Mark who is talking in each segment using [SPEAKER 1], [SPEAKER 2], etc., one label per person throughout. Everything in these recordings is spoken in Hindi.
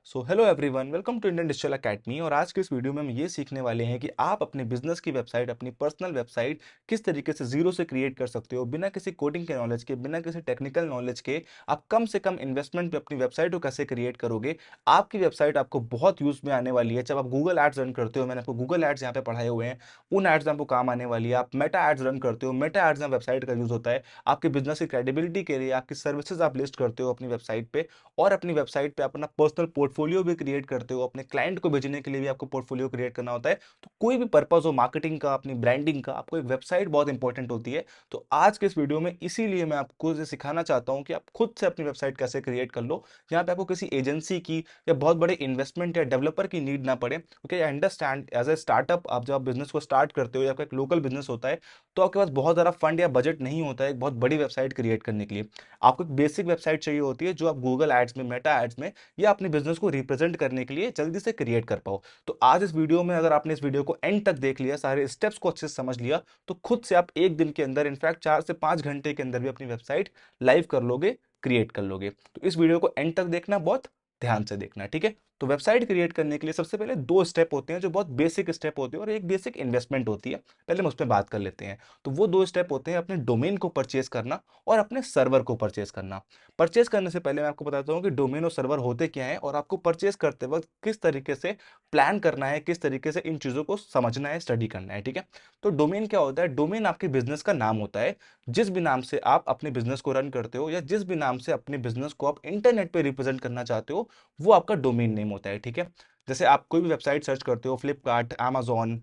[SPEAKER 1] So hello everyone, welcome to Indian digital academy. और आज के इस वीडियो में हम ये सीखने वाले हैं कि आप अपने बिजनेस की वेबसाइट, अपनी पर्सनल वेबसाइट किस तरीके से जीरो से क्रिएट कर सकते हो, बिना किसी कोडिंग के नॉलेज के, बिना किसी टेक्निकल नॉलेज के। आप कम से कम इन्वेस्टमेंट पे अपनी वेबसाइट को कैसे क्रिएट करोगे। आपकी वेबसाइट आपको बहुत यूज में आने वाली है। जब आप गूगल एड्स रन करते हो, मैंने आपको गूगल एड्स यहाँ पे पढ़ाए हुए हैं, उन एड्स में आपको काम आने वाली है। आप मेटा एड्स रन करते हो, मेटा एड्स में वेबसाइट का यूज होता है आपके बिजनेस की क्रेडिबिलिटी के लिए। आपकी सर्विसेज आप लिस्ट करते हो अपनी वेबसाइट पे, और अपनी वेबसाइट पे अपना पर्सनल पोर्टफोलियो भी क्रिएट करते हो। अपने क्लाइंट को भेजने के लिए भी आपको पोर्टफोलियो क्रिएट करना होता है। तो कोई भी पर्पस हो मार्केटिंग का, अपनी ब्रांडिंग का, आपको एक वेबसाइट बहुत इंपॉर्टेंट होती है। तो आज के इस वीडियो में इसीलिए मैं आपको ये सिखाना चाहता हूं कि आप खुद से अपनी वेबसाइट कैसे क्रिएट कर लो। यहाँ पे आपको किसी एजेंसी की या बहुत बड़े इन्वेस्टमेंट या डेवलपर की नीड ना पड़े। Okay, I understand as a startup आप जब बिजनेस को स्टार्ट करते हो या आपका एक लोकल बिजनेस होता है, तो आपके पास बहुत ज़्यादा फंड या बजट नहीं होता है एक बहुत बड़ी वेबसाइट क्रिएट करने के लिए। आपको एक बेसिक वेबसाइट चाहिए होती है जो आप गूगल एड्स में, मेटा एड्स में या अपने बिजनेस को रिप्रेजेंट करने के लिए जल्दी से क्रिएट कर पाओ। तो आज इस वीडियो में अगर आपने इस वीडियो को एंड तक देख लिया, सारे स्टेप्स को अच्छे से समझ लिया, तो खुद से आप एक दिन के अंदर, इनफैक्ट 4 से 5 घंटे के अंदर भी अपनी वेबसाइट लाइव कर लोगे, क्रिएट कर लोगे। तो इस वीडियो को एंड तक देखना, बहुत ध्यान से देखना, ठीक है। तो वेबसाइट क्रिएट करने के लिए सबसे पहले 2 स्टेप होते हैं जो बहुत बेसिक स्टेप होते हैं, और एक बेसिक इन्वेस्टमेंट होती है। पहले हम उस पर बात कर लेते हैं। तो वो 2 स्टेप होते हैं अपने डोमेन को परचेज करना और अपने सर्वर को परचेज करना। परचेज करने से पहले मैं आपको बताता हूँ कि डोमेन और सर्वर होते क्या हैं, और आपको परचेज करते वक्त किस तरीके से प्लान करना है, किस तरीके से इन चीज़ों को समझना है, स्टडी करना है, ठीक है। तो डोमेन क्या होता है? डोमेन आपके बिजनेस का नाम होता है। जिस भी नाम से आप अपने बिजनेस को रन करते हो या जिस भी नाम से अपने बिजनेस को आप इंटरनेट पे रिप्रेजेंट करना चाहते हो, वो आपका डोमेन नेम होता है, ठीक है। जैसे आप कोई भी वेबसाइट सर्च करते हो, फ्लिपकार्ट, amazon,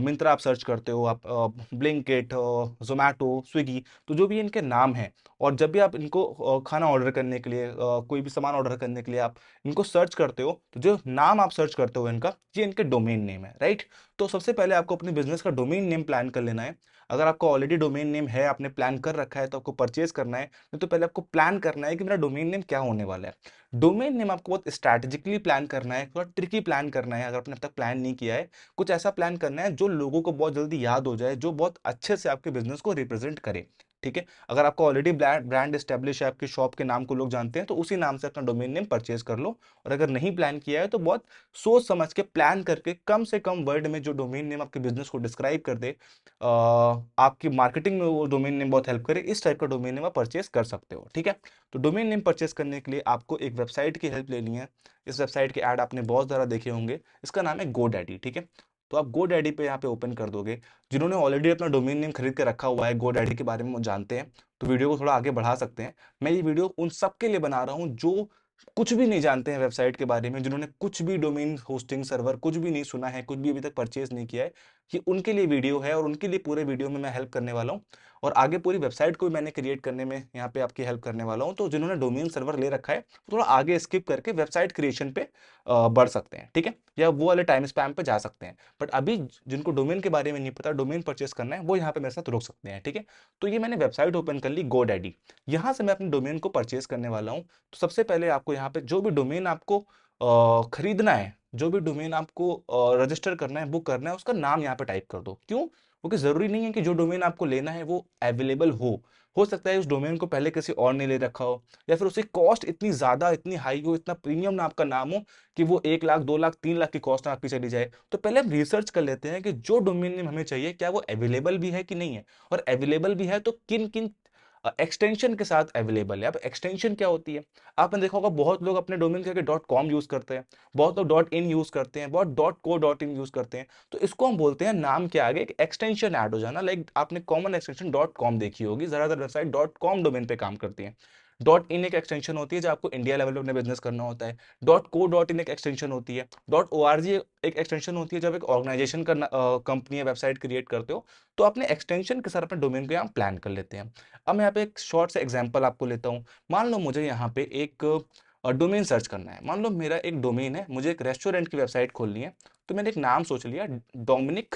[SPEAKER 1] मिंत्रा आप सर्च करते हो, आप ब्लिंकिट, जोमैटो, स्विगी, तो जो भी इनके नाम हैं, और जब भी आप इनको खाना ऑर्डर करने के लिए, कोई भी सामान ऑर्डर करने के लिए आप इनको सर्च करते हो, तो जो नाम आप सर्च करते हो इनका, ये इनके डोमेन नेम है, राइट। तो सबसे पहले आपको अपने बिजनेस का डोमेन नेम प्लान कर लेना है। अगर आपका ऑलरेडी डोमेन नेम है, आपने प्लान कर रखा है, तो आपको परचेज करना है। नहीं तो पहले आपको प्लान करना है कि मेरा डोमेन नेम क्या होने वाला है। डोमेन नेम आपको बहुत स्ट्रैटेजिकली प्लान करना है, थोड़ा ट्रिकी प्लान करना है। अगर आपने अब तक प्लान नहीं किया है, कुछ ऐसा प्लान करना है जो लोगों को बहुत जल्दी याद हो जाए, जो बहुत अच्छे से आपके बिजनेस को रिप्रेजेंट करे, ठीक है। अगर आपका ऑलरेडी ब्रांड एस्टेब्लिश है, आपकी शॉप के नाम को लोग जानते हैं, तो उसी नाम से अपना डोमेन नेम परचेज कर लो। और अगर नहीं प्लान किया है, तो बहुत सोच समझ के प्लान करके कम से कम वर्ड में जो डोमेन नेम आपके बिजनेस को डिस्क्राइब कर दे, आपकी मार्केटिंग में वो डोमेन नेम बहुत हेल्प करे, इस टाइप का डोमेन नेम आप परचेज कर सकते हो, ठीक है। तो डोमेन नेम परचेज करने के लिए आपको एक वेबसाइट की हेल्प लेनी है। इस वेबसाइट के ऐड आपने बहुत ज़्यादा देखे होंगे। इसका नाम है गोडैडी, ठीक है। तो आप गोडैडी पे यहाँ पे ओपन कर दोगे। जिन्होंने ऑलरेडी अपना डोमेन नेम खरीद के रखा हुआ है, गोडैडी के बारे में वो जानते हैं, तो वीडियो को थोड़ा आगे बढ़ा सकते हैं। मैं ये वीडियो उन सब के लिए बना रहा हूँ जो कुछ भी नहीं जानते हैं वेबसाइट के बारे में, जिन्होंने कुछ भी डोमेन होस्टिंग सर्वर कुछ भी नहीं सुना है, कुछ भी अभी तक परचेज नहीं किया है। ये उनके लिए वीडियो है, और उनके लिए पूरे वीडियो में मैं हेल्प करने वाला हूँ। और आगे पूरी वेबसाइट को भी मैंने क्रिएट करने में यहाँ पे आपकी हेल्प करने वाला हूँ। तो जिन्होंने डोमेन सर्वर ले रखा है, वो थोड़ा आगे स्किप करके वेबसाइट क्रिएशन पे बढ़ सकते हैं, ठीक है, या वो वाले टाइम स्पैम पे जा सकते हैं। बट अभी जिनको डोमेन के बारे में नहीं पता, डोमेन परचेस करना है, वो यहाँ पे मेरे साथ रुक सकते हैं, ठीक है। तो ये मैंने वेबसाइट ओपन कर ली गोडैडी। यहाँ से मैं अपने डोमेन को परचेस करने वाला हूँ। तो सबसे पहले आपको यहाँ पे जो भी डोमेन आपको खरीदना है, जो भी डोमेन आपको रजिस्टर करना है, बुक करना है, उसका नाम यहाँ पे टाइप कर दो। क्यों? क्योंकि जरूरी नहीं है कि जो डोमेन आपको लेना है वो अवेलेबल हो सकता है उस डोमेन को पहले किसी और ने ले रखा हो, या फिर उसकी कॉस्ट इतनी ज्यादा, इतनी हाई हो, इतना प्रीमियम ना आपका नाम हो कि वो 1 लाख, 2 लाख, 3 लाख की कॉस्ट आपकी चली जाए। तो पहले हम रिसर्च कर लेते हैं कि जो डोमेन नेम हमें चाहिए, क्या वो अवेलेबल भी है कि नहीं है, और अवेलेबल भी है तो किन किन एक्सटेंशन के साथ अवेलेबल है। अब एक्सटेंशन क्या होती है? आपने देखा होगा बहुत लोग अपने डोमेन करके डॉट कॉम यूज करते हैं, बहुत लोग डॉट इन यूज करते हैं, बहुत dot co dot in use करते हैं। तो इसको हम बोलते हैं नाम के आगे एक एक्सटेंशन ऐड हो जाना। लाइक आपने कॉमन एक्सटेंशन डॉट कॉम देखी होगी, ज्यादातर वेबसाइट डॉट कॉम डोमेन पे काम करती है। डॉट इन एक एक्सटेंशन होती है जो आपको इंडिया लेवल पे अपने बिजनेस करना होता है। डॉट को डॉट इन एक एक्सटेंशन होती है। डॉट ओ आर जी एक एक्सटेंशन होती है जब एक ऑर्गेनाइजेशन का कंपनी या वेबसाइट क्रिएट करते हो। तो अपने एक्सटेंशन के साथ अपने डोमेन को यहाँ प्लान कर लेते हैं। अब मैं यहाँ पे एक शॉर्ट से एग्जांपल आपको लेता हूँ। मान लो मुझे यहाँ पे एक डोमेन सर्च करना है। मान लो मेरा एक डोमेन है, मुझे एक रेस्टोरेंट की वेबसाइट खोलनी है। तो मैंने एक नाम सोच लिया, डोमिनिक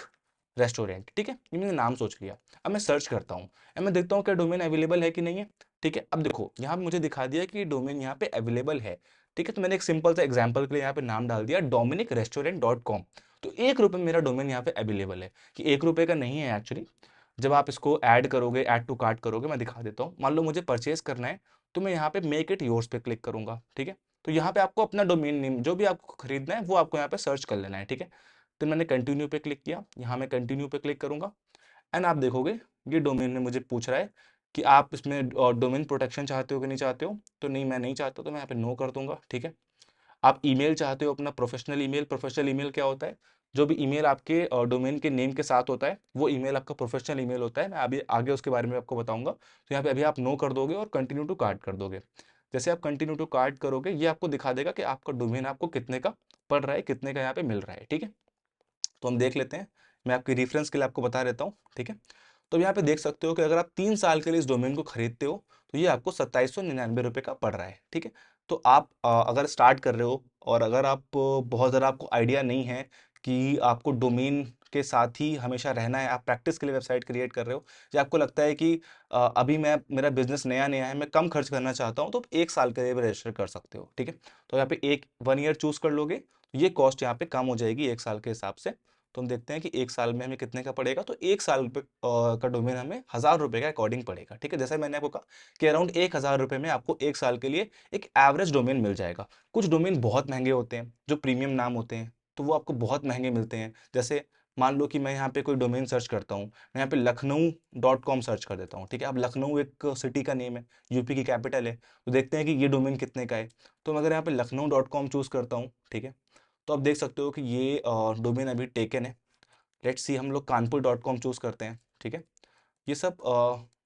[SPEAKER 1] रेस्टोरेंट, ठीक है, ये मैंने नाम सोच लिया। अब मैं सर्च करता हूँ, अब मैं देखता हूँ क्या डोमेन अवेलेबल है कि नहीं है, ठीक है। अब देखो यहाँ पे मुझे दिखा दिया कि डोमेन यहाँ पे अवेलेबल है, ठीक है। तो मैंने एक सिंपल सा एग्जांपल के लिए यहाँ पे नाम डाल दिया डोमिनिक रेस्टोरेंट डॉट कॉम। तो 1 रुपये मेरा डोमेन यहाँ पे अवेलेबल है। कि 1 रुपये का नहीं है एक्चुअली। जब आप इसको ऐड करोगे, ऐड टू कार्ट करोगे, मैं दिखा देता हूँ। मान लो मुझे परचेज करना है, तो मैं यहाँ पे मेक इट योर्स पे क्लिक करूंगा, ठीक है। तो यहाँ पे आपको अपना डोमेन नेम जो भी आपको खरीदना है वो आपको यहाँ पे सर्च कर लेना है, ठीक है। तो मैंने कंटिन्यू पे क्लिक किया, यहाँ मैं कंटिन्यू पे क्लिक करूंगा एंड आप देखोगे ये डोमेन में मुझे पूछ रहा है कि आप इसमें डोमेन प्रोटेक्शन चाहते हो कि नहीं चाहते हो। तो नहीं, मैं नहीं चाहता, तो मैं यहाँ पे नो कर दूंगा, ठीक है। आप ईमेल चाहते हो अपना प्रोफेशनल ईमेल। प्रोफेशनल ईमेल क्या होता है? जो भी ईमेल आपके डोमेन के नेम के साथ होता है वो ईमेल आपका प्रोफेशनल ईमेल होता है। मैं अभी आगे उसके बारे में आपको बताऊंगा। तो यहाँ पे अभी आप नो कर दोगे और कंटिन्यू टू कार्ट कर दोगे। जैसे आप कंटिन्यू टू कार्ट करोगे ये आपको दिखा देगा कि आपका डोमेन आपको कितने का पड़ रहा है, कितने का यहाँ पे मिल रहा है, ठीक है। तो हम देख लेते हैं, मैं आपके रेफरेंस के लिए आपको बता देता हूँ, ठीक है। तो यहाँ पे देख सकते हो कि अगर आप 3 साल के लिए इस डोमेन को खरीदते हो तो ये आपको 2799 रुपये का पड़ रहा है, ठीक है। तो आप अगर स्टार्ट कर रहे हो और अगर आप बहुत ज़्यादा आपको आइडिया नहीं है कि आपको डोमेन के साथ ही हमेशा रहना है, आप प्रैक्टिस के लिए वेबसाइट क्रिएट कर रहे हो, या आपको लगता है कि अभी मैं मेरा बिजनेस नया नया है, मैं कम खर्च करना चाहता हूँ, तो 1 साल के लिए भी रजिस्टर कर सकते हो, ठीक है। तो यहाँ पे 1 ईयर चूज कर लोगे, ये कॉस्ट यहाँ पे कम हो जाएगी 1 साल के हिसाब से। तो हम देखते हैं कि 1 साल में हमें कितने का पड़ेगा। तो 1 साल का डोमेन हमें 1000 रुपये का अकॉर्डिंग पड़ेगा, ठीक है। जैसे मैंने आपको कहा कि अराउंड 1000 रुपये में आपको 1 साल के लिए एक एवरेज डोमेन मिल जाएगा। कुछ डोमेन बहुत महंगे होते हैं, जो प्रीमियम नाम होते हैं, तो वो आपको बहुत महंगे मिलते हैं। जैसे मान लो कि मैं यहाँ पे कोई डोमेन सर्च करता हूँ, मैं यहाँ पे लखनऊ.com सर्च कर देता हूँ, ठीक है। अब लखनऊ एक सिटी का नेम है, यूपी की कैपिटल है, तो देखते हैं कि ये डोमेन कितने का है। तो मैं अगर यहाँ पे लखनऊ.com चूज करता हूँ, ठीक है, तो आप देख सकते हो कि ये डोमेन अभी टेकन है। लेट्स सी, हम लोग कानपुर.com चूज करते हैं, ठीक है। ये सब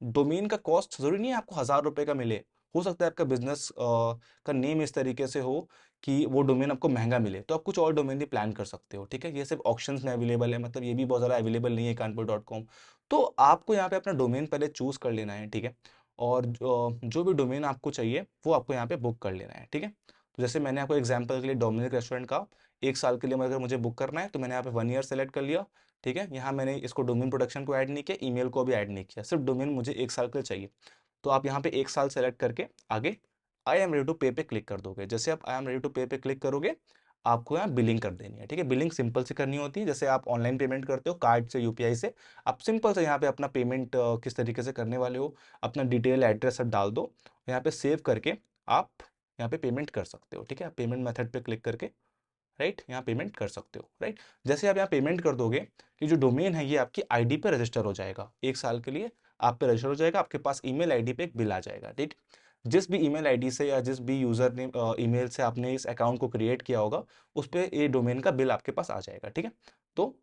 [SPEAKER 1] डोमेन का कॉस्ट जरूरी नहीं है आपको 1000 रुपये का मिले। हो सकता है आपका बिजनेस का नेम इस तरीके से हो कि वो डोमेन आपको महंगा मिले, तो आप कुछ और डोमेन भी प्लान कर सकते हो, ठीक है। ये सिर्फ ऑप्शंस में अवेलेबल है, मतलब ये भी बहुत ज़्यादा अवेलेबल नहीं है कानपुर.com। तो आपको यहाँ पे अपना डोमेन पहले चूज कर लेना है, ठीक है। और जो भी डोमेन आपको चाहिए वो आपको यहाँ पे बुक कर लेना है, ठीक है। तो जैसे मैंने आपको एग्जाम्पल के लिए डोमिनिक रेस्टोरेंट का 1 साल के लिए अगर मुझे बुक करना है, तो मैंने यहाँ पे 1 ईयर सेलेक्ट कर लिया, ठीक है। यहाँ मैंने इसको डोमेन प्रोडक्शन को ऐड नहीं किया, ईमेल को भी ऐड नहीं किया, सिर्फ डोमेन मुझे 1 साल के लिए चाहिए। तो आप यहाँ पे 1 साल सेलेक्ट करके आगे आई एम रेडी टू पे पे क्लिक कर दोगे। जैसे आप आई एम रेडी टू पे पे क्लिक करोगे, आपको यहाँ बिलिंग कर देनी है, ठीक है। बिलिंग सिंपल से करनी होती है, जैसे आप ऑनलाइन पेमेंट करते हो कार्ड से, यूपीआई से। आप सिंपल से यहाँ पे अपना पेमेंट किस तरीके से करने वाले हो, अपना डिटेल एड्रेस सब डाल दो, यहाँ पे सेव करके आप यहाँ पे पेमेंट कर सकते हो, ठीक है। पेमेंट मेथड पे क्लिक करके राइट यहाँ पेमेंट कर सकते हो, राइट। जैसे आप यहाँ पेमेंट कर दोगे कि जो डोमेन है ये आपकी आईडी पे रजिस्टर हो जाएगा, 1 साल के लिए आप पे रजिस्टर हो जाएगा, आपके पास ईमेल आईडी पे एक बिल आ जाएगा, ठीक। जिस भी ईमेल आईडी से या जिस भी यूजर ने ईमेल से आपने इस अकाउंट को क्रिएट किया होगा, उस पे ये डोमेन का बिल आपके पास आ जाएगा, ठीक है। तो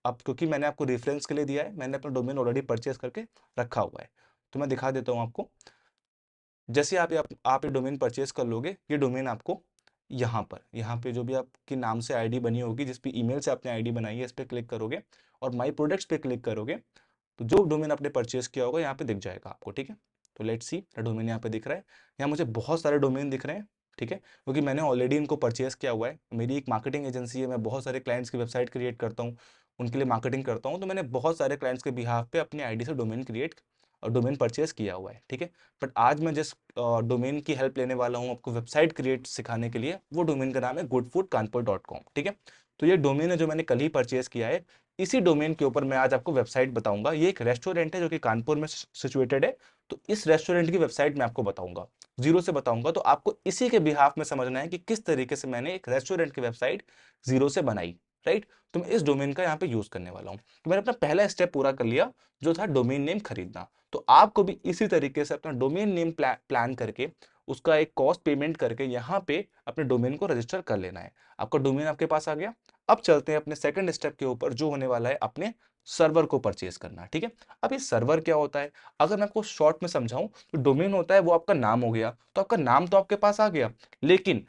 [SPEAKER 1] अब क्योंकि मैंने आपको रेफरेंस के लिए दिया है, मैंने अपना डोमेन ऑलरेडी परचेज करके रखा हुआ है, तो मैं दिखा देता हूँ आपको। जैसे आप ये डोमेन परचेज कर लोगे, ये डोमेन आपको यहाँ पे जो भी आपकी नाम से आईडी बनी होगी, जिस भी ईमेल से आपने आईडी बनाई है, इस पे क्लिक करोगे और माई प्रोडक्ट्स पे क्लिक करोगे, तो जो डोमेन आपने परचेज किया होगा यहाँ पे दिख जाएगा आपको, ठीक है। तो लेट्स सी, डोमेन यहाँ पे दिख रहा है। यहाँ मुझे बहुत सारे डोमेन दिख रहे हैं, ठीक है, क्योंकि मैंने ऑलरेडी इनको परचेज किया हुआ है। मेरी एक मार्केटिंग एजेंसी है, मैं बहुत सारे क्लाइंट्स की वेबसाइट क्रिएट करता हूँ, उनके लिए मार्केटिंग करता हूँ, तो मैंने बहुत सारे क्लाइंट्स के बिहाफ पे अपनी आईडी से डोमेन क्रिएट और डोमेन परचेज किया हुआ है, ठीक है। बट आज मैं जिस डोमेन की हेल्प लेने वाला हूँ आपको वेबसाइट क्रिएट सिखाने के लिए, वो डोमेन का नाम है goodfoodkanpur.com, ठीक है। तो ये डोमेन है जो मैंने कल ही परचेज किया है। इसी डोमेन के ऊपर मैं आज आपको वेबसाइट बताऊंगा। ये एक रेस्टोरेंट है जो कि कानपुर में सिचुएटेड है। तो इस रेस्टोरेंट की वेबसाइट मैं आपको बताऊंगा, जीरो से बताऊंगा। तो आपको इसी के बिहाफ में समझना है कि किस तरीके से मैंने एक रेस्टोरेंट की वेबसाइट जीरो से बनाई, राइट। तो मैं इस डोमेन का यहाँ पे यूज करने वाला हूँ। तो मैंने अपना पहला स्टेप पूरा कर लिया, जो था डोमेन नेम खरीदना। तो आपको भी इसी तरीके से अपना डोमेन नेम प्लान करके उसका एक कॉस्ट पेमेंट करके यहाँ पे अपने डोमेन को रजिस्टर कर लेना है। आपका डोमेन आपके पास आ गया। अब चलते हैं अपने सेकंड स्टेप के ऊपर, जो होने वाला है अपने सर्वर को परचेज करना, ठीक है। अब ये सर्वर क्या होता है, अगर मैं आपको शॉर्ट में समझाऊं, तो डोमेन होता है वो आपका नाम हो गया। तो आपका नाम तो आपके पास आ गया, लेकिन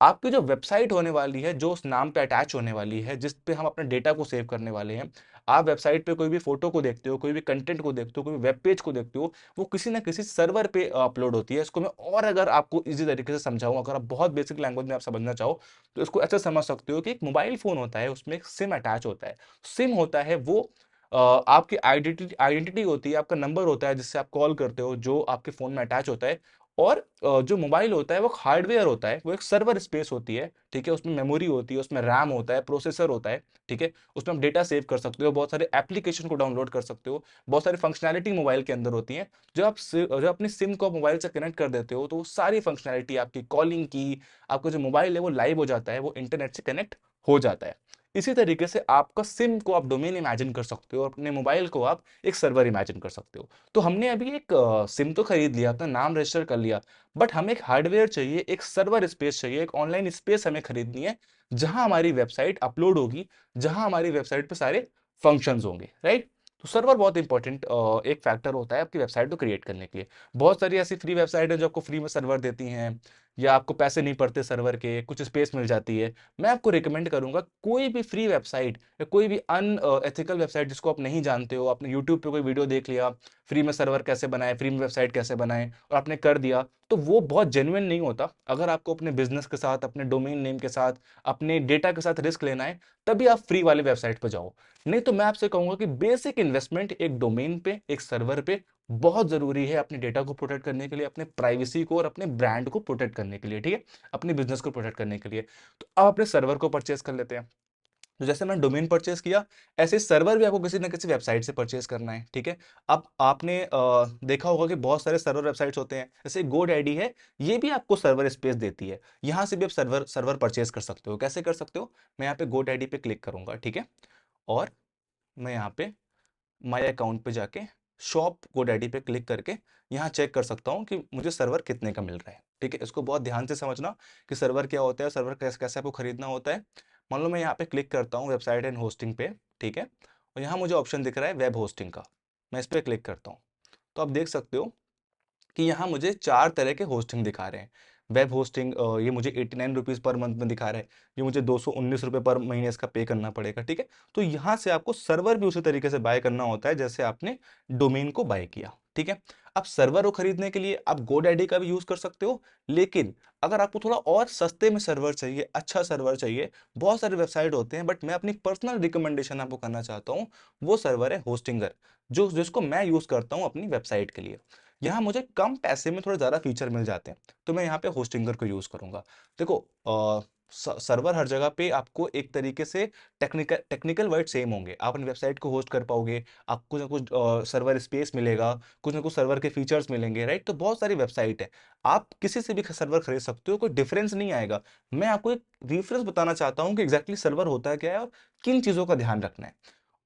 [SPEAKER 1] आपकी जो वेबसाइट होने वाली है, जो उस नाम पे अटैच होने वाली है, जिस पे हम अपने डेटा को सेव करने वाले हैं, आप वेबसाइट पे कोई भी फोटो को देखते हो, कोई भी कंटेंट को देखते हो, कोई भी वेब पेज को देखते हो, वो किसी ना किसी सर्वर पे अपलोड होती है। इसको मैं और अगर आपको इजी तरीके से समझाऊं, अगर आप बहुत बेसिक लैंग्वेज में आप समझना चाहो, तो इसको ऐसे समझ सकते हो कि एक मोबाइल फोन होता है, उसमें एक सिम अटैच होता है। सिम होता है वो आपकी आइडेंटिटी आइडेंटिटी होती है, आपका नंबर होता है जिससे आप कॉल करते हो, जो आपके फोन में अटैच होता है। और जो मोबाइल होता है वो हार्डवेयर होता है, वो एक सर्वर स्पेस होती है, ठीक है, उसमें मेमोरी होती है, उसमें रैम होता है, प्रोसेसर होता है, ठीक है, उसमें आप डेटा सेव कर सकते हो, बहुत सारे एप्लीकेशन को डाउनलोड कर सकते हो, बहुत सारी फंक्शनैलिटी मोबाइल के अंदर होती है। जो अपनी सिम को मोबाइल से कनेक्ट कर देते हो तो वो सारी फंक्शनैलिटी आपकी कॉलिंग की, आपका जो मोबाइल है वो लाइव हो जाता है, वो इंटरनेट से कनेक्ट हो जाता है। इसी तरीके से आपका सिम को आप डोमेन इमेजिन कर सकते हो, अपने मोबाइल को आप एक सर्वर इमेजिन कर सकते हो। तो हमने अभी एक सिम तो खरीद लिया, अपना नाम रजिस्टर कर लिया, बट हमें एक हार्डवेयर चाहिए, एक सर्वर स्पेस चाहिए, एक ऑनलाइन स्पेस हमें खरीदनी है, जहां हमारी वेबसाइट अपलोड होगी, जहां हमारी वेबसाइट पे सारे फंक्शंस होंगे, राइट। तो सर्वर बहुत इंपॉर्टेंट एक फैक्टर होता है आपकी वेबसाइट को क्रिएट करने के लिए। बहुत सारी ऐसी फ्री वेबसाइट है जो आपको फ्री में सर्वर देती हैं, या आपको पैसे नहीं पड़ते सर्वर के, कुछ स्पेस मिल जाती है। मैं आपको रिकमेंड करूंगा कोई भी फ्री वेबसाइट या कोई भी अन एथिकल वेबसाइट जिसको आप नहीं जानते हो, आपने यूट्यूब पे कोई वीडियो देख लिया, फ्री में सर्वर कैसे बनाए, फ्री में वेबसाइट कैसे बनाए, और आपने कर दिया, तो वो बहुत जेन्युइन नहीं होता। अगर आपको अपने बिजनेस के साथ, अपने डोमेन नेम के साथ, अपने डेटा के साथ रिस्क लेना है, तभी आप फ्री वाले वेबसाइट पर जाओ। नहीं तो मैं आपसे कहूंगा कि बेसिक इन्वेस्टमेंट एक डोमेन पे, एक सर्वर पे बहुत जरूरी है, अपने डेटा को प्रोटेक्ट करने के लिए, अपने प्राइवेसी को और अपने ब्रांड को प्रोटेक्ट करने के लिए, ठीक है, अपने बिजनेस को प्रोटेक्ट करने के लिए। तो अब अपने सर्वर को परचेस कर लेते हैं। तो जैसे मैंने डोमेन परचेस किया, ऐसे सर्वर भी आपको किसी ना किसी वेबसाइट से परचेस करना है, ठीक है। अब आपने देखा होगा कि बहुत सारे सर्वर वेबसाइट्स होते हैं, जैसे GoDaddy है, ये भी आपको सर्वर स्पेस देती है। यहां से भी आप सर्वर सर्वर परचेस कर सकते हो। कैसे कर सकते हो? मैं यहाँ पे GoDaddy पे क्लिक करूंगा, ठीक है, और मैं यहाँ पे माय अकाउंट पे जाके शॉप GoDaddy पे क्लिक करके यहाँ चेक कर सकता हूँ कि मुझे सर्वर कितने का मिल रहा है, ठीक है। इसको बहुत ध्यान से समझना कि सर्वर क्या होता है, सर्वर कैसे कैसे आपको खरीदना होता है। मान लो मैं यहाँ पे क्लिक करता हूँ वेबसाइट एंड होस्टिंग पे, ठीक है, और यहाँ मुझे ऑप्शन दिख रहा है वेब होस्टिंग का। मैं इस पर क्लिक करता हूँ, तो आप देख सकते हो कि यहाँ मुझे 4 तरह के होस्टिंग दिखा रहे हैं। वेब होस्टिंग ये मुझे 89 रुपीज़ पर मंथ में दिखा रहा है, ये मुझे 219 रुपये पर महीने इसका पे करना पड़ेगा, ठीक है। तो यहाँ से आपको सर्वर भी उसी तरीके से बाय करना होता है जैसे आपने डोमेन को बाय किया, ठीक है। अब सर्वर को खरीदने के लिए आप GoDaddy का भी यूज कर सकते हो, लेकिन अगर आपको थोड़ा और सस्ते में सर्वर चाहिए, अच्छा सर्वर चाहिए, बहुत सारे वेबसाइट होते हैं, बट मैं अपनी पर्सनल रिकमेंडेशन आपको करना चाहता हूँ, वो सर्वर है होस्टिंगर, जो जिसको मैं यूज करता हूँ अपनी वेबसाइट के लिए। यहाँ मुझे कम पैसे में थोड़े ज़्यादा फीचर मिल जाते हैं, तो मैं यहाँ पे होस्टिंगर को यूज़ करूँगा। देखो सर्वर हर जगह पे आपको एक तरीके से टेक्निकल टेक्निकल वर्ड सेम होंगे, आप अपनी वेबसाइट को होस्ट कर पाओगे, आपको कुछ ना कुछ सर्वर स्पेस मिलेगा, कुछ ना कुछ सर्वर के फीचर्स मिलेंगे, राइट। तो बहुत सारी वेबसाइट है, आप किसी से भी सर्वर खरीद सकते हो, कोई डिफरेंस नहीं आएगा। मैं आपको एक रेफरेंस बताना चाहता हूँ कि एग्जैक्टली सर्वर होता है क्या है और किन चीज़ों का ध्यान रखना है।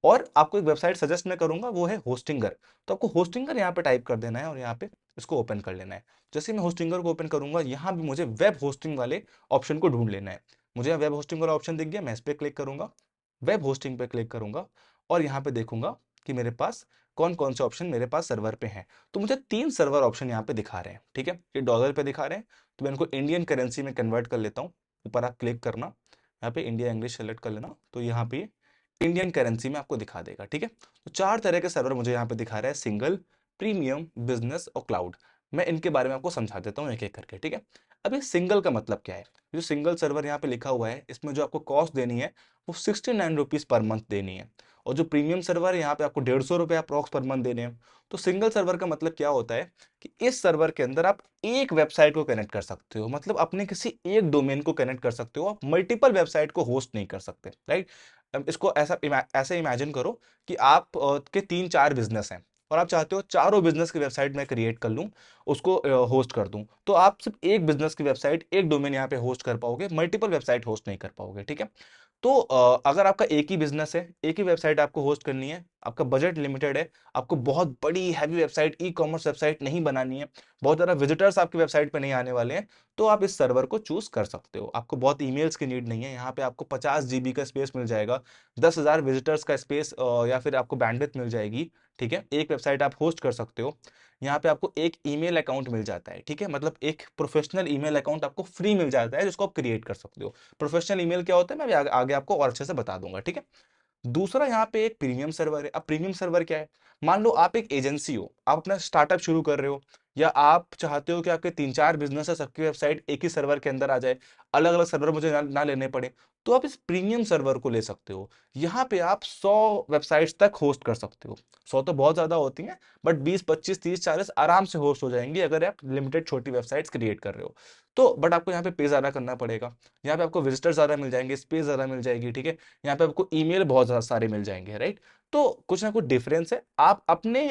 [SPEAKER 1] और आपको एक वेबसाइट सजेस्ट मैं करूंगा, वो है होस्टिंगर। तो आपको होस्टिंगर यहाँ पे टाइप कर देना है और यहाँ पे इसको ओपन कर लेना है। जैसे ही मैं होस्टिंगर को ओपन करूंगा, यहाँ भी मुझे वेब होस्टिंग वाले ऑप्शन को ढूंढ लेना है। मुझे यहाँ वेब होस्टिंग वाला ऑप्शन दिख गया, मैं इस पर क्लिक करूंगा, वेब होस्टिंग पे क्लिक करूंगा, और यहाँ पे देखूंगा कि मेरे पास कौन कौन से ऑप्शन मेरे पास सर्वर पे हैं। तो मुझे 3 सर्वर ऑप्शन यहाँ पे दिखा रहे हैं, ठीक है, ये डॉलर पे दिखा रहे हैं, तो मैं इनको इंडियन करेंसी में कन्वर्ट कर लेता हूँ। ऊपर आप क्लिक करना, यहाँ पे इंडिया इंग्लिश सेलेक्ट कर लेना, तो यहाँ पे इंडियन करेंसी में आपको दिखा देगा, ठीक है। तो 4 तरह के सर्वर मुझे यहाँ पे दिखा रहा है, सिंगल, प्रीमियम, बिजनेस और क्लाउड। मैं इनके बारे में आपको समझा देता हूँ एक एक करके, ठीक है। अब ये सिंगल का मतलब क्या है? जो सिंगल सर्वर यहाँ पे लिखा हुआ है, इसमें जो आपको कॉस्ट देनी है वो 69 रुपीज पर मंथ देनी है, और जो प्रीमियम सर्वर है यहाँ पे आपको 150 रुपये अप्रॉक्स पर मंथ देने हैं। तो सिंगल सर्वर का मतलब क्या होता है कि इस सर्वर के अंदर आप एक वेबसाइट को कनेक्ट कर सकते हो, मतलब अपने किसी एक डोमेन को कनेक्ट कर सकते हो, आप मल्टीपल वेबसाइट को होस्ट नहीं कर सकते, राइट। अब इसको ऐसा इमेजिन करो कि आप के 3-4 बिजनेस हैं, और आप चाहते हो चारों बिजनेस की वेबसाइट मैं क्रिएट कर लूं, उसको होस्ट कर दूं, तो आप सिर्फ एक बिजनेस की वेबसाइट, एक डोमेन यहाँ पे होस्ट कर पाओगे, मल्टीपल वेबसाइट होस्ट नहीं कर पाओगे, ठीक है। तो अगर आपका एक ही बिजनेस है, एक ही वेबसाइट आपको होस्ट करनी है, आपका बजट लिमिटेड है, आपको बहुत बड़ी heavy website, e commerce website नहीं बनानी है, बहुत ज़्यादा विजिटर्स आपकी वेबसाइट पे नहीं आने वाले हैं, तो आप इस सर्वर को चूज कर सकते हो। आपको बहुत ईमेल्स की नीड नहीं है, यहाँ पे आपको 50 GB का स्पेस मिल जाएगा, 10,000 विजिटर्स का स्पेस, या फिर आपको बैंडविड्थ मिल जाएगी, ठीक है। एक वेबसाइट आप होस्ट कर सकते हो। यहाँ पे आपको एक ईमेल अकाउंट मिल जाता है, ठीक है, मतलब एक प्रोफेशनल ईमेल अकाउंट आपको फ्री मिल जाता है, जिसको आप क्रिएट कर सकते हो। प्रोफेशनल ईमेल क्या होता है मैं भी आगे आपको और अच्छे से बता दूंगा, ठीक है। दूसरा यहाँ पे एक प्रीमियम सर्वर है। अब प्रीमियम सर्वर क्या है? मान लो आप एक एजेंसी हो, आप अपना स्टार्टअप शुरू कर रहे हो, या आप चाहते हो कि आपके 3-4 बिजनेस है, सबकी वेबसाइट एक ही सर्वर के अंदर आ जाए, अलग अलग सर्वर मुझे ना लेने पड़े, तो आप इस प्रीमियम सर्वर को ले सकते हो। यहाँ पे आप 100 वेबसाइट्स तक होस्ट कर सकते हो। 100 तो बहुत ज्यादा होती हैं, बट 20, 25, 30, 40 आराम से होस्ट हो जाएंगी अगर आप लिमिटेड छोटी वेबसाइट्स क्रिएट कर रहे हो। तो बट आपको यहाँ पे पे ज्यादा करना पड़ेगा। यहाँ पे आपको विजिटर ज्यादा मिल जाएंगे, स्पेस ज्यादा मिल जाएगी, ठीक है। यहाँ पे आपको ईमेल बहुत ज्यादा सारे मिल जाएंगे, राइट। तो कुछ ना कुछ डिफरेंस है, आप अपने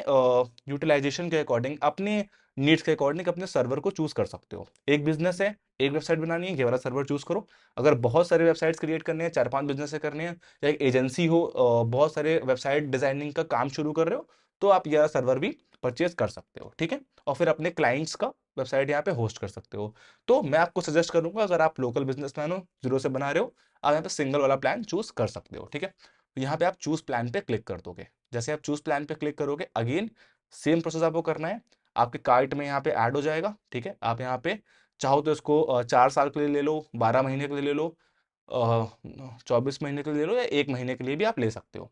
[SPEAKER 1] यूटिलाइजेशन के अकॉर्डिंग, अपने नीड्स के अकॉर्डिंग अपने सर्वर को चूज कर सकते हो। एक बिजनेस है, एक वेबसाइट बनानी है, ये वाला सर्वर चूज करो। अगर बहुत सारे वेबसाइट्स क्रिएट करने हैं, 4-5 बिजनेस करने हैं, या एक एजेंसी हो, बहुत सारे वेबसाइट डिजाइनिंग का काम शुरू कर रहे हो, तो आप यह सर्वर भी परचेज कर सकते हो, ठीक है। और फिर अपने क्लाइंट्स का वेबसाइट यहाँ पे होस्ट कर सकते हो। तो मैं आपको सजेस्ट करूंगा, अगर आप लोकल बिजनेसमैन हो, जीरो से बना रहे हो, आप यहाँ पे सिंगल वाला प्लान चूज कर सकते हो, ठीक है। तो यहाँ पे आप चूज प्लान पे क्लिक कर दोगे। जैसे आप चूज प्लान पे क्लिक करोगे, अगेन सेम प्रोसेस आपको करना है। आपके कार्ट में यहाँ पे ऐड हो जाएगा, ठीक है। आप यहाँ पे चाहो तो इसको 4 साल के लिए ले लो, 12 महीने के लिए ले लो, 24 महीने के लिए ले लो, या 1 महीने के लिए भी आप ले सकते हो।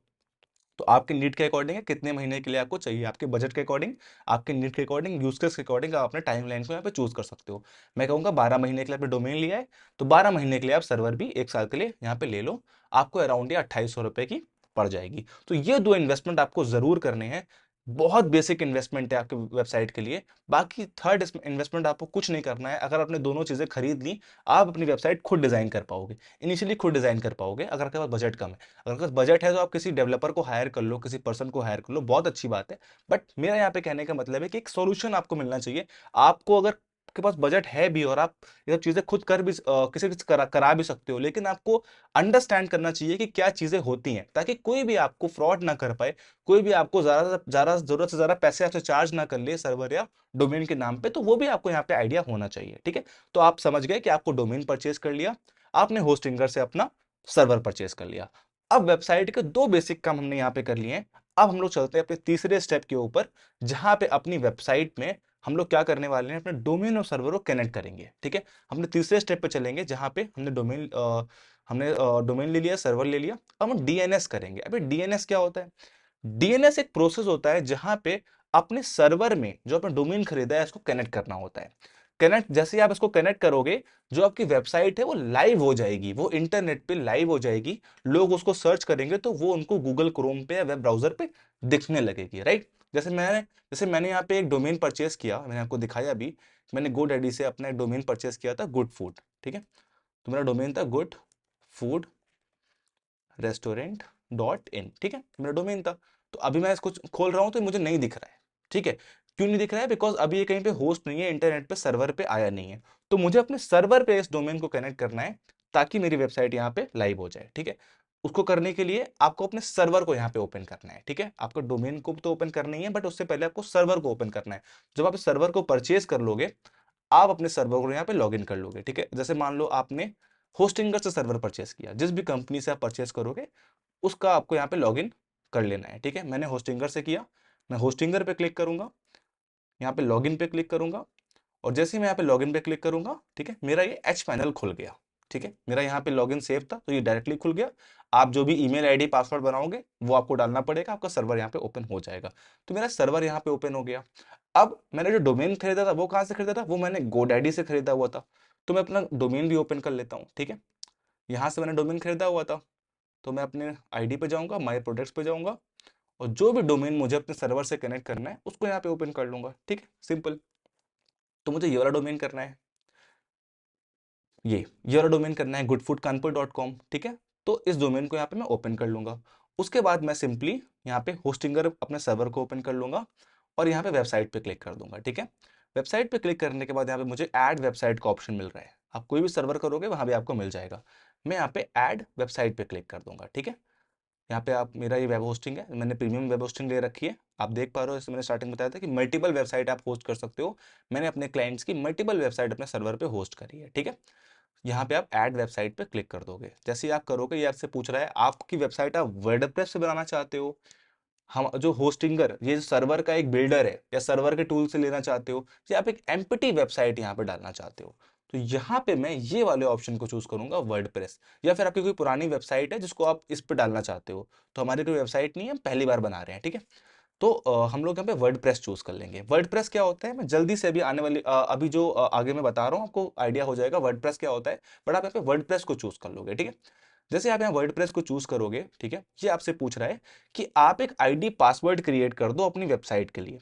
[SPEAKER 1] तो आपके नीड के अकॉर्डिंग है कितने महीने के लिए आपको चाहिए, आपके बजट के अकॉर्डिंग, आपके नीड के अकॉर्डिंग, यूज केस के अकॉर्डिंग आप अपने टाइम लाइन को यहाँ पे चूज कर सकते हो। मैं कहूँगा 12 महीने के लिए आपने डोमेन लिया है, तो 12 महीने के लिए आप सर्वर भी 1 साल के लिए यहाँ पे ले लो। आपको अराउंड ये 2800 रुपए की पड़ जाएगी। तो ये दो इन्वेस्टमेंट आपको जरूर करने हैं। बहुत बेसिक इन्वेस्टमेंट है आपके वेबसाइट के लिए। बाकी थर्ड इन्वेस्टमेंट आपको कुछ नहीं करना है। अगर आपने दोनों चीजें खरीद ली, आप अपनी वेबसाइट खुद डिजाइन कर पाओगे, इनिशियली खुद डिजाइन कर पाओगे, अगर आपके पास बजट कम है। अगर आपके पास बजट है तो आप किसी डेवलपर को हायर कर लो, किसी पर्सन को हायर कर लो, बहुत अच्छी बात है। बट मेरा यहाँ पे कहने का मतलब है कि एक सॉल्यूशन आपको मिलना चाहिए। आपको अगर आपके पास बजट है भी और आप ये सब चीजें खुद कर भी किसी से करा भी सकते हो, लेकिन आपको अंडरस्टैंड करना चाहिए कि क्या चीजें होती हैं, ताकि कोई भी आपको फ्रॉड ना कर पाए, कोई भी आपको ज्यादा ज्यादा जरूरत से ज्यादा पैसे आपसे चार्ज ना कर ले सर्वर या डोमेन के नाम पे। तो वो भी आपको यहाँ पे आइडिया होना चाहिए, ठीक है। तो आप समझ गए कि आपको डोमेन परचेज कर लिया, आपने होस्टिंगर से अपना सर्वर परचेज कर लिया। अब वेबसाइट के दो बेसिक काम हमने यहाँ पे कर लिए हैं। अब हम लोग चलते हैं अपने तीसरे स्टेप के ऊपर, जहां पे अपनी वेबसाइट में हम लोग क्या करने वाले हैं, अपने डोमेन और सर्वर को कनेक्ट करेंगे, ठीक है। हमने तीसरे स्टेप पे चलेंगे, जहां पे हमने डोमेन ले लिया, सर्वर ले लिया। अब हम डीएनएस करेंगे। अभी डीएनएस क्या होता है? डीएनएस एक प्रोसेस होता है जहां पे अपने सर्वर में जो आपने डोमेन खरीदा है इसको कनेक्ट करना होता है। कनेक्ट जैसे ही आप इसको कनेक्ट करोगे, जो आपकी वेबसाइट है वो लाइव हो जाएगी, वो इंटरनेट पे लाइव हो जाएगी। लोग उसको सर्च करेंगे तो वो उनको गूगल क्रोम पे या वेब ब्राउजर पे दिखने लगेगी, राइट। जैसे मैंने यहाँ पे एक डोमेन परचेस किया, मैंने आपको दिखाया भी। मैंने GoDaddy से अपना एक डोमेन परचेस किया था, गुड फूड, ठीक है। तो मेरा डोमेन था गुड फूड रेस्टोरेंट.इन, ठीक है, मेरा डोमेन था। तो अभी मैं इसको खोल रहा हूं तो मुझे नहीं दिख रहा है, ठीक है। क्यों नहीं दिख रहा है? बिकॉज अभी ये कहीं पे होस्ट नहीं है, इंटरनेट पे सर्वर पे आया नहीं है। तो मुझे अपने सर्वर पे इस डोमेन को कनेक्ट करना है, ताकि मेरी वेबसाइट यहाँ पे लाइव हो जाए, ठीक है। उसको करने के लिए आपको अपने सर्वर को यहाँ पे ओपन करना है, ठीक है। आपको डोमेन को तो ओपन करना ही है, बट उससे पहले आपको सर्वर को ओपन करना है। जब आप इस सर्वर को परचेज कर लोगे, आप अपने सर्वर को यहाँ पे लॉग इन कर लोगे, ठीक है। जैसे मान लो आपने होस्टिंगर से सर्वर परचेस किया, जिस भी कंपनी से आप परचेस करोगे उसका आपको यहाँ पे लॉगिन कर लेना है, ठीक है। मैंने होस्टिंगर से किया, मैं होस्टिंगर पे क्लिक करूंगा, यहाँ पे लॉगिन पे क्लिक करूंगा, और जैसे ही मैं यहाँ पे लॉगिन पे क्लिक करूंगा, ठीक है, मेरा ये एच पैनल खुल गया, ठीक है। मेरा यहाँ पे लॉगिन सेव था तो ये डायरेक्टली खुल गया। आप जो भी ईमेल आईडी पासवर्ड बनाओगे वो आपको डालना पड़ेगा, आपका सर्वर यहाँ पे ओपन हो जाएगा। तो मेरा सर्वर यहाँ पे ओपन हो गया। अब मैंने जो डोमेन खरीदा था वो कहाँ से खरीदा था? वो मैंने GoDaddy से खरीदा हुआ था। तो मैं अपना डोमेन भी ओपन कर लेता हूँ, ठीक है। यहाँ से मैंने डोमेन खरीदा हुआ था, तो मैं अपने आईडी पे जाऊंगा, माय प्रोडक्ट्स पे जाऊंगा, और जो भी डोमेन मुझे अपने सर्वर से कनेक्ट करना है उसको यहाँ पे ओपन कर लूंगा, ठीक है, सिंपल। तो मुझे ये वाला डोमेन करना है, ये वाला डोमेन करना है goodfoodkanpur.com, ठीक है। तो इस डोमेन को यहाँ पे मैं ओपन कर लूंगा। उसके बाद मैं सिंपली यहाँ पे होस्टिंगर अपने सर्वर को ओपन कर लूंगा, और यहाँ पे वेबसाइट पे क्लिक कर दूंगा, ठीक है। वेबसाइट पे क्लिक करने के बाद यहाँ पे मुझे ऐड वेबसाइट का ऑप्शन मिल रहा है। आप कोई भी सर्वर करोगे वहां भी आपको मिल जाएगा। मैं यहाँ पे ऐड वेबसाइट पे क्लिक कर दूंगा, ठीक है। यहाँ पे आप, मेरा ये वेब होस्टिंग है, मैंने प्रीमियम वेब होस्टिंग ले रखी है। आप देख पा रहे हो, जैसे मैंने स्टार्टिंग बताया था कि मल्टीपल वेबसाइट आप होस्ट कर सकते हो। मैंने अपने क्लाइंट्स की मल्टीपल वेबसाइट अपने सर्वर पे होस्ट करी है, ठीक है। यहाँ पे आप ऐड वेबसाइट पे क्लिक कर दोगे। जैसे ही आप करोगे, ये आपसे पूछ रहा है आपकी वेबसाइट आप वर्डप्रेस से बनाना चाहते हो, हम जो होस्टिंगर, ये जो सर्वर का एक बिल्डर है, या सर्वर के टूल से लेना चाहते हो, या आप एक एम्प्टी वेबसाइट यहाँ पे डालना चाहते हो, तो यहाँ पे मैं ये वाले ऑप्शन को चूज करूंगा, वर्डप्रेस। या फिर आपकी कोई पुरानी वेबसाइट है जिसको आप इस पे डालना चाहते हो, तो हमारी कोई वेबसाइट नहीं है, हम पहली बार बना रहे हैं, ठीक है। तो हम लोग यहाँ पे वर्डप्रेस चूज कर लेंगे। वर्डप्रेस क्या होता है, मैं जल्दी से अभी आने वाली अभी जो आगे मैं बता रहा हूँ आपको आइडिया हो जाएगा वर्डप्रेस क्या होता है, बट आप यहाँ पे वर्डप्रेस को चूज कर लोगे, ठीक है। जैसे आप यहाँ वर्डप्रेस को चूज करोगे, ठीक है, ये आपसे पूछ रहा है कि आप एक आईडी पासवर्ड क्रिएट कर दो अपनी वेबसाइट के लिए,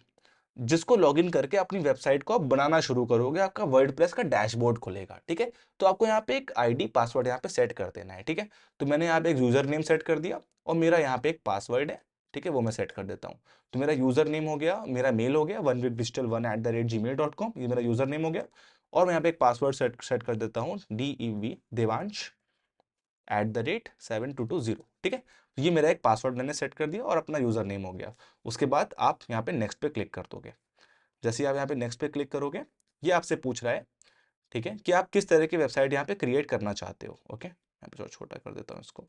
[SPEAKER 1] जिसको लॉगिन करके अपनी वेबसाइट को आप बनाना शुरू करोगे, आपका वर्डप्रेस का डैशबोर्ड खुलेगा, ठीक है। तो आपको यहाँ पे एक आईडी पासवर्ड यहाँ पे सेट कर देना है, ठीक है। तो मैंने यहाँ पे एक यूजर नेम सेट कर दिया और मेरा यहाँ पे एक पासवर्ड है, ठीक है, वो मैं सेट कर देता हूँ। तो मेरा यूजर नेम हो गया, मेरा मेल हो गया oneweekdigital1@gmail.com, ये मेरा यूजर नेम हो गया। और मैं यहाँ पे एक पासवर्ड सेट सेट कर देता हूँ dev devansh@7220, ठीक है। तो ये मेरा एक पासवर्ड मैंने सेट कर दिया और अपना यूजर नेम हो गया। उसके बाद आप यहाँ पे नेक्स्ट पे क्लिक कर दोगे। जैसे ही आप यहाँ पे नेक्स्ट पे क्लिक करोगे, ये आपसे पूछ रहा है, ठीक है, कि आप किस तरह की वेबसाइट यहाँ पे क्रिएट करना चाहते हो। ओके, यहाँ पे थोड़ा छोटा कर देता हूँ इसको।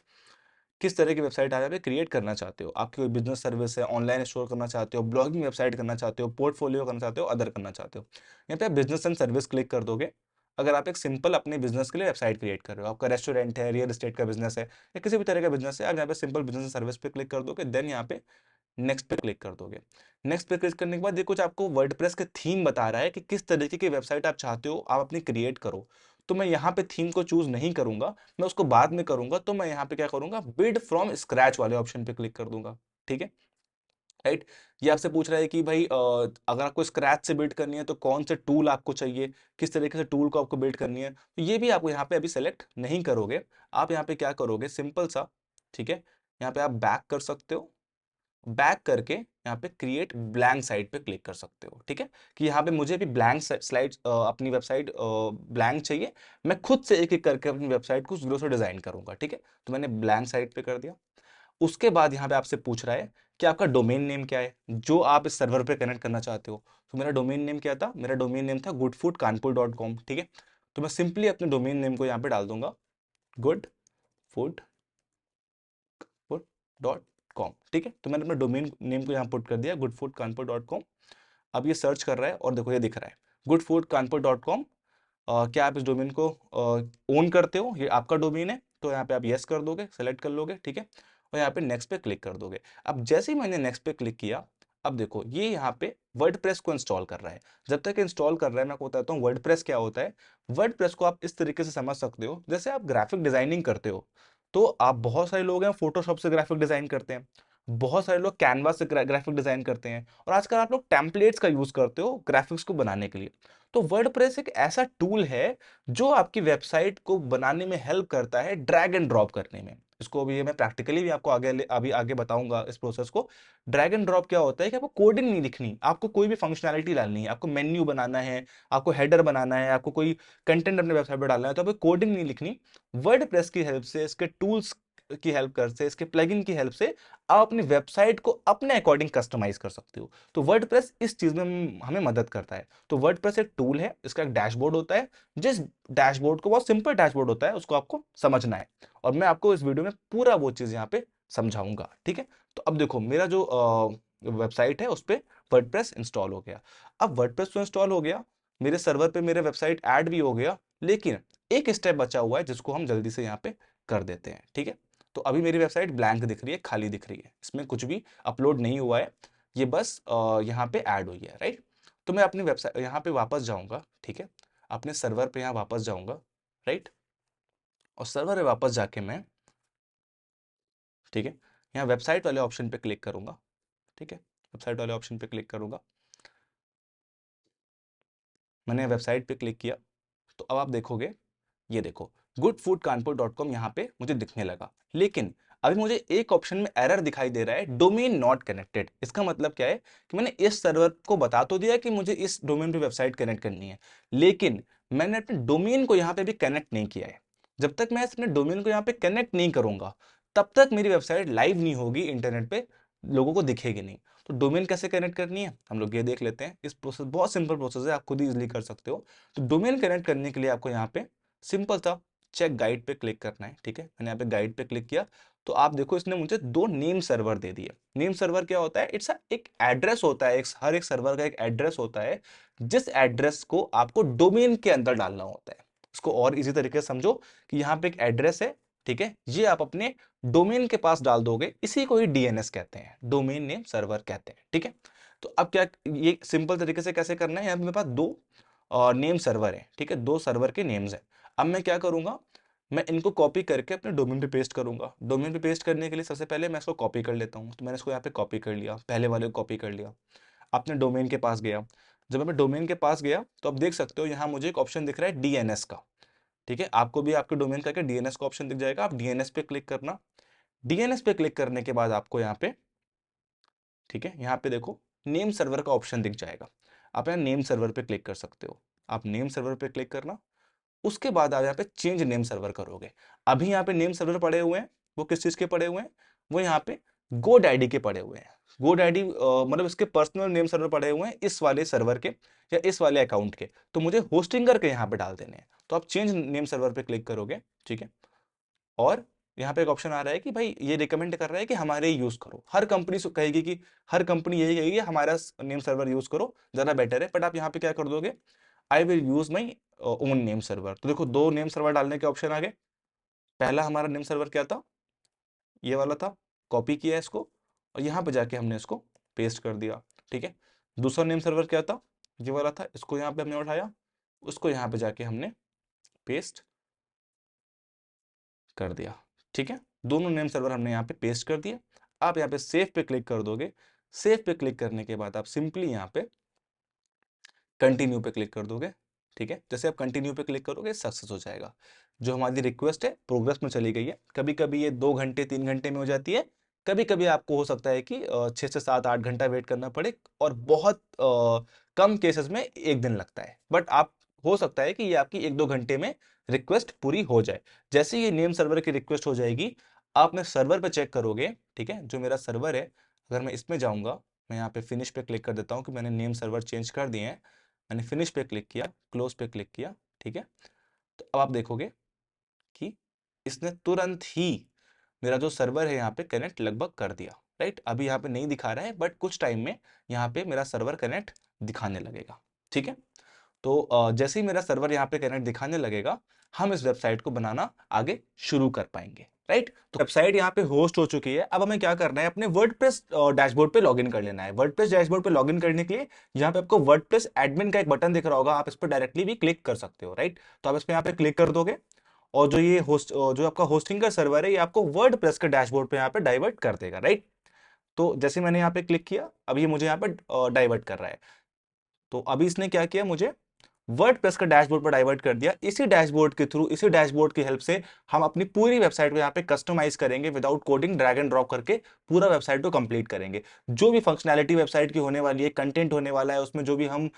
[SPEAKER 1] किस तरह की वेबसाइट आप यहाँ पे क्रिएट करना चाहते हो, आपकी कोई बिजनेस सर्विस है, ऑनलाइन स्टोर करना चाहते हो, ब्लॉगिंग वेबसाइट करना चाहते हो, पोर्टफोलियो करना चाहते हो, अदर करना चाहते हो। यहाँ पे आप बिजनेस एंड सर्विस क्लिक कर दोगे। अगर आप एक सिंपल अपने बिजनेस के लिए वेबसाइट क्रिएट कर रहे हो, आपका रेस्टोरेंट है, रियल एस्टेट का बिजनेस है या किसी भी तरह का बिजनेस है, आप यहाँ पे सिंपल बिजनेस एंड सर्विस पे क्लिक कर दोगे, देन यहाँ पे नेक्स्ट पे क्लिक कर दोगे। नेक्स्ट पे क्लिक करने के बाद ये कुछ आपको वर्डप्रेस के थीम बता रहा है कि किस तरीके की वेबसाइट आप चाहते हो आप अपनी क्रिएट करो। तो मैं यहाँ पे थीम को चूज नहीं करूंगा, मैं उसको बाद में करूंगा। तो मैं यहाँ पे क्या करूंगा, बिल्ड फ्रॉम स्क्रैच वाले ऑप्शन पे क्लिक कर दूंगा, ठीक है, राइट। ये आपसे पूछ रहा है कि भाई अगर आपको स्क्रैच से बिल्ड करनी है तो कौन से टूल आपको चाहिए, किस तरीके से टूल को आपको बिल्ड करनी है, तो ये भी आपको यहाँ पे अभी सेलेक्ट नहीं करोगे। आप यहाँ पे क्या करोगे, सिंपल सा, ठीक है, यहाँ पे आप बैक कर सकते हो, बैक करके यहाँ पे क्रिएट ब्लैंक साइट पे क्लिक कर सकते हो, ठीक है। कि यहाँ पे मुझे भी ब्लैंक स्लाइड अपनी वेबसाइट ब्लैंक चाहिए, मैं खुद से एक एक करके अपनी वेबसाइट को जीरो से डिजाइन करूंगा, ठीक है। तो मैंने ब्लैंक साइट पे कर दिया। उसके बाद यहाँ पे आपसे पूछ रहा है कि आपका डोमेन नेम क्या है जो आप इस सर्वर पे कनेक्ट करना चाहते हो। तो मेरा डोमेन नेम क्या था, मेरा डोमेन नेम था goodfoodkanpur.com, ठीक है। तो मैं सिंपली अपने डोमेन नेम को यहाँ पे डाल दूंगा goodfood.com, ठीक है। तो मैंने अपना डोमेन नेम को यहाँ पुट कर दिया goodfoodkanpur.com। अब ये सर्च कर रहा है और देखो ये दिख रहा है goodfoodkanpur.com। क्या आप इस डोमेन को ओन करते हो, ये आपका डोमेन है, तो यहाँ पे आप यस कर दोगे, सेलेक्ट कर लोगे, ठीक है। और यहाँ पे नेक्स्ट पे क्लिक कर दोगे। अब जैसे ही मैंने नेक्स्ट पे क्लिक किया, अब देखो ये यहाँ पे वर्डप्रेस को इंस्टॉल कर रहा है। जब तक इंस्टॉल कर रहा है मैं आपको बताता हूँ वर्डप्रेस क्या होता है। वर्डप्रेस को आप इस तरीके से समझ सकते हो, जैसे आप ग्राफिक डिजाइनिंग करते हो, तो आप बहुत सारे लोग हैं फोटोशॉप से ग्राफिक डिजाइन करते हैं, बहुत सारे लोग कैनवास से ग्राफिक डिजाइन करते हैं, और आजकल आप लोग टेम्पलेट्स का यूज करते हो ग्राफिक्स को बनाने के लिए। तो वर्डप्रेस एक ऐसा टूल है जो आपकी वेबसाइट को बनाने में हेल्प करता है, ड्रैग एंड ड्रॉप करने में। इसको भी मैं प्रैक्टिकली भी आपको अभी आगे बताऊंगा इस प्रोसेस को। ड्रैग एंड ड्रॉप क्या होता है कि आपको कोडिंग नहीं लिखनी, आपको कोई भी फंक्शनैलिटी डालनी है, आपको मेन्यू बनाना है, आपको हेडर बनाना है, आपको कोई कंटेंट अपने वेबसाइट पर डालना है, तो आपको कोडिंग नहीं लिखनी। वर्डप्रेस की हेल्प से, इसके टूल्स की हेल्प कर से, इसके प्लगइन की हेल्प से आप अपनी वेबसाइट को अपने अकॉर्डिंग कस्टमाइज कर सकते हो। तो वर्डप्रेस इस चीज में हमें मदद करता है। तो वर्डप्रेस एक टूल है, इसका एक डैशबोर्ड होता है, जिस डैशबोर्ड को, बहुत सिंपल डैशबोर्ड होता है, उसको आपको समझना है, और मैं आपको इस वीडियो में पूरा वो चीज यहाँ पे समझाऊंगा, ठीक है। तो अब देखो मेरा जो वेबसाइट है उस पर वर्डप्रेस इंस्टॉल हो गया। अब वर्डप्रेस तो इंस्टॉल हो गया, मेरे सर्वर पे मेरे वेबसाइट ऐड भी हो गया, लेकिन एक स्टेप बचा हुआ है जिसको हम जल्दी से यहाँ पे कर देते हैं, ठीक है। तो अभी मेरी वेबसाइट ब्लैंक दिख रही है, खाली दिख रही है, इसमें कुछ भी अपलोड नहीं हुआ है, ये बस यहाँ पे ऐड हुई है, राइट। तो मैं अपनी वेबसाइट यहाँ पे वापस जाऊंगा, ठीक है, अपने सर्वर पे यहाँ वापस जाऊंगा, राइट। और सर्वर पे वापस जाके मैं, ठीक है, यहाँ वेबसाइट वाले ऑप्शन पे क्लिक करूंगा, ठीक है, वेबसाइट वाले ऑप्शन पे क्लिक करूंगा। मैंने वेबसाइट पे क्लिक किया, तो अब आप देखोगे, ये देखो goodfoodkanpur.com यहाँ पे मुझे दिखने लगा, लेकिन अभी मुझे एक ऑप्शन में एरर दिखाई दे रहा है, डोमेन नॉट कनेक्टेड। इसका मतलब क्या है कि मैंने इस सर्वर को बता तो दिया कि मुझे इस डोमेन पे वेबसाइट कनेक्ट करनी है, लेकिन मैंने अपने डोमेन को यहाँ पे भी कनेक्ट नहीं किया है। जब तक मैं अपने डोमेन को यहाँ पे कनेक्ट नहीं करूंगा, तब तक मेरी वेबसाइट लाइव नहीं होगी, इंटरनेट पे लोगों को दिखेगी नहीं। तो डोमेन कैसे कनेक्ट करनी है हम लोग ये देख लेते हैं। इस प्रोसेस बहुत सिंपल प्रोसेस है, आप खुद ही इजिली कर सकते हो। तो डोमेन कनेक्ट करने के लिए आपको यहाँ पे सिंपल था चेक गाइड पे क्लिक करना है, ठीक है। मैंने यहाँ पे गाइड पे क्लिक किया, तो आप देखो इसने मुझे दो नेम सर्वर दे दिए। नेम सर्वर क्या होता है, इट्स एक एड्रेस होता है, हर एक सर्वर का एक एड्रेस होता है, जिस एड्रेस को आपको डोमेन के अंदर डालना होता है। इसको और इजी तरीके से समझो कि यहाँ पे एक एड्रेस है, ठीक है, ये आप अपने डोमेन के पास डाल दोगे, इसी को ही डीएनएस कहते हैं, डोमेन नेम सर्वर कहते हैं। ठीक है, तो अब क्या, ये सिंपल तरीके से कैसे करना है, यहाँ पे मेरे पास दो नेम सर्वर है, ठीक है, दो सर्वर के नेम्स है। अब मैं क्या करूंगा, मैं इनको कॉपी करके अपने डोमेन पे पेस्ट करूंगा। डोमेन पे पेस्ट करने के लिए सबसे पहले मैं इसको कॉपी कर लेता हूँ, तो मैंने इसको यहाँ पे कॉपी कर लिया, पहले वाले को कॉपी कर लिया, अपने डोमेन के पास गया। जब मैं डोमेन के पास गया तो आप देख सकते हो यहाँ मुझे एक ऑप्शन दिख रहा है डीएनएस का। ठीक है, आपको भी आपके डोमेन का डीएनएस का ऑप्शन दिख जाएगा, आप डीएनएस पे क्लिक करना। डीएनएस पे क्लिक करने के बाद आपको यहाँ पे, ठीक है, यहाँ पे देखो नेम सर्वर का ऑप्शन दिख जाएगा, आप यहाँ नेम सर्वर पे क्लिक कर सकते हो। आप नेम सर्वर पे क्लिक करना, उसके बाद आप यहाँ पे चेंज नेम सर्वर करोगे। अभी यहाँ पे नेम सर्वर पड़े हुए हैं, वो किस चीज के पड़े हुए हैं, वो यहाँ पे GoDaddy के पड़े हुए हैं। GoDaddy मतलब इसके पर्सनल नेम सर्वर पड़े हुए हैं इस वाले सर्वर के या इस वाले अकाउंट के, तो मुझे होस्टिंगर के यहाँ पे डाल देने हैं। तो आप चेंज नेम सर्वर पे क्लिक करोगे, ठीक है, और यहाँ पे एक ऑप्शन आ रहा है कि भाई ये रिकमेंड कर रहा है कि हमारे यूज करो। हर कंपनी कहेगी कि, हर कंपनी यही कहेगी हमारा नेम सर्वर यूज करो, ज्यादा बेटर है, बट आप यहाँ पे क्या कर दोगे, I will use my own name server. तो देखो दो नेम सर्वर डालने के ऑप्शन आ गए। पहला हमारा नेम सर्वर क्या था, ये वाला था, कॉपी किया इसको और यहाँ पे जाके हमने इसको पेस्ट कर दिया। ठीक है, दूसरा नेम सर्वर क्या था, ये वाला था, इसको यहाँ पे हमने उठाया, उसको यहाँ पे जाके हमने पेस्ट कर दिया। ठीक है, दोनों नेम सर्वर हमने यहाँ पे पेस्ट कर दिया। आप यहाँ पे सेव पे क्लिक कर दोगे। सेव पे क्लिक करने के बाद आप सिंपली यहाँ पे कंटिन्यू पे क्लिक कर दोगे। ठीक है, जैसे आप कंटिन्यू पे क्लिक करोगे सक्सेस हो जाएगा। जो हमारी रिक्वेस्ट है प्रोग्रेस में चली गई है। कभी कभी ये 2 घंटे 3 घंटे में हो जाती है, कभी कभी आपको हो सकता है कि 6 से 7 8 घंटा वेट करना पड़े, और बहुत कम केसेस में 1 दिन लगता है, बट आप, हो सकता है कि ये आपकी 1 2 घंटे में रिक्वेस्ट पूरी हो जाए। जैसे ये नेम सर्वर की रिक्वेस्ट हो जाएगी, आप अपने सर्वर पे चेक करोगे। ठीक है, जो मेरा सर्वर है, अगर मैं इसमें जाऊंगा, मैं यहाँ पे फिनिश पे क्लिक कर देता हूँ कि मैंने नेम सर्वर चेंज कर दिए हैं। मैंने फिनिश पे क्लिक किया, क्लोज पे क्लिक किया। ठीक है, तो अब आप देखोगे कि इसने तुरंत ही मेरा जो सर्वर है यहाँ पे कनेक्ट लगभग कर दिया। राइट, अभी यहाँ पे नहीं दिखा रहा है, बट कुछ टाइम में यहाँ पे मेरा सर्वर कनेक्ट दिखाने लगेगा। ठीक है, तो जैसे ही मेरा सर्वर यहाँ पे कनेक्ट दिखाने लगेगा, हम इस वेबसाइट को बनाना आगे शुरू कर पाएंगे। राइट, तो वेबसाइट यहाँ पे होस्ट हो चुकी है। अब हमें क्या करना है, अपने वर्डप्रेस डैशबोर्ड पे लॉगिन कर लेना है। वर्डप्रेस डैशबोर्ड पे लॉगिन करने के लिए यहाँ पे आपको वर्डप्रेस एडमिन का एक बटन दिख रहा होगा, आप इस पर डायरेक्टली भी क्लिक कर सकते हो। राइट, तो आप इस पे यहाँ पे क्लिक कर दोगे, और जो ये होस्ट, जो आपका होस्टिंग का सर्वर है, ये आपको वर्डप्रेस के डैशबोर्ड पे यहाँ पे डाइवर्ट कर देगा। राइट, तो जैसे मैंने यहाँ पे क्लिक किया, अब ये मुझे यहाँ पे डाइवर्ट कर रहा है। तो अभी इसने क्या किया, मुझे वर्डप्रेस का डैशबोर्ड पर डाइवर्ट कर दिया। इसी डैशबोर्ड के थ्रू, इसी डैशबोर्ड की हेल्प से हम अपनी पूरी वेबसाइट को यहाँ पे कस्टमाइज करेंगे, without coding, drag and drop करके पूरा वेबसाइट को कंप्लीट करेंगे। जो भी फंक्शनैलिटी वेबसाइट की होने वाली है, कंटेंट होने वाला है, उसमें जो भी हम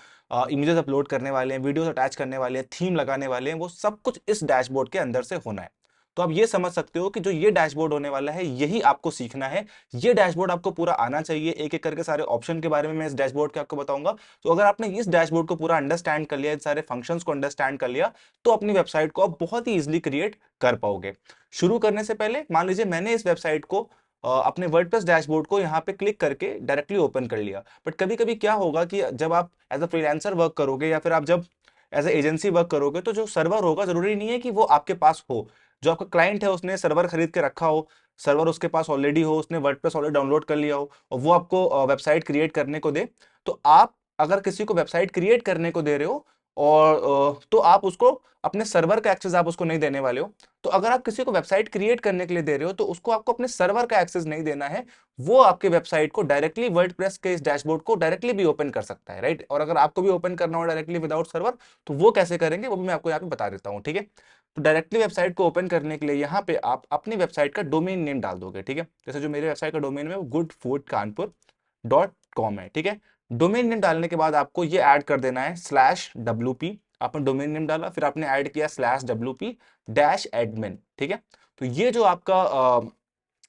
[SPEAKER 1] इमेजेस अपलोड करने वाले हैं, वीडियोस अटैच करने वाले हैं, थीम लगाने वाले हैं, वो सब कुछ इस डैशबोर्ड के अंदर से होना है। तो आप ये समझ सकते हो कि जो ये डैशबोर्ड होने वाला है, यही आपको सीखना है। ये डैशबोर्ड आपको पूरा आना चाहिए। एक एक करके सारे ऑप्शन के बारे में मैं इस डैशबोर्ड के आपको बताऊंगा। तो अगर आपने इस डैशबोर्ड को पूरा अंडरस्टैंड कर लिया, सारे फंक्शंस को अंडरस्टैंड कर लिया, तो अपनी वेबसाइट को आप बहुत ही इजीली क्रिएट कर पाओगे। शुरू करने से पहले मान लीजिए मैंने इस वेबसाइट को अपने वर्डप्रेस डैशबोर्ड को यहाँ पे क्लिक करके डायरेक्टली ओपन कर लिया, बट कभी कभी क्या होगा कि जब आप एज अ फ्रीलांसर वर्क करोगे, या फिर आप जब एज ए एजेंसी वर्क करोगे, तो जो सर्वर होगा जरूरी नहीं है कि वो आपके पास हो। जो आपका क्लाइंट है उसने सर्वर खरीद के रखा हो, सर्वर उसके पास ऑलरेडी हो, उसने वर्डप्रेस ऑलरेडी डाउनलोड कर लिया हो, और वो आपको वेबसाइट क्रिएट करने को दे, तो आप अगर किसी को वेबसाइट क्रिएट करने को दे रहे हो, और तो आप उसको अपने सर्वर का एक्सेस आप उसको नहीं देने वाले हो। तो अगर आप किसी को वेबसाइट क्रिएट करने के लिए दे रहे हो, तो उसको आपको अपने सर्वर का एक्सेस नहीं देना है। वो आपके वेबसाइट को डायरेक्टली वर्डप्रेस के इस डैशबोर्ड को डायरेक्टली भी ओपन कर सकता है। राइट, और अगर आपको भी ओपन करना हो डायरेक्टली विदाउट सर्वर, तो वो कैसे करेंगे वो भी मैं आपको यहाँ पे बता देता हूँ। ठीक है, तो डायरेक्टली वेबसाइट को ओपन करने के लिए यहाँ पे आप अपनी वेबसाइट का डोमेन नेम डाल दोगे। ठीक है, जैसे जो मेरे वेबसाइट का डोमेन नेम है वो goodfoodkanpur.com है। ठीक है, डोमेन नेम डालने के बाद आपको ये ऐड कर देना है /wp। आपने डोमेन नेम डाला, फिर आपने ऐड किया /wp-admin। ठीक है, तो ये जो आपका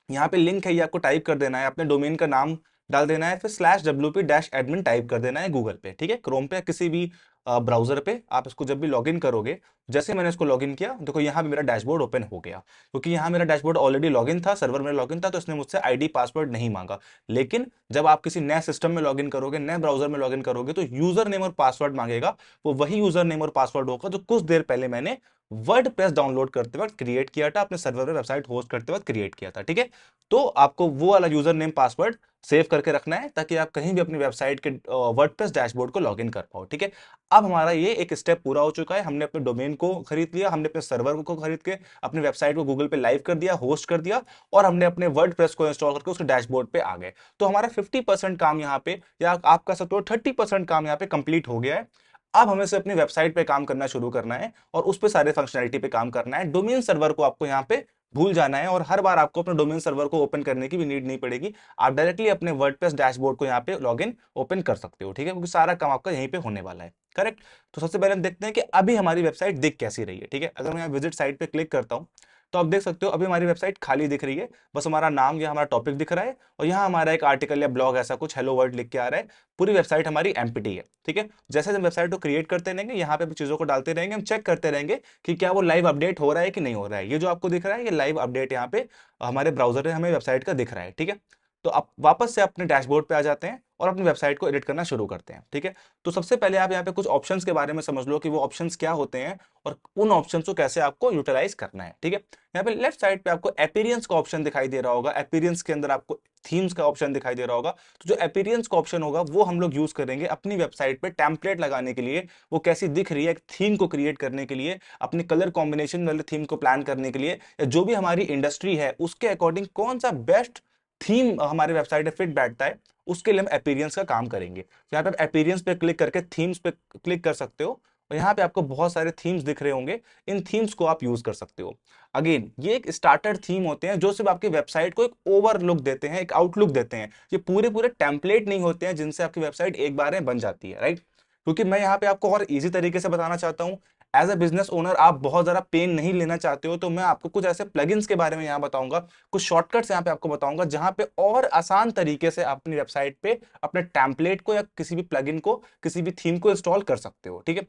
[SPEAKER 1] यहाँ पे लिंक है, ये आपको टाइप कर देना है, अपने डोमेन का नाम डाल देना है, फिर /wp-admin टाइप कर देना है गूगल पे। ठीक है, क्रोम पे, किसी भी ब्राउजर पे आप इसको जब भी लॉगिन करोगे, जैसे मैंने इसको लॉगिन किया, देखो यहाँ पे मेरा डैशबोर्ड ओपन हो गया, क्योंकि यहाँ मेरा डैशबोर्ड ऑलरेडी लॉगिन था, सर्वर में लॉगिन था, तो इसने मुझसे आईडी पासवर्ड नहीं मांगा। लेकिन जब आप किसी नए सिस्टम में लॉगिन करोगे, नए ब्राउजर में लॉगिन करोगे, तो यूजर नेम और पासवर्ड मांगेगा। वो वही यूजर नेम और पासवर्ड होगा जो कुछ देर पहले मैंने वर्डप्रेस डाउनलोड करते वक्त क्रिएट किया था, अपने सर्वर में वेबसाइट होस्ट करते वक्त क्रिएट किया था। ठीक है, तो आपको वो वाला यूजर नेम पासवर्ड सेव करके रखना है, ताकि आप कहीं भी अपनी वेबसाइट के वर्डप्रेस डैशबोर्ड को लॉगिन कर पाओ। ठीक है, अब हमारा ये एक स्टेप पूरा हो चुका है। हमने अपने डोमेन को खरीद लिया, हमने अपने सर्वर को खरीद के अपनी वेबसाइट को गूगल पे लाइव कर दिया, होस्ट कर दिया, और हमने अपने वर्डप्रेस को इंस्टॉल करके उसके डैशबोर्ड पे आ गए। तो हमारा 50% काम यहाँ पे, या आप कह सकते हो 30% काम यहाँ पे कंप्लीट हो गया है। अब हमें से अपनी वेबसाइट पे काम करना शुरू करना है, और उस पे सारे फंक्शनैलिटी पे काम करना है। डोमेन सर्वर को आपको यहाँ पे भूल जाना है, और हर बार आपको अपने डोमेन सर्वर को ओपन करने की भी नीड नहीं पड़ेगी। आप डायरेक्टली अपने वर्डप्रेस डैशबोर्ड को यहाँ पे लॉगिन ओपन कर सकते हो। ठीक है, क्योंकि सारा काम आपका यहीं पे होने वाला है। करेक्ट। तो सबसे पहले हम देखते हैं कि अभी हमारी वेबसाइट दिख कैसी रही है। ठीक है, अगर मैं यहाँ विजिट साइट पे क्लिक करता हूँ, तो आप देख सकते हो अभी हमारी वेबसाइट खाली दिख रही है। बस हमारा नाम या हमारा टॉपिक दिख रहा है, और यहाँ हमारा एक आर्टिकल या ब्लॉग ऐसा कुछ हेलो वर्ल्ड लिख के आ रहा है। पूरी वेबसाइट हमारी एम्प्टी है। ठीक है, जैसे हम वेबसाइट को क्रिएट करते रहेंगे, यहाँ पे चीजों को डालते रहेंगे, हम चेक करते रहेंगे कि क्या वो लाइव अपडेट हो रहा है कि नहीं हो रहा है। ये जो आपको दिख रहा है, ये लाइव अपडेट यहाँ पे हमारे ब्राउजर में हमें वेबसाइट का दिख रहा है। ठीक है, तो आप वापस से अपने डैशबोर्ड पे आ जाते हैं और अपनी वेबसाइट को एडिट करना शुरू करते हैं। ठीक है, तो सबसे पहले आप यहाँ पे कुछ ऑप्शंस के बारे में समझ लो कि वो ऑप्शंस क्या होते हैं, और उन ऑप्शंस को कैसे आपको यूटिलाइज करना है। ठीक है, यहाँ पे लेफ्ट साइड पे आपको अपीयरेंस का ऑप्शन दिखाई दे रहा होगा, अपीयरेंस के अंदर आपको थीम्स का ऑप्शन दिखाई दे रहा होगा। तो जो अपीयरेंस का ऑप्शन होगा वो हम लोग यूज करेंगे अपनी वेबसाइट पे टेम्पलेट लगाने के लिए, वो कैसी दिख रही है थीम को क्रिएट करने के लिए, अपनी कलर कॉम्बिनेशन वाले थीम को प्लान करने के लिए, या जो भी हमारी इंडस्ट्री है उसके अकॉर्डिंग कौन सा बेस्ट थीम हमारे वेबसाइट पे फिट बैठता है, उसके लिए हम अपीयरेंस का काम करेंगे। तो यहाँ पे आप अपीयरेंस पे क्लिक करके थीम्स पे क्लिक कर सकते हो, और यहाँ पे आपको बहुत सारे थीम्स दिख रहे होंगे। इन थीम्स को आप यूज कर सकते हो। अगेन, ये एक स्टार्टर थीम होते हैं जो सिर्फ आपकी वेबसाइट को एक ओवरलुक देते हैं, एक आउटलुक देते हैं। ये पूरे पूरे टेम्पलेट नहीं होते हैं जिनसे आपकी वेबसाइट एक बार में बन जाती है, राइट। क्योंकि मैं यहाँ पे आपको और इजी तरीके से बताना चाहता हूँ। एज अ बिजनेस ओनर आप बहुत ज्यादा पेन नहीं लेना चाहते हो, तो मैं आपको कुछ ऐसे प्लगइन्स के बारे में यहाँ बताऊंगा, कुछ शॉर्टकट्स यहाँ पे आपको बताऊंगा, जहां पे और आसान तरीके से अपनी वेबसाइट पे अपने टेम्पलेट को या किसी भी प्लगइन को, किसी भी थीम को इंस्टॉल कर सकते हो। ठीक है,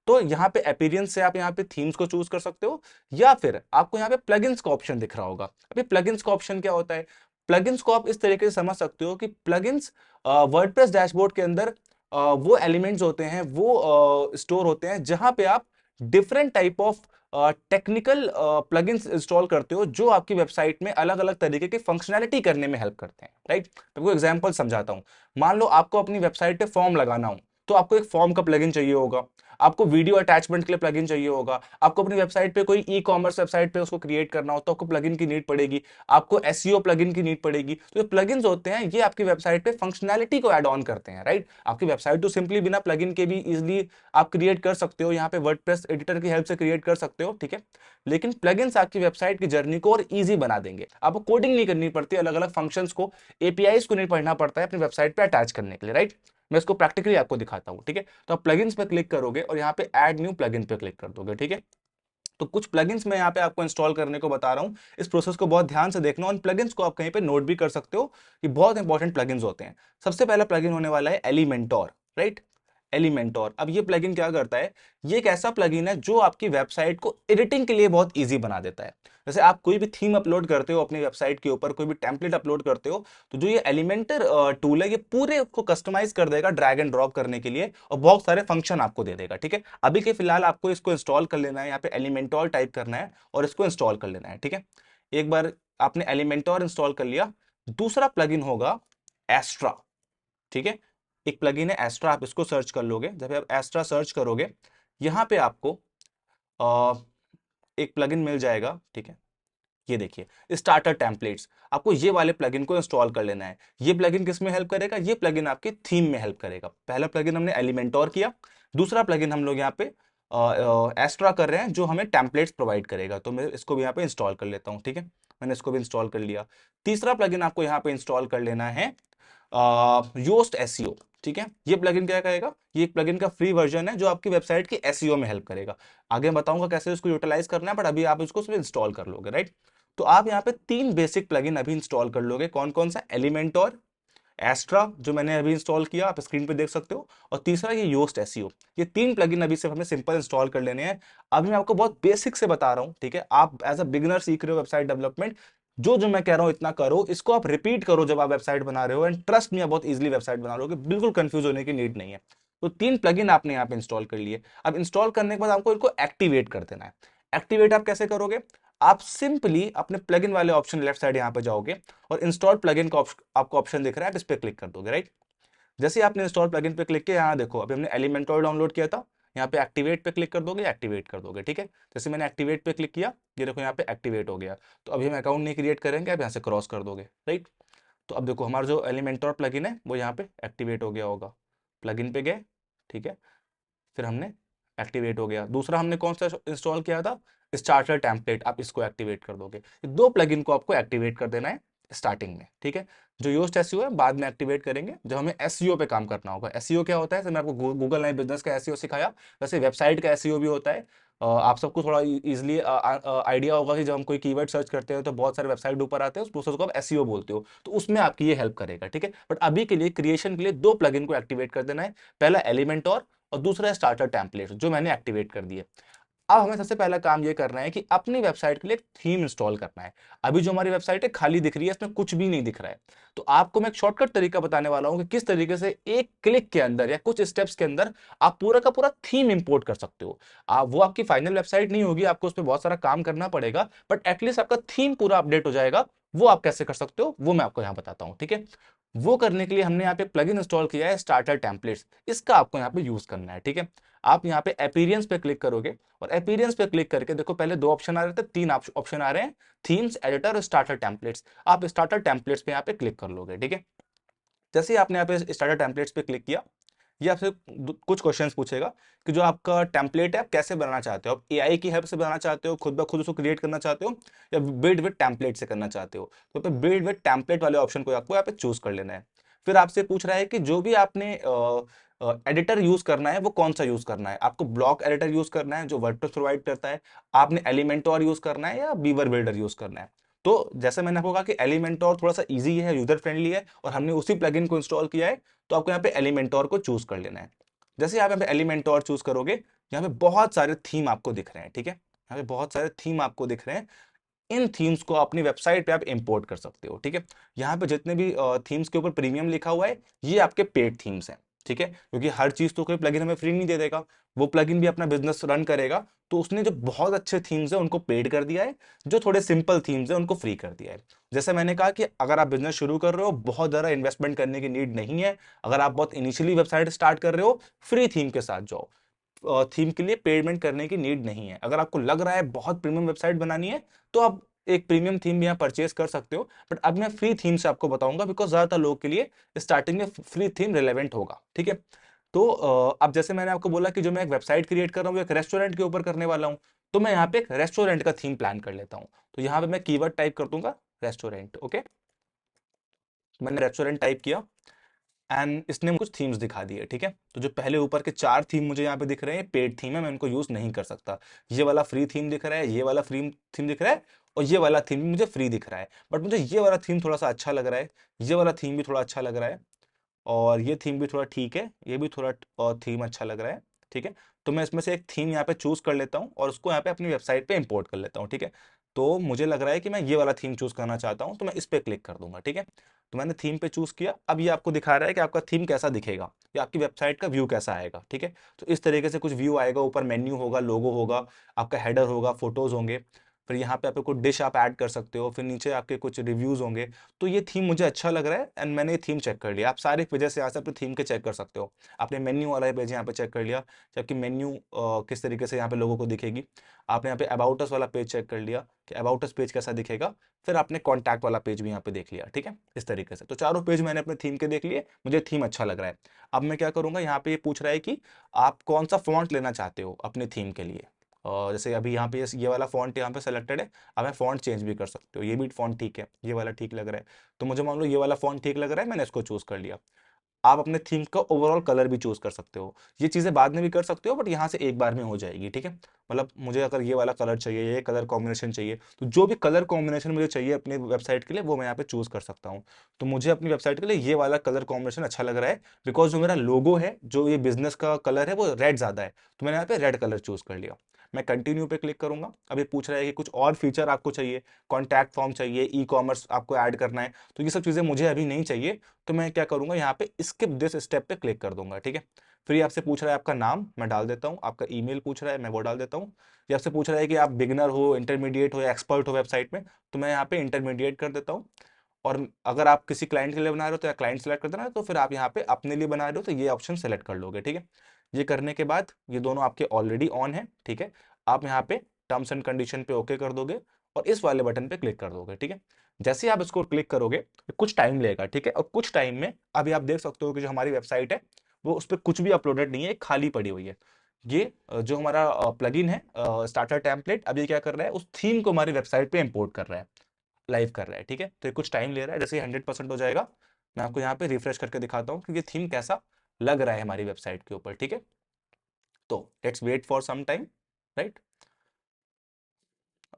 [SPEAKER 1] तो यहाँ पे अपीयरेंस से आप यहाँ पे थीम्स को चूज कर सकते हो, या फिर आपको यहाँ पे प्लगइन्स का ऑप्शन दिख रहा होगा। अभी प्लगइन्स का ऑप्शन क्या होता है? प्लगइन्स को आप इस तरीके से समझ सकते हो कि प्लगइन्स वर्डप्रेस डैशबोर्ड के अंदर वो एलिमेंट्स होते हैं, वो स्टोर होते हैं, जहां पे आप different type of technical plugins install करते हो, जो आपकी वेबसाइट में अलग अलग तरीके की फंक्शनैलिटी करने में हेल्प करते हैं, राइट। आपको एग्जांपल समझाता हूं। मान लो आपको अपनी वेबसाइट पे फॉर्म लगाना हो, तो आपको एक फॉर्म का प्लगइन चाहिए होगा। आपको वीडियो अटैचमेंट के लिए प्लगइन चाहिए होगा। आपको अपनी वेबसाइट पे कोई ई कॉमर्स वेबसाइट पे उसको क्रिएट करना हो, तो आपको प्लगइन की नीड पड़ेगी। आपको एसईओ प्लगइन की नीड पड़ेगी। तो ये प्लगइन्स होते हैं, ये आपकी वेबसाइट पे फंक्शनैलिटी को ऐड ऑन करते हैं, राइट। आपकी वेबसाइट तो सिंपली बिना प्लगइन के भी इजिली आप क्रिएट कर सकते हो, यहाँ पे वर्डप्रेस एडिटर की हेल्प से क्रिएट कर सकते हो। ठीक है, लेकिन प्लगइन्स आपकी वेबसाइट की जर्नी को और इजी बना देंगे। आपको कोडिंग नहीं करनी पड़ती, अलग अलग फंक्शंस को, एपीआईज को नहीं पढ़ना पड़ता है अपनी वेबसाइट पे अटैच करने के लिए, राइट। मैं इसको प्रैक्टिकली आपको दिखाता हूं। ठीक है, तो आप प्लगइन्स पे क्लिक करोगे और यहाँ पे ऐड न्यू प्लगइन पे क्लिक कर दोगे। ठीक है, तो कुछ प्लगइन्स मैं यहाँ पे आपको इंस्टॉल करने को बता रहा हूँ। इस प्रोसेस को बहुत ध्यान से देखना, और प्लगइन्स को आप कहीं पे नोट भी कर सकते हो कि बहुत इंपॉर्टेंट प्लगइन्स होते हैं। सबसे पहला प्लगइन होने वाला है एलिमेंटोर, राइट। एलिमेंटोर, अब ये प्लगइन क्या करता है? ये एक ऐसा प्लगइन है जो आपकी वेबसाइट को एडिटिंग के लिए बहुत इजी बना देता है। जैसे आप कोई भी थीम अपलोड करते हो अपनी वेबसाइट के ऊपर, कोई भी टेम्पलेट अपलोड करते हो, तो जो ये एलिमेंटर टूल है, ये पूरे को कस्टमाइज कर देगा ड्रैग एंड ड्रॉप करने के लिए, और बहुत सारे फंक्शन आपको दे देगा। ठीक है, अभी के फिलहाल आपको इसको इंस्टॉल कर लेना है, यहाँ पे एलिमेंटोर टाइप करना है और इसको इंस्टॉल कर लेना है। ठीक है, एक बार आपने एलिमेंटोर इंस्टॉल कर लिया, दूसरा प्लगइन होगा एस्ट्रा। ठीक है, एक प्लगइन है एस्ट्रा, आप इसको सर्च कर लोगे। जब आप एस्ट्रा सर्च करोगे, यहां पे आपको अ, एक प्लगइन मिल जाएगा। ठीक है, ये देखिए स्टार्टर टेम्पलेट्स, आपको ये वाले प्लगइन को इंस्टॉल कर लेना है। ये प्लगइन किस में हेल्प करेगा? ये प्लगइन आपके थीम में हेल्प करेगा। पहला प्लगइन हमने एलिमेंटोर किया, दूसरा प्लगइन हम लोग यहाँ पे एस्ट्रा कर रहे हैं, जो हमें टेम्पलेट्स प्रोवाइड करेगा। तो मैं इसको भी यहाँ पे इंस्टॉल कर लेता हूँ। ठीक है, मैंने इसको भी इंस्टॉल कर लिया। तीसरा प्लगइन आपको यहाँ पे इंस्टॉल कर लेना है योस्ट एसईओ। ठीक है, ये प्लगइन क्या करेगा? ये एक प्लगइन का फ्री वर्जन है जो आपकी वेबसाइट की एसईओ में हेल्प करेगा। आगे बताऊंगा कैसे इसको यूटिलाइज करना है, बट अभी आप इसको सिर्फ इंस्टॉल कर लोगे, राइट। तो आप यहाँ पे तीन बेसिक प्लगइन अभी इंस्टॉल कर लोगे। कौन कौन सा? एलिमेंटोर, एस्ट्रा जो मैंने अभी इंस्टॉल किया, आप स्क्रीन पे देख सकते हो, और तीसरा ये योस्ट एसईओ। ये 3 प्लगइन अभी सिर्फ हमें सिंपल इंस्टॉल कर लेने हैं। अभी मैं आपको बहुत बेसिक से बता रहा हूँ, ठीक है। आप एज अ बिगिनर सीख रहे हो वेबसाइट डेवलपमेंट, जो जो मैं कह रहा हूं इतना करो, इसको आप रिपीट करो जब आप वेबसाइट बना रहे हो, एंड ट्रस्ट मी, आप बहुत इजीली वेबसाइट बना लोगे, बिल्कुल कंफ्यूज होने की नीड नहीं है। तो 3 प्लगइन आपने यहाँ पे इंस्टॉल कर लिए। अब इंस्टॉल करने के बाद आपको इनको एक्टिवेट कर देना है। एक्टिवेट आप कैसे करोगे? आप सिंपली अपने प्लगइन वाले ऑप्शन लेफ्ट साइड यहाँ पे जाओगे, और इंस्टॉल प्लगइन का आपको ऑप्शन दिख रहा है, आप इस पे क्लिक कर दोगे, राइट। जैसे ही आपने इंस्टॉल प्लगइन पे क्लिक किया, यहाँ देखो अभी हमने एलिमेंटोर डाउनलोड किया था, यहाँ पे एक्टिवेट पे क्लिक कर दोगे, एक्टिवेट कर दोगे, ठीक है। जैसे मैंने एक्टिवेट पे क्लिक किया, ये देखो यहाँ पे एक्टिवेट हो गया। तो अभी हम अकाउंट नहीं क्रिएट करेंगे, आप यहाँ से क्रॉस कर दोगे, राइट। तो अब देखो हमारा जो एलिमेंटोर प्लगइन है वो यहाँ पे एक्टिवेट हो गया होगा। प्लगइन पे गए, ठीक है, फिर हमने एक्टिवेट हो गया। दूसरा हमने कौन सा इंस्टॉल किया था? स्टार्टर टेम्पलेट, आप इसको एक्टिवेट कर दोगे। ये 2 प्लगइन को आपको एक्टिवेट कर देना है स्टार्टिंग में, ठीक है। जो योस्ट एसईओ है बाद में एक्टिवेट करेंगे जब हमें एसईओ पे काम करना होगा। एसईओ क्या होता है? जैसे मैं आपको गूगल माई बिजनेस का एसईओ सिखाया, वैसे वेबसाइट का एसईओ भी होता है। आप सबको थोड़ा इजिली आइडिया होगा कि जब हम कोई कीवर्ड सर्च करते हैं तो बहुत सारे वेबसाइट ऊपर आते हैं, उस प्रोसेस को आप एसईओ बोलते हो, तो उसमें आपकी ये हेल्प करेगा, ठीक है। बट अभी के लिए क्रिएशन के लिए 2 प्लगइन को एक्टिवेट कर देना है। पहला एलिमेंटोर, और दूसरा है स्टार्टर टेम्पलेट, जो मैंने एक्टिवेट कर दिए। अब हमें सबसे पहला काम ये करना है कि अपनी वेबसाइट के लिए एक थीम इंस्टॉल करना है। अभी जो हमारी वेबसाइट है खाली दिख रही है, इसमें कुछ भी नहीं दिख रहा है। तो आपको मैं एक शॉर्टकट तरीका बताने वाला हूं कि किस तरीके से एक क्लिक के अंदर या कुछ स्टेप्स के अंदर आप पूरा का पूरा थीम इंपोर्ट कर सकते हो। वो आपकी फाइनल वेबसाइट नहीं होगी, आपको उस पर बहुत सारा काम करना पड़ेगा, बट एटलीस्ट आपका थीम पूरा अपडेट हो जाएगा। वो आप कैसे कर सकते हो वो मैं आपको यहाँ बताता हूँ, ठीक है। वो करने के लिए हमने यहाँ पे प्लगइन इंस्टॉल किया है स्टार्टर टेम्पलेट्स, इसका आपको यहाँ पे यूज करना है, ठीक है। आप यहाँ पे अपीयरेंस पे क्लिक करोगे, और अपीयरेंस पे क्लिक करके देखो पहले 2 ऑप्शन आ रहे थे, 3 ऑप्शन आ रहे हैं, थीम्स, एडिटर और स्टार्टर टेम्पलेट्स। आप स्टार्टर टेम्पलेट्स पे यहाँ पे क्लिक कर लोगे, ठीक है। जैसे ही आपने यहाँ पे स्टार्टर टेम्पलेट्स पे क्लिक किया, ये आपसे कुछ क्वेश्चंस पूछेगा कि जो आपका टेम्पलेट है आप कैसे बनाना चाहते हो। आप एआई की हेल्प से बनाना चाहते हो, खुद ब खुद उसको क्रिएट करना चाहते हो, या बिल्ड विद टेम्पलेट से करना चाहते हो। तो पे बिल्ड विद टेम्पलेट वाले ऑप्शन को आपको यहाँ पे चूज कर लेना है। फिर आपसे पूछ रहा है कि जो भी आपने एडिटर यूज करना है वो कौन सा यूज करना है। आपको ब्लॉक एडिटर यूज करना है जो वर्डप्रेस प्रोवाइड करता है, आपने एलिमेंटोर यूज करना है, या बीवर बिल्डर यूज करना है। तो जैसे मैंने आपको कहा कि एलिमेंटोर थोड़ा सा इजी है, यूजर फ्रेंडली है, और हमने उसी प्लगइन को इंस्टॉल किया है, तो आपको यहाँ पे एलिमेंटोर को चूज कर लेना है। जैसे आप यहाँ पे एलिमेंटोर चूज करोगे, यहाँ पे बहुत सारे थीम आपको दिख रहे हैं, ठीक है। यहाँ पे बहुत सारे थीम आपको दिख रहे हैं। इन थीम्स को अपनी वेबसाइट पे आप इंपोर्ट कर सकते हो, ठीक है। यहाँ पे जितने भी थीम्स के ऊपर प्रीमियम लिखा हुआ है, ये आपके पेड थीम्स हैं, ठीक है। क्योंकि हर चीज तो कोई प्लगइन हमें फ्री नहीं दे देगा, वो प्लगइन भी अपना बिजनेस रन करेगा। तो उसने जो बहुत अच्छे थीम्स है उनको पेड कर दिया है, जो थोड़े सिंपल थीम्स है उनको फ्री कर दिया है। जैसे मैंने कहा कि अगर आप बिजनेस शुरू कर रहे हो, बहुत ज्यादा इन्वेस्टमेंट करने की नीड नहीं है। अगर आप बहुत इनिशियली वेबसाइट स्टार्ट कर रहे हो, फ्री थीम के साथ जाओ। थीम के लिए पेमेंट करने की नीड नहीं है। अगर आपको लग रहा है बहुत प्रीमियम वेबसाइट बनानी है, तो आप एक प्रीमियम थीम भी यहाँ परचेज कर सकते हो। बट अब मैं फ्री थीम से आपको बताऊंगा, बिकॉज ज्यादातर लोगों के लिए स्टार्टिंग में फ्री थीम रिलेवेंट होगा, ठीक है। तो अब जैसे मैंने आपको बोला कि जो मैं एक वेबसाइट क्रिएट कर रहा हूँ एक रेस्टोरेंट के ऊपर करने वाला हूँ, तो मैं यहाँ पे एक रेस्टोरेंट का थीम प्लान कर लेता हूँ। तो यहाँ पे मैं कीवर्ड टाइप कर दूंगा रेस्टोरेंट, ओके। मैंने रेस्टोरेंट टाइप किया, एंड इसने कुछ थीम्स दिखा दिए, ठीक है। तो जो पहले ऊपर के 4 थीम मुझे यहाँ पे दिख रहे हैं पेड थीम है, मैं उनको यूज नहीं कर सकता। ये वाला फ्री थीम दिख रहा है, ये वाला फ्री थीम दिख रहा है, और ये वाला थीम भी मुझे फ्री दिख रहा है। बट मुझे ये वाला थीम थोड़ा सा अच्छा लग रहा है, ये वाला थीम भी थोड़ा अच्छा लग रहा है, और ये थीम भी थोड़ा ठीक है, ये भी थोड़ा और थीम अच्छा लग रहा है, ठीक है। तो मैं इसमें से एक थीम यहाँ पे चूज कर लेता हूँ, और उसको यहाँ पे अपनी वेबसाइट पे इंपोर्ट कर लेता हूँ, ठीक है। तो मुझे लग रहा है कि मैं ये वाला थीम चूज करना चाहता हूँ, तो मैं इस पे क्लिक कर दूंगा, ठीक है। तो मैंने थीम पे चूज किया। अब ये आपको दिखा रहा है कि आपका थीम कैसा दिखेगा, या आपकी वेबसाइट का व्यू कैसा आएगा, ठीक है। तो इस तरीके से कुछ व्यू आएगा, ऊपर मेन्यू होगा, लोगो होगा, आपका हेडर होगा, फोटोज होंगे, फिर यहाँ पे आपको कुछ डिश आप ऐड कर सकते हो, फिर नीचे आपके कुछ रिव्यूज होंगे। तो ये थीम मुझे अच्छा लग रहा है, एंड मैंने ये थीम चेक कर लिया। आप सारे पेजेस से यहाँ से अपने थीम के चेक कर सकते हो। आपने मेन्यू वाला पेज यहाँ पे चेक कर लिया, जबकि मेन्यू किस तरीके से यहाँ पे लोगों को दिखेगी। आपने यहाँ पे अबाउट अस वाला पेज चेक कर लिया कि अबाउट अस पेज कैसा दिखेगा। फिर आपने कॉन्टैक्ट वाला पेज भी यहाँ पे देख लिया, ठीक है, इस तरीके से। तो चारों पेज मैंने अपने थीम के देख लिए, मुझे थीम अच्छा लग रहा है। अब मैं क्या करूंगा, यहाँ पे ये पूछ रहा है कि आप कौन सा फॉन्ट लेना चाहते हो अपने थीम के लिए। और जैसे अभी यहाँ पे ये वाला फॉन्ट यहाँ पे सेलेक्टेड है, अब मैं फॉन्ट चेंज भी कर सकते हो। ये भी फॉन्ट ठीक है, ये वाला ठीक लग रहा है, तो मुझे मान लो ये वाला फॉन्ट ठीक लग रहा है, मैंने इसको चूज कर लिया। आप अपने थीम का ओवरऑल कलर भी चूज कर सकते हो। ये चीजें बाद में भी कर सकते हो, बट यहाँ से एक बार में हो जाएगी, ठीक है। मतलब मुझे अगर ये वाला कलर चाहिए, ये कलर कॉम्बिनेशन चाहिए, तो जो भी कलर कॉम्बिनेशन मुझे चाहिए अपनी वेबसाइट के लिए वो मैं यहाँ पे चूज कर सकता हूँ। तो मुझे अपनी वेबसाइट के लिए ये वाला कलर कॉम्बिनेशन अच्छा लग रहा है, बिकॉज जो मेरा लोगो है, जो ये बिजनेस का कलर है, वो रेड ज्यादा है, तो मैंने यहाँ पे रेड कलर चूज कर लिया। मैं कंटिन्यू पे क्लिक करूंगा। अब ये पूछ रहा है कि कुछ और फीचर आपको चाहिए, कॉन्टैक्ट फॉर्म चाहिए, ई कॉमर्स आपको ऐड करना है, तो ये सब चीजें मुझे अभी नहीं चाहिए। तो मैं क्या करूंगा, यहाँ पे स्किप दिस स्टेप पे क्लिक कर दूंगा, ठीक है। फिर ये आपसे पूछ रहा है आपका नाम, मैं डाल देता हूँ, आपका ईमेल पूछ रहा है, मैं वो डाल देता हूँ। ये आपसे पूछ रहा है कि आप बिगिनर हो, इंटरमीडिएट हो या एक्सपर्ट हो वेबसाइट में, तो मैं यहाँ पे इंटरमीडिएट कर देता हूँ। और अगर आप किसी क्लाइंट के लिए बना रहे हो तो या क्लाइंट सेलेक्ट कर देना, तो फिर आप यहाँ पे अपने लिए बना रहे हो तो ये ऑप्शन सेलेक्ट कर लोगे, ठीक है। ये करने के बाद ये दोनों आपके ऑलरेडी ऑन है, ठीक है। आप यहाँ पे टर्म्स एंड कंडीशन पे ओके कर दोगे और इस वाले बटन पे क्लिक कर दोगे, ठीक है। जैसे ही आप इसको क्लिक करोगे कुछ टाइम लेगा, ठीक है। और कुछ टाइम में अभी आप देख सकते हो कि जो हमारी वेबसाइट है वो उस पर कुछ भी अपलोडेड नहीं है, खाली पड़ी हुई है। ये जो हमारा प्लगइन है स्टार्टर टेम्पलेट, अब ये क्या कर रहा है, उस थीम को हमारी वेबसाइट पे इंपोर्ट कर रहा है, लाइव कर रहा है, ठीक है। तो ये कुछ टाइम ले रहा है, जैसे 100% हो जाएगा मैं आपको यहाँ पे रिफ्रेश करके दिखाता हूँ कि ये थीम कैसा लग रहा है हमारी वेबसाइट के ऊपर, ठीक है। तो let's wait for some time, right.